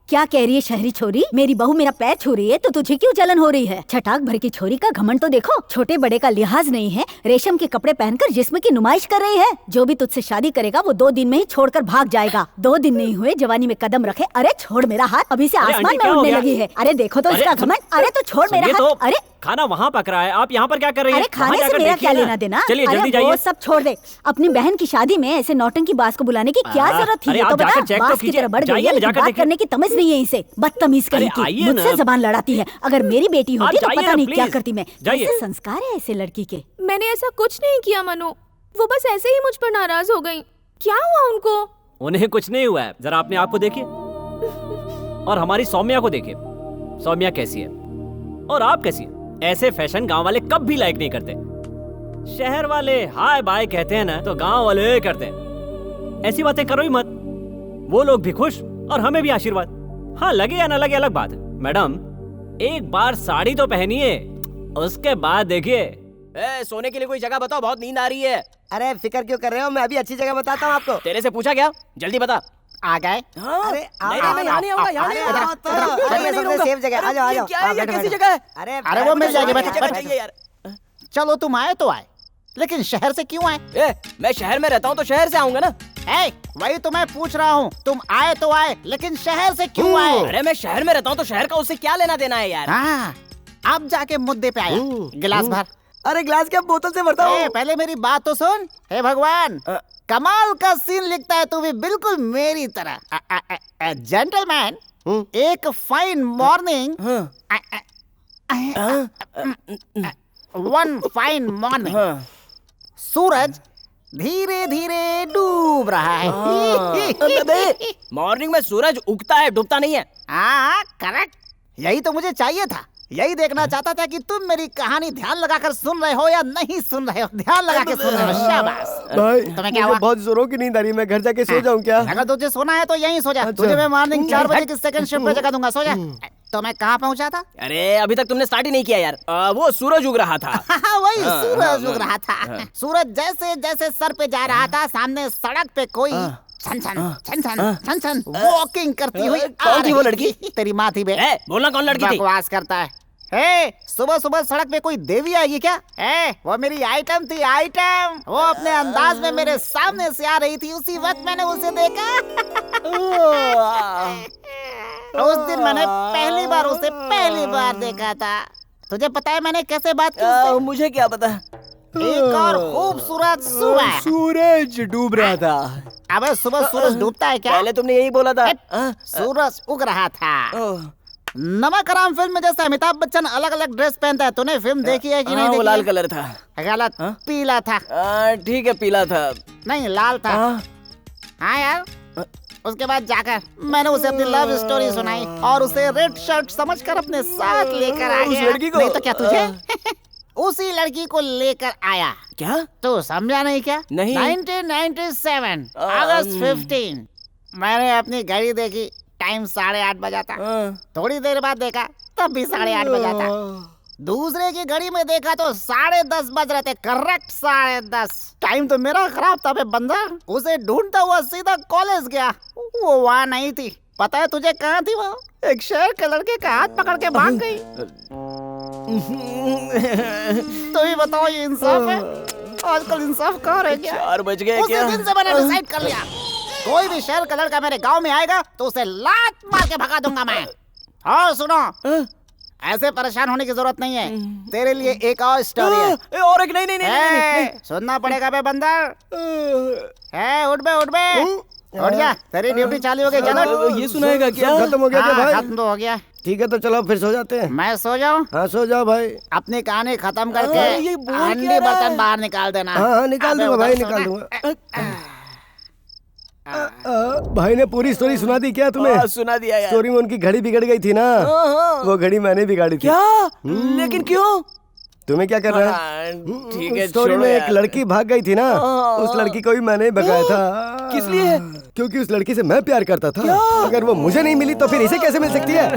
क्या कह रही है शहरी छोरी? मेरी बहू मेरा पैर छू रही है तो तुझे क्यों जलन हो रही है? छटाक भर की छोरी का घमंड तो देखो, छोटे बड़े का लिहाज नहीं है, रेशम के कपड़े पहनकर जिस्म की नुमाइश कर रही है। जो भी तुझसे शादी करेगा वो 2 दिन में ही छोड़कर भाग जाएगा। 2 दिन नहीं हुए जवानी में कदम रखे। अरे छोड़ मेरा हाथ, अभी से आसमान में उड़ने लगी है। अरे देखो तो इसका घमंड। अरे तो छोड़ मेरा हाथ। अरे खाना वहाँ पक रहा है, आप यहाँ पर क्या कर रही हैं? अरे खाने से मेरा क्या लेना देना? चलिए जल्दी जाइए। वो सब छोड़ दे। अपनी बहन की शादी में ऐसे नौटंकी बाज को बुलाने की क्या जरूरत थी? तो बता, बाज की तरह बढ़ गई है, लेकिन बात करने की तमीज नहीं है इसे। बदतमीज कहीं की, मुझसे जबान लड़ाती है। अगर मेरी बेटी होती तो पता नहीं क्या करती मैं। कैसे संस्कार है ऐसे लड़की के? मैंने ऐसा कुछ नहीं किया मनु, वो बस ऐसे ही मुझ पर नाराज हो गई। क्या हुआ उनको? उन्हें कुछ नहीं हुआ है, जरा अपने आप को देखिए और हमारी सौम्या को देखिए। सौम्या कैसी है और आप कैसी है? ऐसे फैशन गांव वाले कब भी लाइक नहीं करते। शहर वाले हाय बाय कहते हैं ना तो गांव वाले करते हैं। ऐसी बातें करो ही मत, वो लोग भी खुश और हमें भी आशीर्वाद। हाँ लगे या ना लगे अलग बात है। मैडम एक बार साड़ी तो पहनिए, उसके बाद देखिए। सोने के लिए कोई जगह बताओ, बहुत नींद आ रही है। अरे फिक्र क्यों कर रहे हो, मैं अभी अच्छी जगह बताता हूँ आपको। तेरे से पूछा क्या? जल्दी बता। आ गए? अरे यहाँ नहीं होगा, यहाँ नहीं होगा। सबसे सेफ जगह, आ जाओ आ जाओ। क्या है, कैसी जगह है? अरे वो मिल जाएगी, बैठ चाहिए यार। चलो तुम आए तो आए, लेकिन शहर से क्यों आए? मैं शहर में रहता हूँ तो शहर से आऊंगा ना। वही तो मैं पूछ रहा हूँ, तुम आए तो आए, लेकिन शहर से क्यों आए? अरे मैं शहर में रहता हूँ तो शहर का उससे क्या लेना देना है यार? हाँ, अब जाके मुद्दे पे आया। गिलास भर। अरे ग्लास क्या बोतल से भरता हूँ? पहले मेरी बात तो सुन। हे भगवान, कमाल का सीन लिखता है तू भी, बिल्कुल मेरी तरह। जेंटलमैन, एक fine morning, one fine morning, सूरज धीरे धीरे डूब रहा है। मॉर्निंग में सूरज उगता है, डूबता नहीं है। हाँ करेक्ट, यही तो मुझे चाहिए था। यही देखना चाहता था कि तुम मेरी कहानी ध्यान लगाकर सुन रहे हो या नहीं सुन रहे हो। ध्यान लगा के सुन रहे हो, शाबाश। भाई तुम्हें क्या हुआ? बहुत जोरों की नींद आ रही है, मैं घर जाके सो जाऊं क्या? अगर तुझे सोना है तो यहीं सो जा। तुझे मैं मॉर्निंग 4 बजे की सेकंड शिफ्ट पे जगह दूंगा, सो जा। तो मैं कहाँ पहुँचा था? अरे अभी तक तुमने स्टार्ट ही नहीं किया यार। वो सूरज उग रहा था। वही सूरज उग रहा था। सूरज जैसे जैसे सर पे जा रहा था, सामने सड़क पे कोई छन छन छन छन छन छन वॉकिंग करती हुई। कौन थी वो लड़की? तेरी माँ थी बे। बोलना कौन लड़की थी? बकवास करता है। सुबह सुबह सड़क पे कोई देवी आएगी क्या? वो मेरी आइटम थी, आइटम। वो अपने अंदाज में मेरे सामने से आ रही थी, उसी वक्त मैंने उसे देखा। उस दिन मैंने पहली बार देखा था। तुझे पता है मैंने कैसे बात की उससे? मुझे क्या पता। एक और खूबसूरत सुबह सूरज डूब रहा था। अबे सुबह सूरज डूबता है क्या? पहले तुमने यही बोला था। सूरज उग रहा था। नमक हराम फिल्म में जैसे अमिताभ बच्चन अलग अलग ड्रेस पहनता है, तूने फिल्म देखी है कि नहीं? वो लाल कलर था। गलत, पीला था। ठीक है, पीला था। नहीं, लाल था। हाँ यार। उसके बाद जाकर मैंने उसे अपनी लव स्टोरी सुनाई और उसे रेड शर्ट समझकर अपने साथ लेकर आ गया। लड़की को? नहीं तो क्या तुझे? उसी लड़की को लेकर आया। क्या तो समझा नहीं क्या? नहीं। 1997 अगस्त 15 मैंने अपनी घड़ी देखी, टाइम 8:30 बजा था। थोड़ी देर बाद देखा तब भी 8:30 बजा था। दूसरे की घड़ी में देखा तो 10:30 बज रहे थे, करेक्ट 10:30। टाइम तो मेरा खराब था बे बंदा। उसे ढूंढता हुआ सीधा कॉलेज गया, वो वहाँ नहीं थी। पता है तुझे कहाँ थी वो? एक शहर के लड़के का हाथ पकड़ के भाग गई। तो ही बताओ, ये इंसाफ है? आजकल इंसाफ कहाँ रह गया? 4 बज गए क्या? उसी दिन से मैंने डिसाइड कर लिया, कोई भी शहर का लड़का मेरे गांव में आएगा तो उसे लात मार के भगा दूंगा मैं। और सुनो, ऐसे परेशान होने की जरूरत नहीं है। तेरे लिए एक और स्टोरी है। और एक नहीं। सुनना पड़ेगा बे बंदर। उठ जा, तेरी ड्यूटी चालू हो गई। चलो, ये सुनाएगा क्या? खत्म हो गया क्या भाई? खत्म तो हो गया। ठीक है तो चलो फिर सो जाते हैं। मैं सो जाऊं? हाँ सो जाओ भाई। अपनी कहानी खत्म करके हंडी बर्तन बाहर निकाल देना। हाँ निकाल दूंगा भाई, निकाल दूंगा। भाई ने पूरी स्टोरी सुना दी क्या तुम्हें? सुना दिया यार। स्टोरी में उनकी घड़ी बिगड़ गई थी ना, वो घड़ी मैंने बिगाड़ी थी। क्या? लेकिन क्यों? तुम्हें क्या कर रहा है? ठीक है, स्टोरी में एक लड़की भाग गई थी ना, उस लड़की को भी मैंने भगाया था। किस लिए? क्योंकि उस लड़की से मैं प्यार करता था। अगर वो मुझे नहीं मिली तो फिर इसे कैसे मिल सकती है?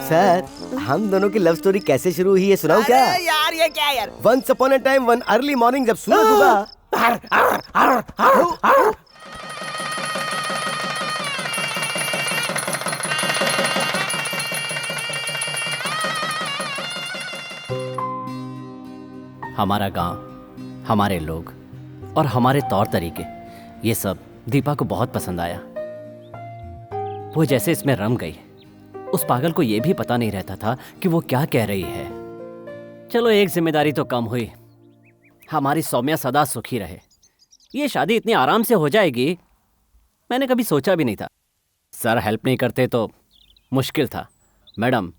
सर, हम दोनों की लव स्टोरी कैसे शुरू हुई है सुनाऊं क्या? यार ये क्या यार? Once upon a time one early morning जब सूरज उगा, हमारा गांव, हमारे लोग और हमारे तौर तरीके, ये सब दीपा को बहुत पसंद आया। वो जैसे इसमें रम गई। उस पागल को ये भी पता नहीं रहता था कि वो क्या कह रही है। चलो एक जिम्मेदारी तो कम हुई। हमारी सौम्या सदा सुखी रहे। ये शादी इतनी आराम से हो जाएगी मैंने कभी सोचा भी नहीं था। सर हेल्प नहीं करते तो मुश्किल था। मैडम,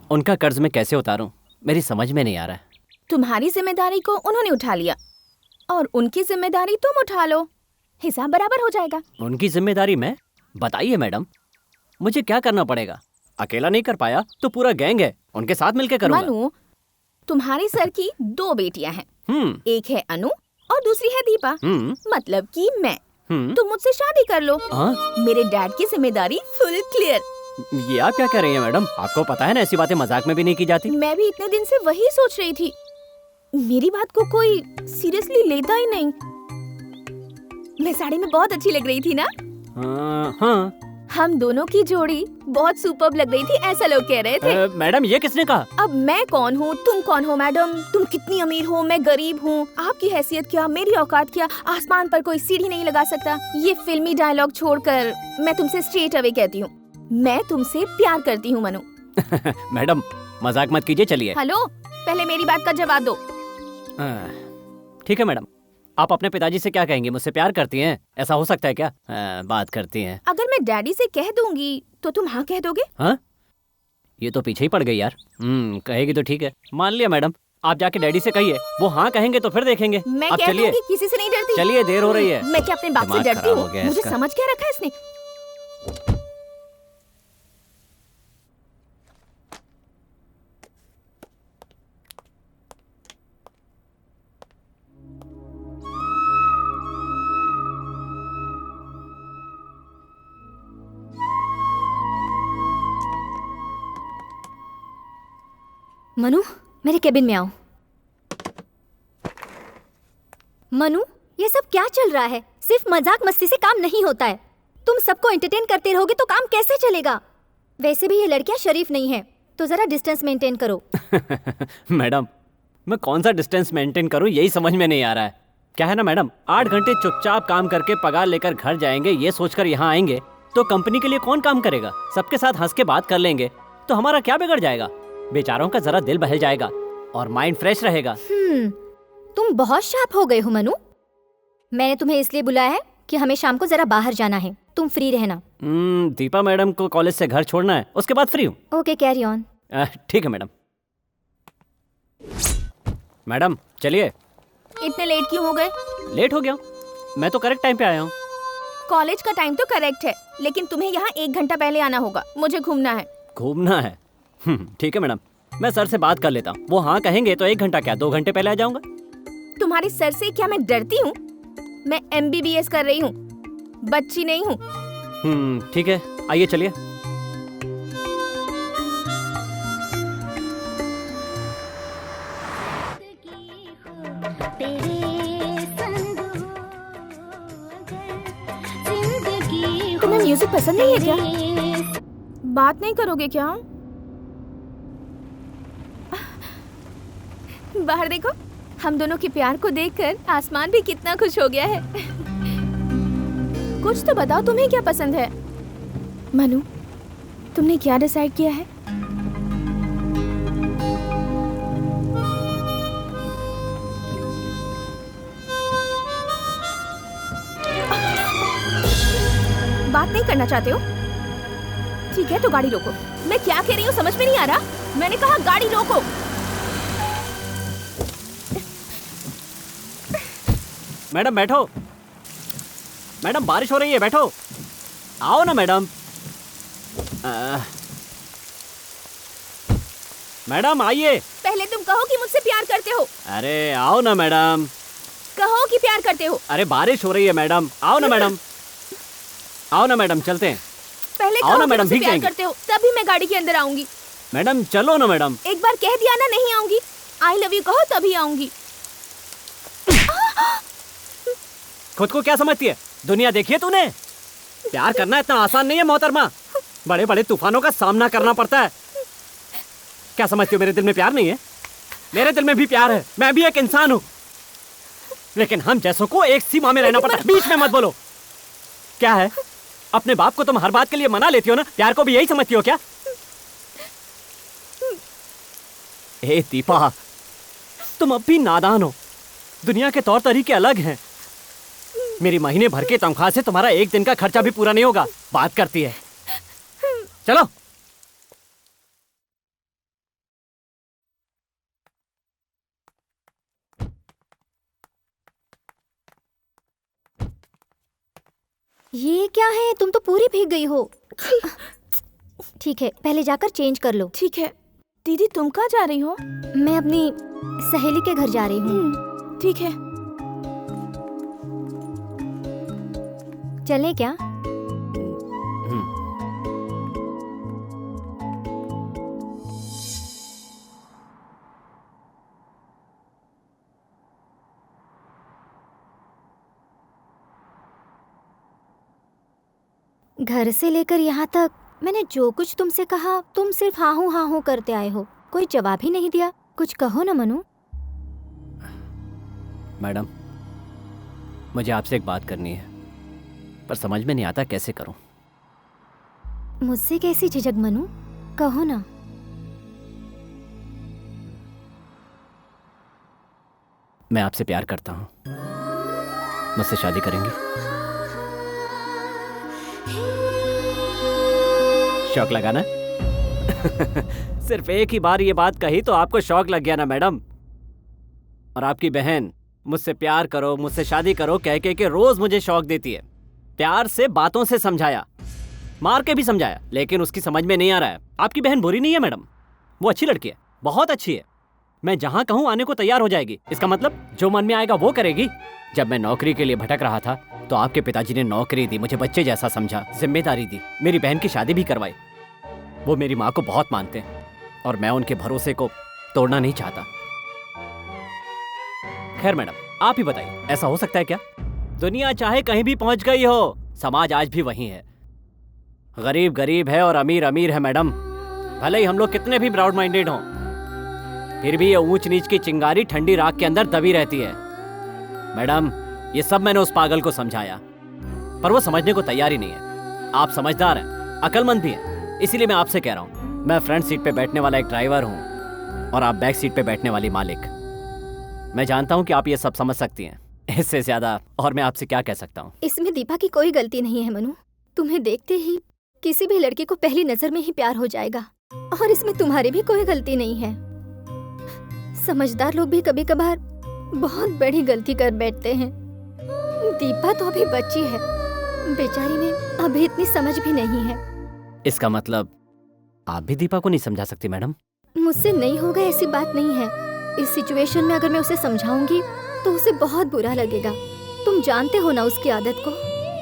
उनका कर्ज मैं कैसे उतारूं, मेरी समझ में नहीं आ रहा है। तुम्हारी जिम्मेदारी को उन्होंने उठा लिया और उनकी जिम्मेदारी तुम उठा लो, हिसाब बराबर हो जाएगा। उनकी जिम्मेदारी मैं? बताइए मैडम, मुझे क्या करना पड़ेगा? अकेला नहीं कर पाया तो पूरा गैंग है, उनके साथ मिलकर करूंगा। मनु, तुम्हारे सर की 2 बेटियां हैं। एक है अनु और दूसरी है दीपा। मतलब कि मैं। तुम मुझसे शादी कर लो। मेरे डैड की जिम्मेदारी फुल क्लियर। ये आप क्या कह रही हैं मैडम? आपको पता है ना ऐसी बातें मजाक में भी नहीं की जाती। मैं भी इतने दिन से वही सोच रही थी। मेरी बात को कोई सीरियसली लेता ही नहीं। मैं साड़ी में बहुत अच्छी लग रही थी ना? हाँ। हम दोनों की जोड़ी बहुत सुपर्ब लग रही थी, ऐसा लोग कह रहे थे। मैडम, ये किसने कहा? अब मैं कौन हूँ, तुम कौन हो मैडम? तुम कितनी अमीर हो, मैं गरीब हूँ। आपकी हैसियत क्या, मेरी औकात क्या? आसमान पर कोई सीढ़ी नहीं लगा सकता। ये फिल्मी डायलॉग छोड़कर मैं तुमसे स्ट्रेट अवे कहती हूँ, मैं तुमसे प्यार करती हूँ मनु। मैडम, मजाक मत कीजिए, चलिए। हेलो, पहले मेरी बात का जवाब दो। ठीक है मैडम, आप अपने पिताजी से क्या कहेंगे? मुझसे प्यार करती हैं, ऐसा हो सकता है क्या? बात करती हैं। अगर मैं डैडी से कह दूंगी तो तुम हाँ कह दोगे? हाँ, ये तो पीछे ही पड़ गई यार। कहेगी तो ठीक है, मान लिया मैडम। आप जाके डैडी से कहिए, वो हाँ कहेंगे तो फिर देखेंगे। मैं कह दूंगी, किसी से नहीं डरती। चलिए, देर हो रही है। मैं क्या अपने बाप से डरती हूँ? मुझे समझ क्या रखा है इसने? मनु, मेरे केबिन में आओ। मनु, ये सब क्या चल रहा है? सिर्फ मजाक मस्ती से काम नहीं होता है। तुम सबको एंटरटेन करते रहोगे तो काम कैसे चलेगा? वैसे भी ये लड़कियां शरीफ नहीं है, तो जरा डिस्टेंस मेंटेन करो। मैडम, मैं कौन सा डिस्टेंस मेंटेन करूं, यही समझ में नहीं आ रहा है। क्या है ना मैडम, 8 घंटे चुपचाप काम करके पगार लेकर घर जाएंगे, ये सोचकर यहाँ आएंगे तो कंपनी के लिए कौन काम करेगा? सबके साथ हंस के बात कर लेंगे तो हमारा क्या बिगड़ जाएगा? बेचारों का जरा दिल बहल जाएगा और माइंड फ्रेश रहेगा। तुम बहुत शार्प हो गए हो मनु। मैंने तुम्हें इसलिए बुलाया है कि हमें शाम को जरा बाहर जाना है, तुम फ्री रहना। दीपा मैडम को कॉलेज से घर छोड़ना है, उसके बाद फ्री हूँ। Okay, carry on. ठीक है मैडम। मैडम चलिए। इतने लेट क्यों हो गए? लेट हो गया? मैं तो करेक्ट टाइम पे आया हूँ। कॉलेज का टाइम तो करेक्ट है, लेकिन तुम्हें यहाँ 1 घंटा पहले आना होगा। मुझे घूमना है। घूमना है? ठीक है मैडम, मैं सर से बात कर लेता हूँ। वो हाँ कहेंगे तो 1 घंटा क्या 2 घंटे पहले आ जाऊंगा। तुम्हारे सर से क्या मैं डरती हूँ? मैं MBBS कर रही हूँ, बच्ची नहीं हूँ। ठीक है, आइए चलिए। तुम्हें म्यूजिक पसंद नहीं है क्या? बात नहीं करोगे क्या? बाहर देखो, हम दोनों के प्यार को देखकर आसमान भी कितना खुश हो गया है। कुछ तो बताओ, तुम्हें क्या पसंद है? मनु, तुमने क्या डिसाइड किया है? बात नहीं करना चाहते हो? ठीक है, तो गाड़ी रोको। मैं क्या कह रही हूँ समझ में नहीं आ रहा? मैंने कहा गाड़ी रोको। मैडम बैठो। मैडम बारिश हो रही है, बैठो। आओ ना मैडम। मैडम आइए। पहले तुम कहो कि मुझसे प्यार करते हो। अरे आओ ना मैडम। कहो कि प्यार करते हो। अरे बारिश हो रही है मैडम, आओ ना मैडम। आओ ना मैडम, चलते हैं। पहले कहो कि मुझसे प्यार करते हो, तभी मैं गाड़ी के अंदर आऊंगी। मैडम चलो ना मैडम। एक बार कह दिया ना नहीं आऊंगी। आई लव यू कहो तभी आऊंगी। खुद को क्या समझती है? दुनिया देखी है तूने? प्यार करना इतना आसान नहीं है मोहतरमा, बड़े बड़े तूफानों का सामना करना पड़ता है। क्या समझती हो मेरे दिल में प्यार नहीं है? मेरे दिल में भी प्यार है, मैं भी एक इंसान हूँ, लेकिन हम जैसों को एक सीमा में रहना पड़ता है। बीच में मत बोलो। क्या है, अपने बाप को तुम हर बात के लिए मना लेती हो ना, प्यार को भी यही समझती हो क्या? ए दीपा, तुम अब भी नादान हो। दुनिया के तौर तरीके अलग हैं। मेरी महीने भर के तनख्वाह से तुम्हारा एक दिन का खर्चा भी पूरा नहीं होगा। बात करती है। चलो। ये क्या है, तुम तो पूरी भीग गई हो। ठीक है, पहले जाकर चेंज कर लो। ठीक है। दीदी तुम कहाँ जा रही हो? मैं अपनी सहेली के घर जा रही हूँ। ठीक है। चलें क्या? घर से लेकर यहाँ तक मैंने जो कुछ तुमसे कहा, तुम सिर्फ हाँ हूँ करते आए हो, कोई जवाब ही नहीं दिया। कुछ कहो ना मनु। मैडम, मुझे आपसे एक बात करनी है, पर समझ में नहीं आता कैसे करूं। मुझसे कैसी झिझक मनु, कहो ना। मैं आपसे प्यार करता हूं, मुझसे शादी करेंगी? शौक लगा ना? सिर्फ एक ही बार ये बात कही तो आपको शौक लग गया ना मैडम? और आपकी बहन मुझसे प्यार करो, मुझसे शादी करो कह के रोज मुझे शौक देती है। प्यार से, बातों से समझाया, मार के भी समझाया, लेकिन उसकी समझ में नहीं आ रहा है। आपकी बहन बुरी नहीं है मैडम, वो अच्छी लड़की है, बहुत अच्छी है। मैं जहां कहूं आने को तैयार हो जाएगी। इसका मतलब जो मन में आएगा वो करेगी। जब मैं नौकरी के लिए भटक रहा था तो आपके पिताजी ने नौकरी दी, मुझे बच्चे जैसा समझा, जिम्मेदारी दी, मेरी बहन की शादी भी करवाई। वो मेरी माँ को बहुत मानते हैं और मैं उनके भरोसे को तोड़ना नहीं चाहता। खैर मैडम, आप ही बताइए, ऐसा हो सकता है क्या? दुनिया चाहे कहीं भी पहुंच गई हो, समाज आज भी वही है। गरीब गरीब है और अमीर अमीर है मैडम। भले ही हम लोग कितने भी ब्रॉड माइंडेड हों, फिर भी ये ऊंच नीच की चिंगारी ठंडी राख के अंदर दबी रहती है। मैडम, ये सब मैंने उस पागल को समझाया, पर वो समझने को तैयार ही नहीं है। आप समझदार हैं, अक्लमंद भी हैं, इसीलिए मैं आपसे कह रहा हूँ। मैं फ्रंट सीट पे बैठने वाला एक ड्राइवर हूँ और आप बैक सीट पे बैठने वाली मालिक। मैं जानता हूँ कि आप ये सब समझ सकती हैं, इससे ज्यादा और मैं आपसे क्या कह सकता हूँ। इसमें दीपा की कोई गलती नहीं है मनु। तुम्हें देखते ही किसी भी लड़के को पहली नजर में ही प्यार हो जाएगा, और इसमें तुम्हारी भी कोई गलती नहीं है। समझदार लोग भी कभी कभार बहुत बड़ी गलती कर बैठते हैं। दीपा तो अभी बच्ची है, बेचारी में अभी इतनी समझ भी नहीं है। इसका मतलब आप भी दीपा को नहीं समझा सकती मैडम? मुझसे नहीं होगा ऐसी बात नहीं है। इस सिचुएशन में अगर मैं उसे समझाऊंगी तो उसे बहुत बुरा लगेगा। तुम जानते हो ना उसकी आदत को।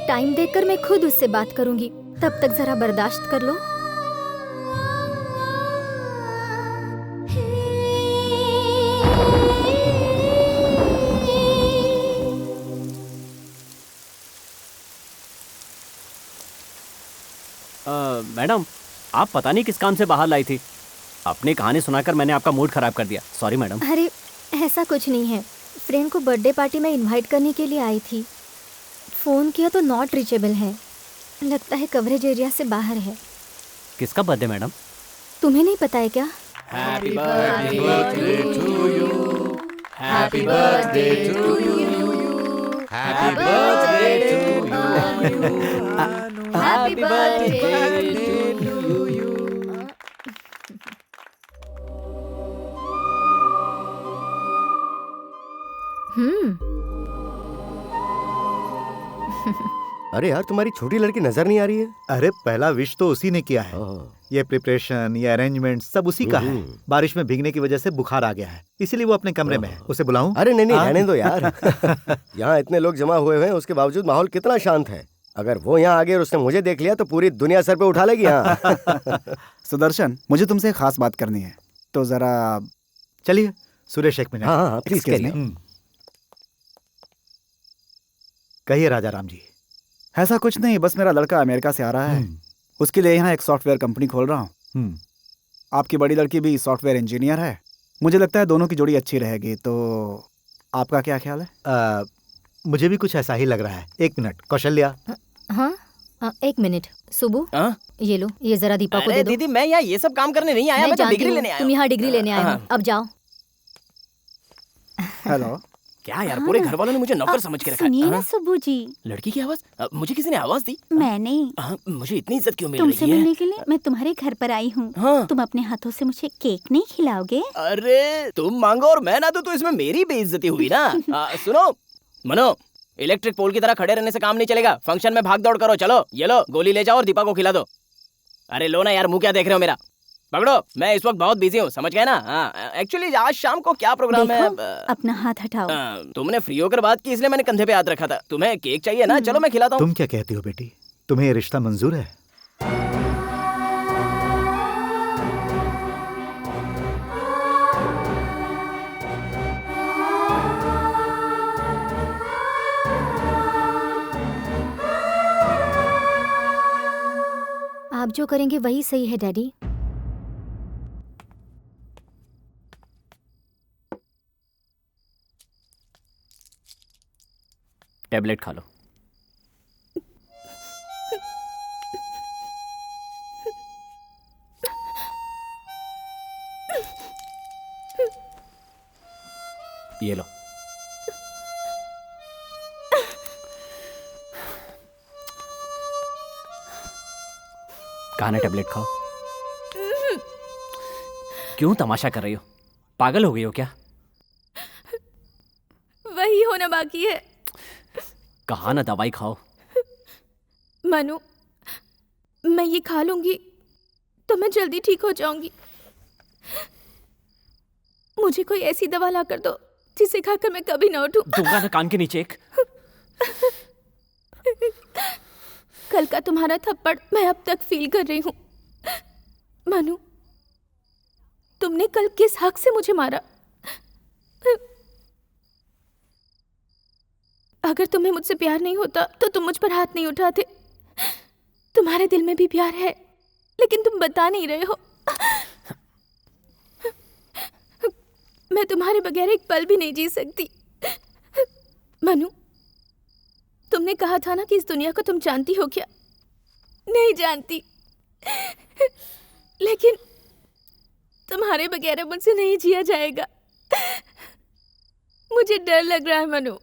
टाइम देखकर मैं खुद उससे बात करूंगी, तब तक जरा बर्दाश्त कर लो। मैडम, आप पता नहीं किस काम से बाहर लाई थी। अपनी कहानी सुनाकर मैंने आपका मूड खराब कर दिया, सॉरी मैडम। अरे ऐसा कुछ नहीं है, फ्रेंड को बर्थडे पार्टी में इनवाइट करने के लिए आई थी। फोन किया तो नॉट रीचेबल है, लगता है कवरेज एरिया से बाहर है। किसका बर्थडे मैडम? तुम्हें नहीं पता है क्या? Happy birthday to you, happy birthday to you, happy birthday to you, happy birthday to you. अरे यार, तुम्हारी छोटी लड़की नजर नहीं आ रही है। अरे पहला विश तो उसी ने किया है। ये प्रिपरेशन, ये अरेंजमेंट सब उसी का है। बारिश में भीगने की वजह से बुखार आ गया है, इसीलिए वो अपने कमरे में है। उसे बुलाऊं? अरे नहीं, रहने दो यार। यहाँ इतने लोग जमा हुए हैं, उसके बावजूद माहौल कितना शांत है। अगर वो यहाँ आ गए और उसने मुझे देख लिया तो पूरी दुनिया सर पे उठा लेगी। यहाँ सुदर्शन, मुझे तुमसे एक खास बात करनी है, तो जरा चलिए। सुरेश, एक मिनट। हाँ, प्लीज करिए। कहिए राजा राम जी। ऐसा कुछ नहीं, बस मेरा लड़का अमेरिका से आ रहा है, उसके लिए यहाँ एक सॉफ्टवेयर कंपनी खोल रहा हूँ। आपकी बड़ी लड़की भी सॉफ्टवेयर इंजीनियर है, मुझे लगता है दोनों की जोड़ी अच्छी रहेगी, तो आपका क्या ख्याल है? मुझे भी कुछ ऐसा ही लग रहा है। 1 मिनट कौशल्या। हाँ 1 मिनट सुबु, हाँ? ये लो, ये जरा दीपा को अरे दे दो। दीदी, मैं यहाँ ये सब काम करने नहीं आया, मैं तो जानती डिग्री हूँ, लेने आया तुम हूँ। यहाँ डिग्री लेने आए हो। हाँ। अब जाओ। हेलो। क्या यार, पूरे घर वालों ने मुझे नौकर समझ के रखा है। सुनिए ना हाँ? सुब्बू जी, लड़की की आवाज? मुझे किसी ने आवाज दी? मैंने मुझे इतनी इज्जत क्यों मिल तुमसे रही है? मिलने के लिए मैं तुम्हारे घर पर आई हूँ। हाँ। तुम अपने हाथों से मुझे केक नहीं खिलाओगे? अरे तुम मांगो और मैं ना दूं तो इसमें मेरी बेइज्जती हुई ना। सुनो मनो, इलेक्ट्रिक पोल की तरह खड़े रहने से काम नहीं चलेगा। फंक्शन में भाग दौड़ करो। चलो ये लो, गोली ले जाओ और दीपा को खिला दो। अरे लो ना यार, मुंह क्या देख रहे हो मेरा? पकड़ो, मैं इस वक्त बहुत बिजी हूँ, समझ गए ना? एक्चुअली आज शाम को क्या प्रोग्राम है? अपना हाथ हटाओ। तुमने फ्री होकर बात की इसलिए मैंने कंधे पे हाथ रखा था। तुम्हें केक चाहिए ना? चलो मैं खिलाता हूँ। तुम क्या कहती हो बेटी, तुम्हें ये रिश्ता मंजूर है? आप जो करेंगे वही सही है डैडी। टेबलेट खा लो। ये लो। कहा ना टेबलेट खाओ। क्यों तमाशा कर रही हो? पागल हो गई हो क्या? वही होना बाकी है। कहा ना दवाई खाओ। मनु, मैं ये खा लूंगी तो मैं जल्दी ठीक हो जाऊंगी। मुझे कोई ऐसी दवा ला कर दो जिसे खाकर मैं कभी ना उठूं। दूंगा ना कान के नीचे एक। कल का तुम्हारा थप्पड़ मैं अब तक फील कर रही हूँ। मनु, तुमने कल किस हक से मुझे मारा? अगर तुम्हें मुझसे प्यार नहीं होता तो तुम मुझ पर हाथ नहीं उठाते। तुम्हारे दिल में भी प्यार है, लेकिन तुम बता नहीं रहे हो। मैं तुम्हारे बगैर एक पल भी नहीं जी सकती। मनु, तुमने कहा था ना कि इस दुनिया को तुम जानती हो क्या? नहीं जानती, लेकिन तुम्हारे बगैर मुझसे नहीं जिया जाएगा। मुझे डर लग रहा है मनु।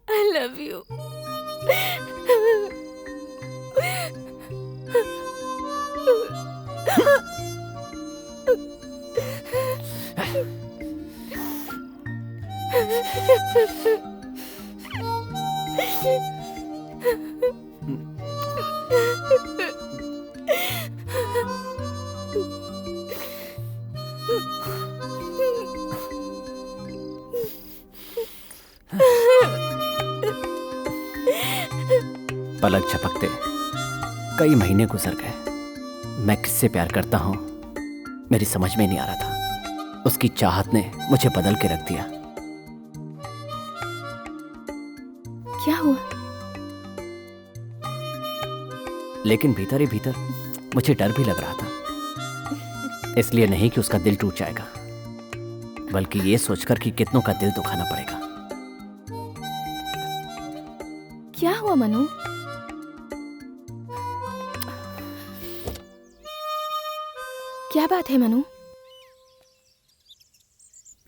I love you. पलक झपकते कई महीने गुजर गए। मैं किससे प्यार करता हूं मेरी समझ में नहीं आ रहा था। उसकी चाहत ने मुझे बदल के रख दिया। क्या हुआ? लेकिन भीतर ही भीतर मुझे डर भी लग रहा था। इसलिए नहीं कि उसका दिल टूट जाएगा, बल्कि ये सोचकर कि कितनों का दिल दुखाना पड़ेगा। क्या हुआ मनु? क्या बात है मनु?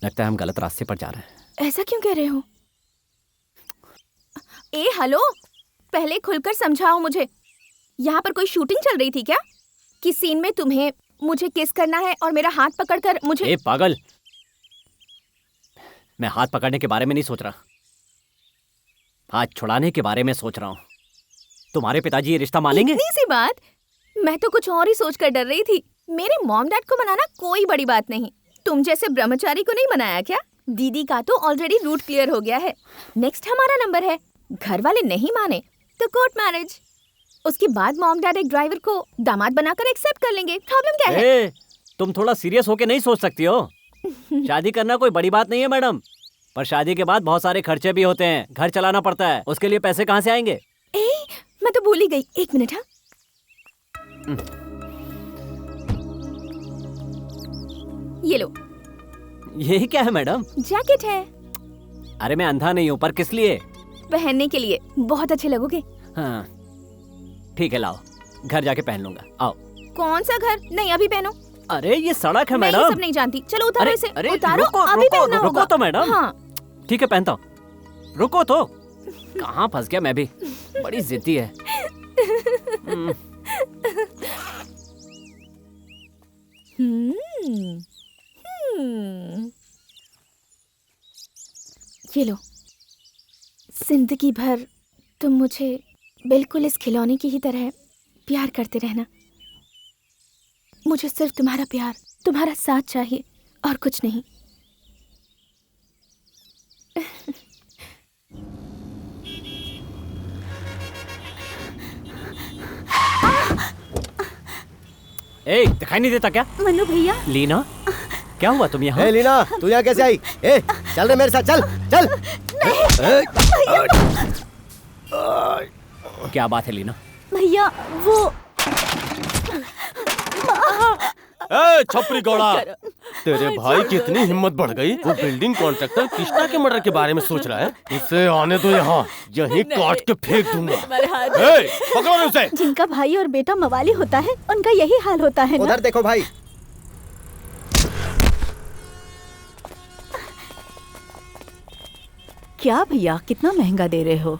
लगता है हम गलत रास्ते पर जा रहे हैं। ऐसा क्यों कह रहे हो? ए हेलो, पहले खुलकर समझाओ मुझे। यहाँ पर कोई शूटिंग चल रही थी क्या? किस सीन में तुम्हें मुझे किस करना है और मेरा हाथ पकड़कर मुझे? ए पागल, मैं हाथ पकड़ने के बारे में नहीं सोच रहा, हाथ छुड़ाने के बारे में सोच रहा हूँ। तुम्हारे पिताजी ये रिश्ता मानेंगे? इतनी सी बात? मैं तो कुछ और ही सोचकर डर रही थी। मेरे मॉम डैड को मनाना कोई बड़ी बात नहीं। तुम जैसे ब्रह्मचारी को नहीं मनाया क्या? दीदी का तो ऑलरेडी रूट क्लियर हो गया है। नेक्स्ट हमारा नंबर है। घर वाले नहीं माने तो कोर्ट मैरिज। उसके बाद मॉम डैड एक ड्राइवर को दामाद बनाकर एक्सेप्ट कर लेंगे। प्रॉब्लम क्या है? तुम थोड़ा सीरियस होके नहीं सोच सकती हो? शादी करना कोई बड़ी बात नहीं है मैडम, पर शादी के बाद बहुत सारे खर्चे भी होते हैं। घर चलाना पड़ता है, उसके लिए पैसे कहाँ से आएंगे? मैं तो भूल ही गई। 1 मिनट। हाँ ये लो। ये क्या है मैडम? जैकेट है। अरे मैं अंधा नहीं हूँ, पर किस लिए? पहनने के लिए, बहुत अच्छे लगोगे। हाँ ठीक है, लाओ, घर जाके पहन लूंगा। आओ। कौन सा घर? नहीं, अभी पहनो। अरे ये सड़क है मैं मैडम। ये सब नहीं जानती। चलो उतारो इसे। अरे उतारो, रुको, अभी रुको, पहनना रुको होगा। तो मैडम। हाँ। ठीक है, पहनता हूँ। रुको तो। कहाँ फंस गया मैं भी, बड़ी जिद्दी है। ये लो। जिंदगी भर तुम मुझे बिल्कुल इस खिलौने की ही तरह प्यार करते रहना। मुझे सिर्फ तुम्हारा प्यार, तुम्हारा साथ चाहिए और कुछ नहीं। ए, दिखाई नहीं देता क्या? मनु भैया। लीना, क्या हुआ तुम यहाँ? ए लीना, तू यहाँ कैसे आई? ए, चल रे मेरे साथ, चल चल। क्या बात है लीना? भैया वो ए छपरी गौड़ा, तेरे भाई की इतनी हिम्मत बढ़ गई, वो बिल्डिंग कॉन्ट्रैक्टर कृष्णा के मर्डर के बारे में सोच रहा है। उसे आने दो यहाँ, यहीं काट के फेंक दूंगा। ए, पकड़ो उसे। जिनका भाई और बेटा मवाली होता है, उनका यही हाल होता है ना? उधर देखो भाई। क्या भैया, कितना महंगा दे रहे हो?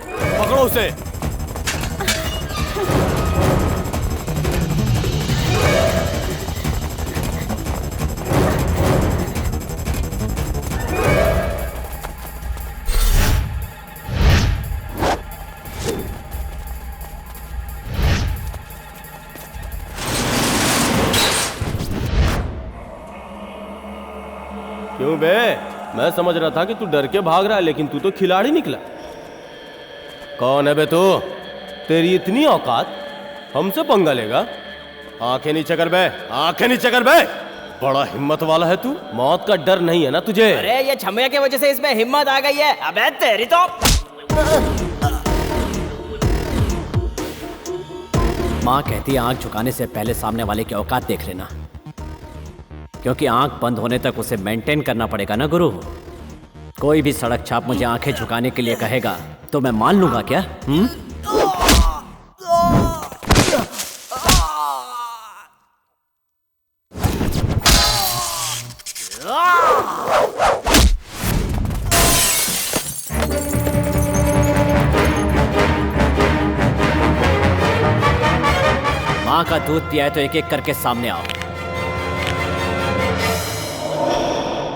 पकड़ो उसे। क्यों बे? मैं समझ रहा था कि तू डर के भाग रहा है, लेकिन तू तो खिलाड़ी निकला। कौन है बे तू? तेरी इतनी औकात, हमसे पंगा लेगा? आंखें नीचे कर बे, आंखें नीचे कर बे। बड़ा हिम्मत वाला है तू, मौत का डर नहीं है ना तुझे? अरे ये छमिया की वजह से इसमें हिम्मत आ गई है। अबे तेरी तो। माँ कहती है आंख झुकाने से पहले सामने वाले की औकात देख लेना, क्योंकि आंख बंद होने तक उसे मेंटेन करना पड़ेगा ना गुरु। कोई भी सड़क छाप मुझे आंखें झुकाने के लिए कहेगा तो मैं मान लूंगा क्या? माँ का दूध पिया है तो एक एक करके सामने आओ।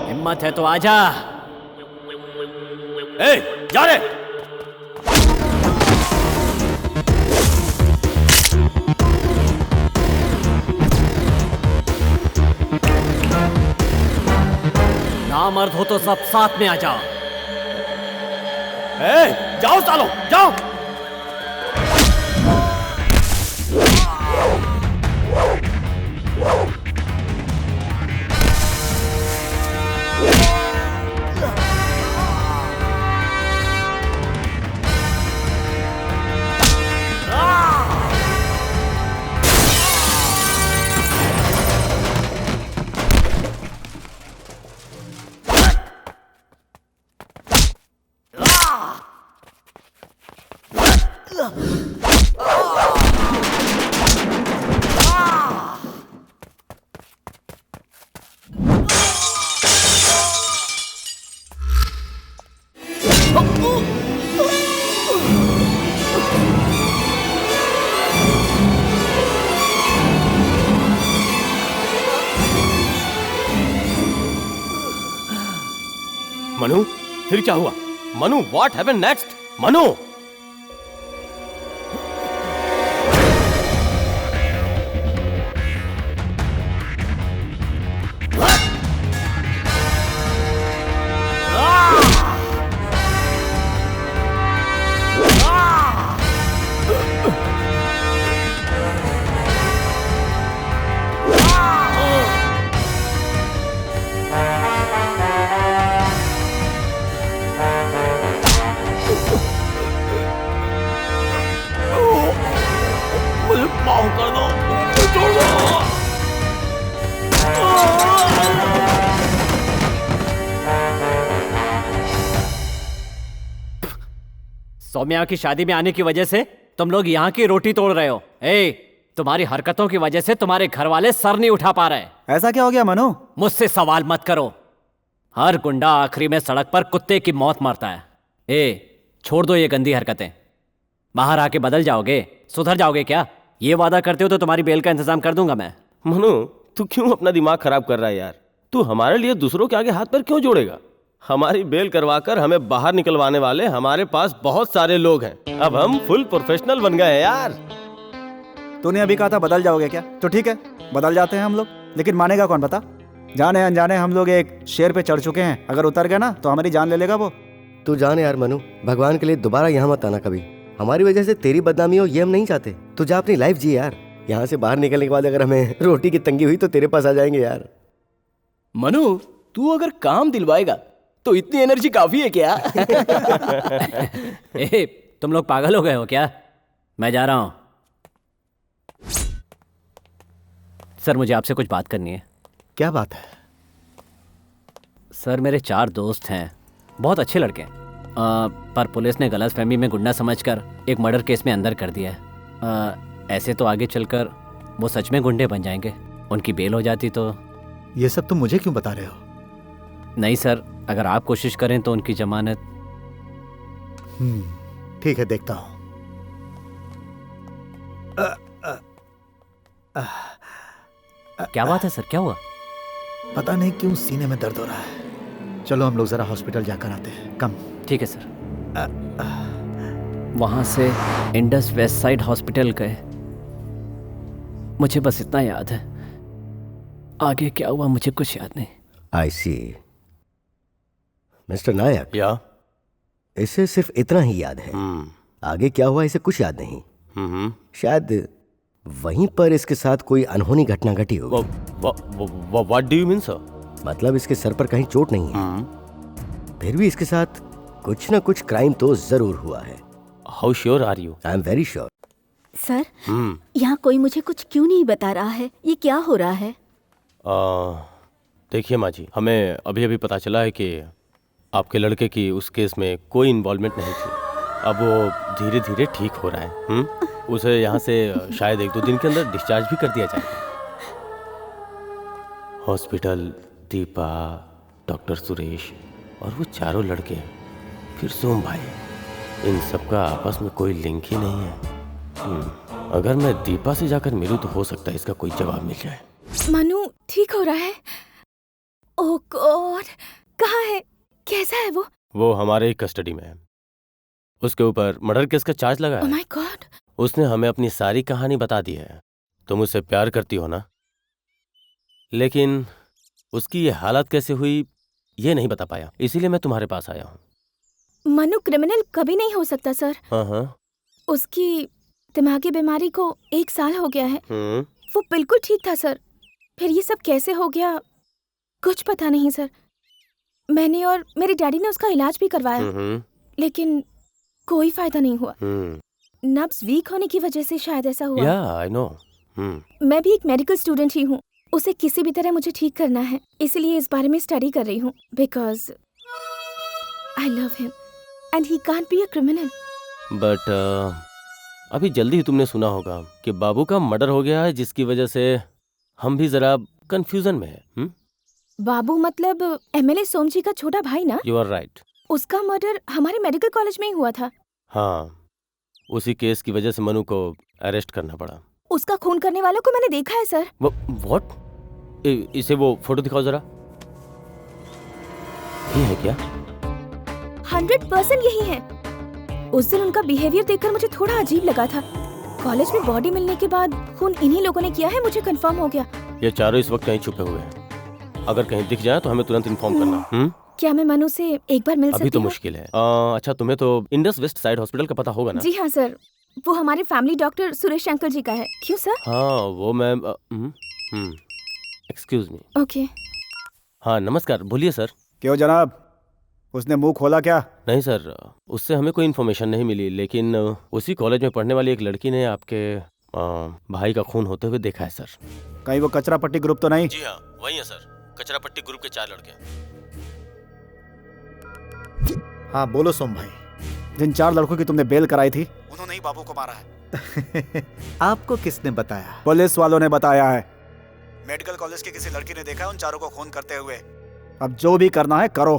हिम्मत है तो आजा। ए, जा रे। नामर्द हो तो सब साथ में आ जाओ। ए, जाओ सालो, जाओ। मनु, फिर क्या हुआ? Manu, what happened next? Manu, Saumya की शादी में आने की वजह से तुम लोग यहाँ की रोटी तोड़ रहे हो। तुम्हारी हरकतों की वजह से तुम्हारे घर वाले सर नहीं उठा पा रहे। ऐसा क्या हो गया मनु? मुझसे सवाल मत करो। हर गुंडा आखिरी में सड़क पर कुत्ते की मौत मरता है। छोड़ दो ये गंदी हरकतें। बाहर आके बदल जाओगे, सुधर जाओगे क्या? ये वादा करते हो तो तुम्हारी बेल का इंतजाम कर दूंगा मैं। मनु, तू क्यों अपना दिमाग खराब कर रहा है यार? तू हमारे लिए दूसरों के आगे हाथ पैर क्यों जोड़ेगा? हमारी बेल करवाकर हमें बाहर निकलवाने वाले हमारे पास बहुत सारे लोग हैं। अब हम फुल प्रोफेशनल बन गए हैं यार। तूने अभी कहा था बदल जाओगे क्या? तो ठीक है, बदल जाते हैं हम लोग, लेकिन मानेगा कौन बता? जाने अनजाने हम लोग एक शेर पे चढ़ चुके हैं, अगर उतर गए ना तो हमारी जान ले लेगा वो। तू जाने यार मनु, भगवान के लिए दोबारा यहाँ मत आना कभी। हमारी वजह से तेरी बदनामी हो ये हम नहीं चाहते। तू जा अपनी लाइफ जी यार। यहाँ से बाहर निकलने के बाद अगर हमें रोटी की तंगी हुई तो तेरे पास आ जाएंगे यार। मनु, तू अगर काम दिलवाएगा तो इतनी एनर्जी काफी है क्या? तुम लोग पागल हो गए हो क्या? मैं जा रहा हूं। सर, मुझे आपसे कुछ बात करनी है। क्या बात है? सर, मेरे 4 दोस्त हैं, बहुत अच्छे लड़के हैं, पर पुलिस ने गलतफहमी में गुंडा समझकर एक मर्डर केस में अंदर कर दिया है। ऐसे तो आगे चलकर वो सच में गुंडे बन जाएंगे। उनकी बेल हो जाती तो। ये सब तुम मुझे क्यों बता रहे हो? नहीं सर, अगर आप कोशिश करें तो उनकी जमानत। ठीक है, देखता हूं। क्या बात है सर, क्या हुआ? पता नहीं क्यों सीने में दर्द हो रहा है। चलो हम लोग जरा हॉस्पिटल जाकर आते हैं। कम। ठीक है सर। वहां से इंडस वेस्ट साइड हॉस्पिटल गए। मुझे बस इतना याद है, आगे क्या हुआ मुझे कुछ याद नहीं। आई सी। मिस्टर नायक, या इसे सिर्फ इतना ही याद है। आगे क्या हुआ इसे कुछ याद नहीं। शायद वहीं पर इसके साथ कोई अनहोनी घटना घटी होगी। What do you mean sir? मतलब इसके सर पर कहीं चोट नहीं है, फिर भी इसके साथ कुछ ना कुछ क्राइम तो जरूर हुआ है। How sure are you? I am very sure. Sir, यहाँ कोई मुझे कुछ क्यों नहीं बता रहा है? ये क्या हो रहा है? देखिए माँ जी, हमें अभी अभी पता चला है कि आपके लड़के की उस केस में कोई इन्वॉल्वमेंट नहीं थी। अब वो धीरे धीरे ठीक हो रहा है। उसे यहाँ से शायद 1-2 दिन के अंदर डिस्चार्ज भी कर दिया जाएगा। हॉस्पिटल, दीपा, डॉक्टर सुरेश और वो चारों लड़के, फिर सोम भाई, इन सबका आपस में कोई लिंक ही नहीं है। अगर मैं दीपा से जाकर मिलूं तो हो सकता है इसका कोई जवाब मिल जाए। मनु ठीक हो रहा है? ओह गॉड, कहाँ है? कैसा है वो? वो हमारे ही कस्टडी में है। उसके ऊपर मर्डर केस का चार्ज लगा है। ओह माय गॉड। उसने हमें अपनी सारी कहानी बता दी है। तुम उससे प्यार करती हो ना, लेकिन उसकी ये हालत कैसे हुई ये नहीं बता पाया, इसीलिए मैं तुम्हारे पास आया हूँ। मनु क्रिमिनल कभी नहीं हो सकता सर। हाँ। उसकी दिमागी बीमारी को 1 साल हो गया है। वो बिल्कुल ठीक था सर, फिर ये सब कैसे हो गया कुछ पता नहीं सर। मैंने और मेरे डैडी ने उसका इलाज भी करवाया, लेकिन कोई फायदा नहीं हुआ। नब्ज वीक होने की वजह से शायद ऐसा हुआ। या आई नो। मैं भी एक मेडिकल स्टूडेंट ही हूँ, उसे किसी भी तरह मुझे ठीक करना है, इसलिए इस बारे में स्टडी कर रही हूँ। Because I love him and he can't be a criminal. But अभी जल्दी ही तुमने सुना होगा कि बाबू का मर्डर हो गया है, जिसकी वजह से हम भी जरा कंफ्यूजन में है। बाबू मतलब एमएलए सोमजी का छोटा भाई ना? You are right. उसका मर्डर हमारे मेडिकल कॉलेज में ही हुआ था। हाँ, उसी केस की वजह से मनु को अरेस्ट करना पड़ा। उसका खून करने वालों को मैंने देखा है सर। व्हाट? इसे वो फोटो दिखाओ जरा। ये है क्या? 100% यही है। उस दिन उनका बिहेवियर देखकर मुझे थोड़ा अजीब लगा था। कॉलेज में बॉडी मिलने के बाद खून इन्हीं लोगों ने किया है, मुझे कंफर्म हो गया। ये चारों इस वक्त कहीं छुपे हुए हैं। अगर कहीं दिख जाए तो हमें तुरंत इन्फॉर्म करना। क्या मैं मनु से एक बार मिल सकती हूँ? अभी तो मुश्किल है। अच्छा, तुम्हें तो इंडस वेस्ट साइड हॉस्पिटल का पता होगा ना? जी हाँ सर, वो हमारे फैमिली डॉक्टर सुरेश अंकल जी का है। क्यों सर? हाँ, वो मैं एक्सक्यूज मी। ओके। हाँ नमस्कार, बोलिए सर। क्यों जनाब, उसने मुंह खोला क्या? नहीं सर, उससे हमें कोई इन्फॉर्मेशन नहीं मिली, लेकिन उसी कॉलेज में पढ़ने वाली एक लड़की ने आपके भाई का खून होते हुए देखा है सर। कहीं वो कचरा पट्टी ग्रुप तो नहीं? जी हाँ, वही है सर, कचरा पट्टी ग्रुप के 4 लड़के। हाँ बोलो सोम भाई। जिन 4 लड़कों की तुमने बेल कराई थी उन्होंने ही बाबू को मारा है। आपको किसने बताया? पुलिस वालों ने बताया है। मेडिकल कॉलेज की किसी लड़की ने देखा है उन चारों को खून करते हुए। अब जो भी करना है करो।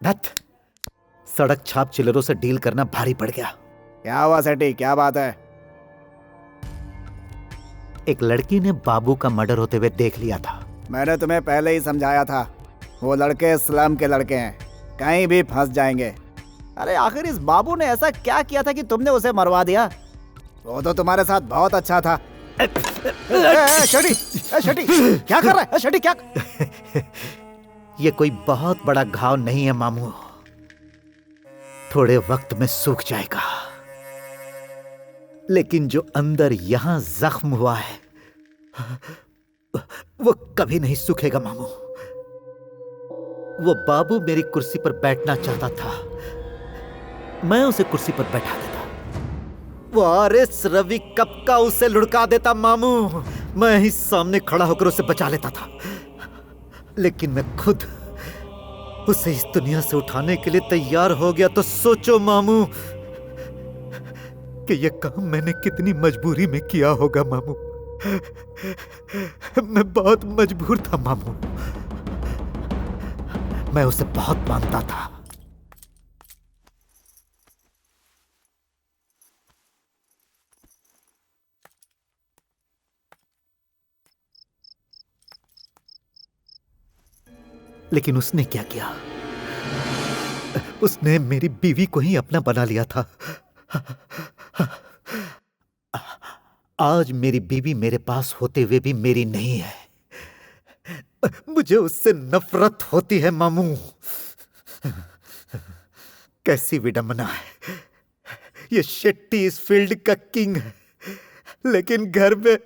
नथ, सड़क छाप चिल्लरों से डील करना भारी पड़ गया। क्या हुआ सेठी, क्या बात है? एक लड़की ने बाबू का मर्डर होते हुए देख लिया था। मैंने तुम्हें पहले ही समझाया था, वो लड़के स्लम के लड़के हैं, कहीं भी फंस जाएंगे। अरे आखिर इस बाबू ने ऐसा क्या किया था कि तुमने उसे मरवा दिया? वो तो तुम्हारे साथ बहुत अच्छा था। शेठी, शेठी, क्या कर रहा है शेठी, क्या? ये कोई बहुत बड़ा घाव नहीं है मामू, थोड़े वक्त में सूख जाएगा। लेकिन जो अंदर यहां जख्म हुआ है वो कभी नहीं सूखेगा मामू। वो बाबू मेरी कुर्सी पर बैठना चाहता था, मैं उसे कुर्सी पर बैठा देता। वो आरएस रवि कब का उसे लुढ़का देता मामू, मैं ही सामने खड़ा होकर उसे बचा लेता था। लेकिन मैं खुद उसे इस दुनिया से उठाने के लिए तैयार हो गया तो सोचो मामू कि यह काम मैंने कितनी मजबूरी में किया होगा मामू। मैं बहुत मजबूर था मामू, मैं उसे बहुत मानता था। लेकिन उसने क्या किया? उसने मेरी बीवी को ही अपना बना लिया था। आज मेरी बीवी मेरे पास होते हुए भी मेरी नहीं है। मुझे उससे नफरत होती है मामू। कैसी विडंबना है। ये शेट्टी इस फील्ड का किंग है, लेकिन घर में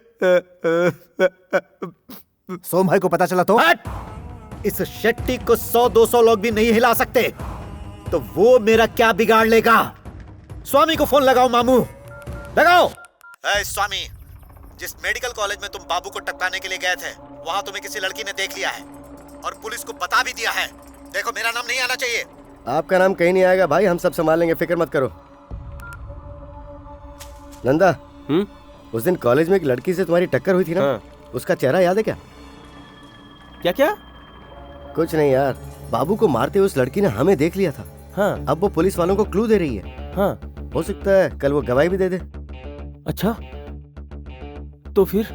सोम भाई को पता चला तो? इस शेट्टी को 100-200 लोग भी नहीं हिला सकते, तो वो मेरा क्या बिगाड़ लेगा? स्वामी को फोन लगाओ मामू, लगाओ। स्वामी, जिस मेडिकल कॉलेज में तुम बाबू को टपकाने के लिए गए थे, वहां तुम्हें किसी लड़की ने देख लिया है और पुलिस को बता भी दिया है। देखो, मेरा नाम नहीं आना चाहिए। आपका नाम कहीं नहीं आएगा भाई, हम सब संभाल लेंगे, फिक्र मत करो। नंदा, उस दिन कॉलेज में एक लड़की से तुम्हारी टक्कर हुई थी ना? उसका चेहरा याद है क्या? क्या? कुछ नहीं यार, बाबू को मारते हुए उस लड़की ने हमें देख लिया था। हाँ। अब वो पुलिस वालों को क्लू दे रही है। हाँ। हो सकता है कल वो गवाही भी दे दे। अच्छा, तो फिर?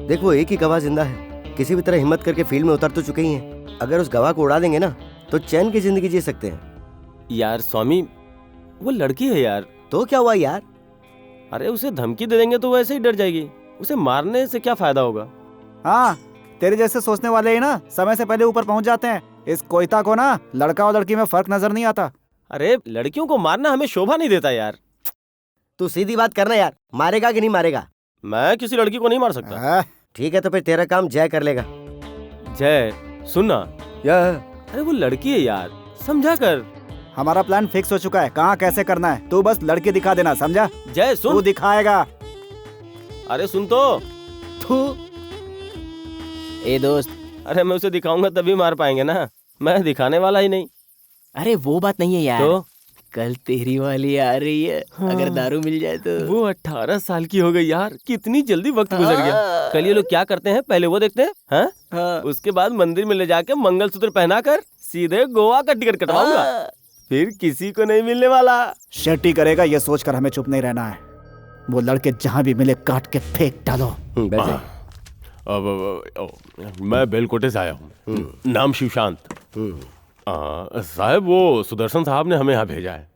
देख, वो एक ही गवाह जिंदा है, किसी भी तरह हिम्मत करके फील्ड में उतर तो चुके ही हैं। अगर उस गवाह को उड़ा देंगे ना तो चैन की जिंदगी जी सकते हैं। यार स्वामी, वो लड़की है यार। तो क्या हुआ यार? अरे उसे धमकी दे देंगे तो वैसे ही डर जाएगी, उसे मारने से क्या फायदा होगा? हाँ, तेरे जैसे सोचने वाले ही ना समय से पहले ऊपर पहुंच जाते हैं। इस कोयता को ना लड़का और लड़की में फर्क नजर नहीं आता। अरे लड़कियों को मारना हमें शोभा नहीं देता यार। तू सीधी बात करना यार, मारेगा कि नहीं मारेगा? मैं किसी लड़की को नहीं मार सकता। ठीक है, तो फिर तेरा काम जय कर लेगा। जय, सुनना यार, अरे वो लड़की है यार, समझा कर। हमारा प्लान फिक्स हो चुका है, कहाँ कैसे करना है, तू बस लड़की दिखा देना, समझा? जय सुन, तू दिखाएगा। अरे सुन तो। ए दोस्त, अरे मैं उसे दिखाऊंगा तभी मार पाएंगे ना, मैं दिखाने वाला ही नहीं। अरे वो बात नहीं है यार, तो? कल तेरी वाली आ रही है। हाँ। अगर दारू मिल जाए तो। वो 18 साल की हो गई यार, कितनी जल्दी वक्त गुजर गया। कल ये लोग क्या करते हैं, पहले वो देखते हैं। हाँ? हाँ। उसके बाद मंदिर में ले जाके मंगलसूत्र पहना कर सीधे गोवा का टिकट कटवाऊंगा। फिर किसी को नहीं मिलने वाला। शेट्टी करेगा ये सोचकर हमें चुप नहीं रहना है। वो लड़के जहाँ भी मिले काट के फेंक डालो। मैं बेलकोटे से आया हूँ, नाम शिवशांत। साहब, वो सुदर्शन साहब ने हमें यहाँ भेजा है।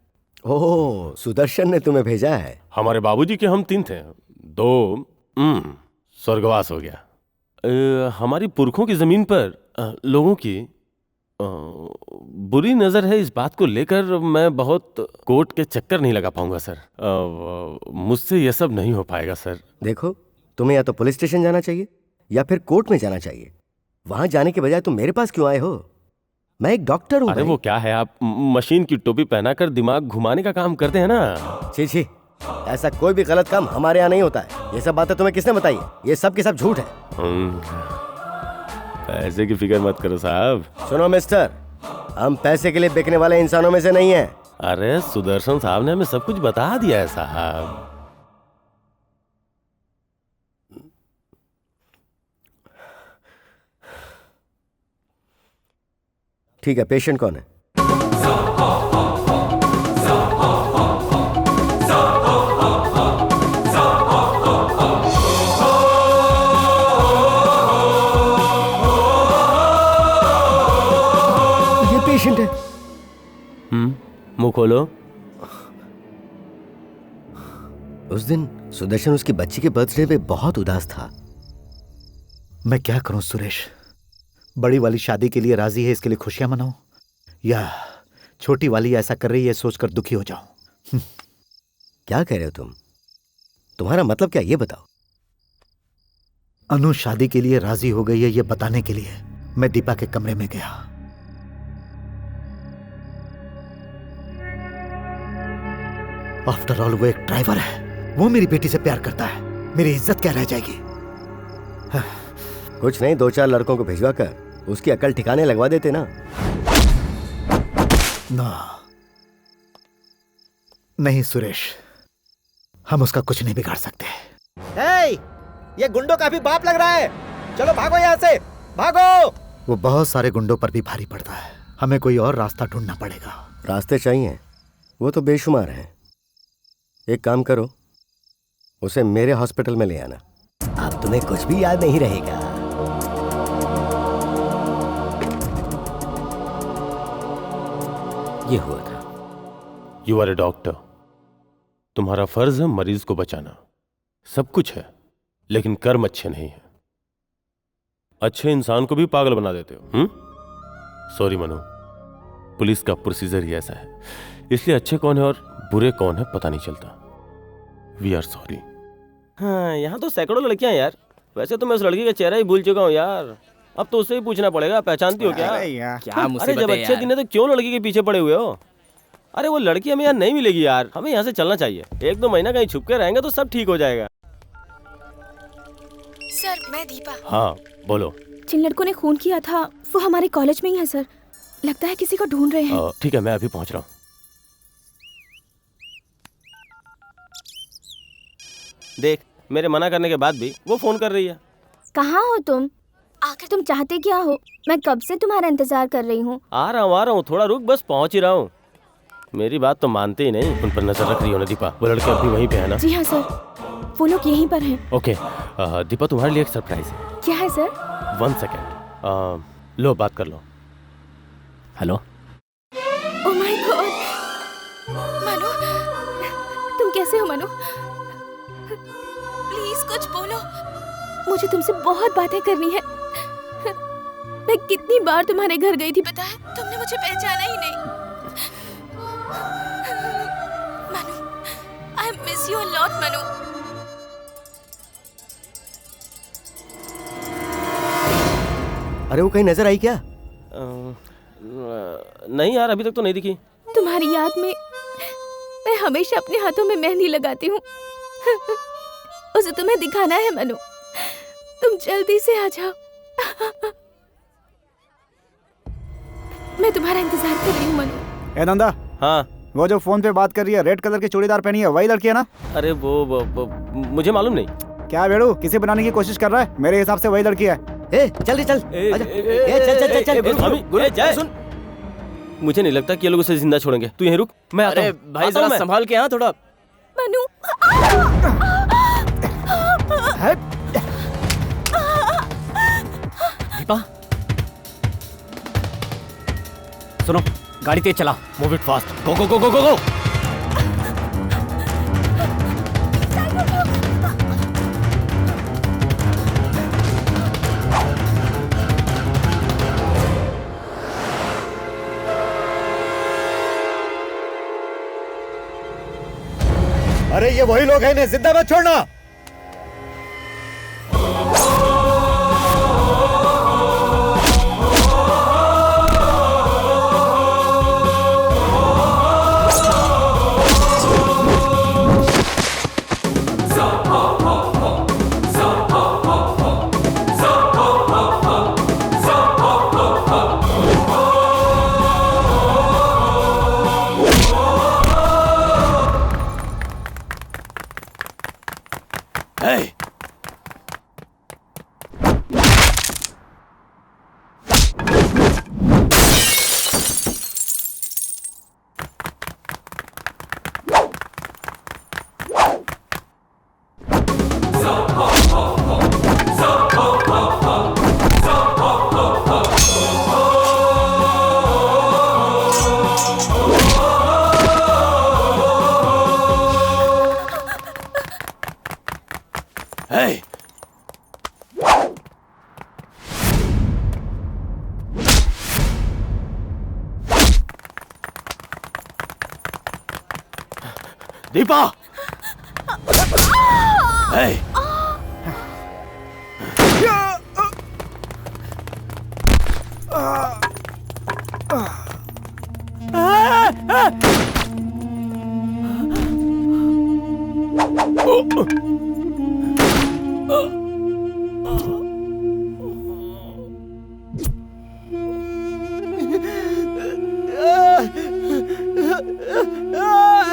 ओह, सुदर्शन ने तुम्हें भेजा है? हमारे बाबूजी के हम 3 थे, 2 स्वर्गवास हो गया। हमारी पुरखों की जमीन पर लोगों की बुरी नजर है। इस बात को लेकर मैं बहुत कोर्ट के चक्कर नहीं लगा पाऊंगा सर। मुझसे ये सब नहीं हो पाएगा सर। देखो, तुम्हें या तो पुलिस स्टेशन जाना चाहिए या फिर कोर्ट में जाना चाहिए। वहां जाने के बजाय तुम मेरे पास क्यों आए हो? मैं एक डॉक्टर हूँ। अरे वो क्या है, आप मशीन की टोपी पहनाकर दिमाग घुमाने का काम करते हैं ना। छी, ऐसा कोई भी गलत काम हमारे यहाँ नहीं होता है। ये सब बातें तुम्हें किसने बताई? ये सब के सब झूठ है। पैसे की फिक्र मत करो साहब। सुनो मिस्टर, हम पैसे के लिए बिकने वाले इंसानों में से नहीं हैं। अरे सुदर्शन साहब ने हमें सब कुछ बता दिया है साहब। ठीक है, पेशेंट कौन है? ये पेशेंट है। मुंह खोलो। उस दिन सुदर्शन उसकी बच्ची के बर्थडे पे बहुत उदास था। मैं क्या करूं सुरेश? बड़ी वाली शादी के लिए राजी है, इसके लिए खुशियां मनाऊं, या छोटी वाली ऐसा कर रही है सोचकर दुखी हो जाऊं? क्या कह रहे हो तुम? तुम्हारा मतलब क्या, ये बताओ। अनु शादी के लिए राजी हो गई है, ये बताने के लिए मैं दीपा के कमरे में गया। आफ्टर ऑल वो एक ड्राइवर है, वो मेरी बेटी से प्यार करता है, मेरी इज्जत क्या रह जाएगी? कुछ नहीं, 2-4 लड़कों को भिजवा कर उसकी अकल ठिकाने लगवा देते ना। नहीं सुरेश, हम उसका कुछ नहीं बिगाड़ सकते। ये गुंडों का भी बाप लग रहा है, चलो भागो यहाँ से, भागो। वो बहुत सारे गुंडों पर भी भारी पड़ता है, हमें कोई और रास्ता ढूंढना पड़ेगा। रास्ते चाहिए, वो तो बेशुमार हैं। एक काम करो, उसे मेरे हॉस्पिटल में ले आना। अब तुम्हें कुछ भी याद नहीं रहेगा। ये हुआ था। यू आर ए डॉक्टर, तुम्हारा फर्ज है मरीज को बचाना। सब कुछ है, लेकिन कर्म अच्छे नहीं है। अच्छे इंसान को भी पागल बना देते हो। सॉरी मनु, पुलिस का प्रोसीजर ही ऐसा है, इसलिए अच्छे कौन है और बुरे कौन है पता नहीं चलता। We are sorry. हाँ, यहाँ तो सैकड़ों लड़कियां यार। वैसे तो मैं उस लड़की का चेहरा ही भूल चुका हूँ यार। अब तो उससे ही पूछना पड़ेगा, पहचानती हो क्या? क्या मुसीबत अरे जब है अच्छे यार। दिन है तो क्यों लड़की के पीछे पड़े हुए हो? अरे वो लड़की हमें यहाँ नहीं मिलेगी यार, हमें यहाँ से चलना चाहिए। 1-2 महीना कहीं छुप के रहेंगे तो सब ठीक हो जाएगा। सर, मैं दीपा। हाँ बोलो। जिन लड़कों ने खून किया था वो हमारे कॉलेज में ही है सर। लगता है किसी को ढूंढ रहे हैं। ठीक है, मैं अभी पहुंच रहा हूँ। देख, मेरे मना करने के बाद भी वो फोन कर रही है। कहाँ हो तुम? आखिर तुम चाहते क्या हो? मैं कब से तुम्हारा इंतजार कर रही हूँ। आ रहा हूँ, थोड़ा रुक, बस पहुंच ही रहा हूँ। मेरी बात तो मानते ही नहीं। उन पर नजर रख रही हो ना दीपा? वो लड़के अभी वहीं पे है ना? जी हाँ सर, वो लोग यहीं पर हैं। ओके दीपा, तुम्हारे लिए एक सरप्राइज है। क्या है सर? 1 सेकेंड, लो बात कर लो। Hello. Oh my God, Manu, तुम कैसे हो मनु? प्लीज कुछ बोलो, मुझे तुमसे बहुत बातें करनी है। मैं कितनी बार तुम्हारे घर गई थी पता है, तुमने मुझे पहचाना ही नहीं। Manu, I miss you a lot Manu. अरे वो कहीं नजर आई क्या? नहीं यार, अभी तक तो नहीं दिखी। तुम्हारी याद में मैं हमेशा अपने हाथों में मेहंदी लगाती हूँ। उसे तुम्हें दिखाना है मनु, तुम जल्दी से आ जाओ। मैं तुम्हारा इंतजार कर रही हूँ मनु। ए नंदा। हाँ। वो जो फोन पे बात कर रही है, रेड कलर की चूड़ीदार पहनी है, वही लड़की है ना? अरे वो मुझे मालूम नहीं। क्या बेड़ू, किसे बनाने की कोशिश कर रहा है? मेरे हिसाब से वही लड़की है। चल चल, चल सुन, मुझे नहीं लगता कि ये लोग उसे जिंदा छोड़ेंगे। तू यहीं रुक, मैं आता हूं। अरे भाई जरा संभाल के, हाँ थोड़ा। मनु, दीपा सुनो, गाड़ी तेज चला। मूव इट फास्ट, गो गो गो गो गो गो। अरे ये वही लोग हैं, इन्हें जिंदा मत छोड़ना। दीपा! Hey!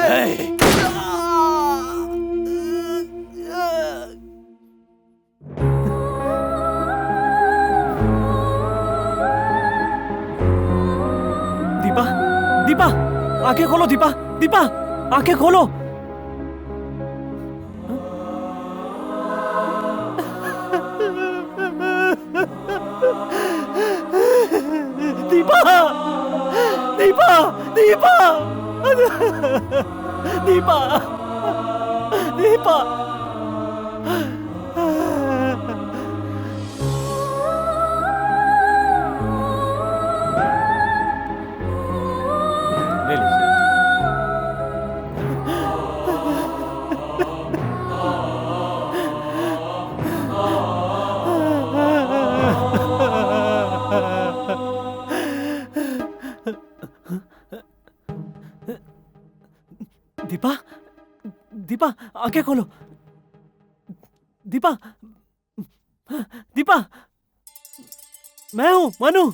Hey! दीपा, दीपा, आंखें खोलो दीपा, दीपा, आंखें खोलो। दीपा, दीपा, दीपा, दीपा, दीपा। ले लीजिए। दीपा, दीपा, आंखें खोलो। दीपा, दीपा, मैं हूं मनु।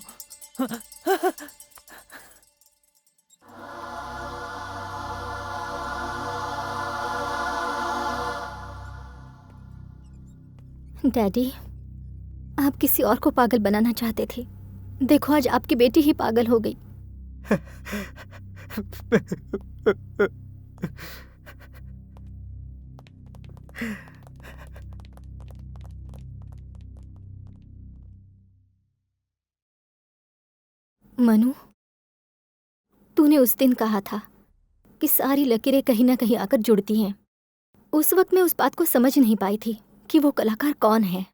डैडी, आप किसी और को पागल बनाना चाहते थे। देखो आज आपकी बेटी ही पागल हो गई। मनु, तूने उस दिन कहा था कि सारी लकीरें कहीं ना कहीं आकर जुड़ती हैं। उस वक्त मैं उस बात को समझ नहीं पाई थी कि वो कलाकार कौन है।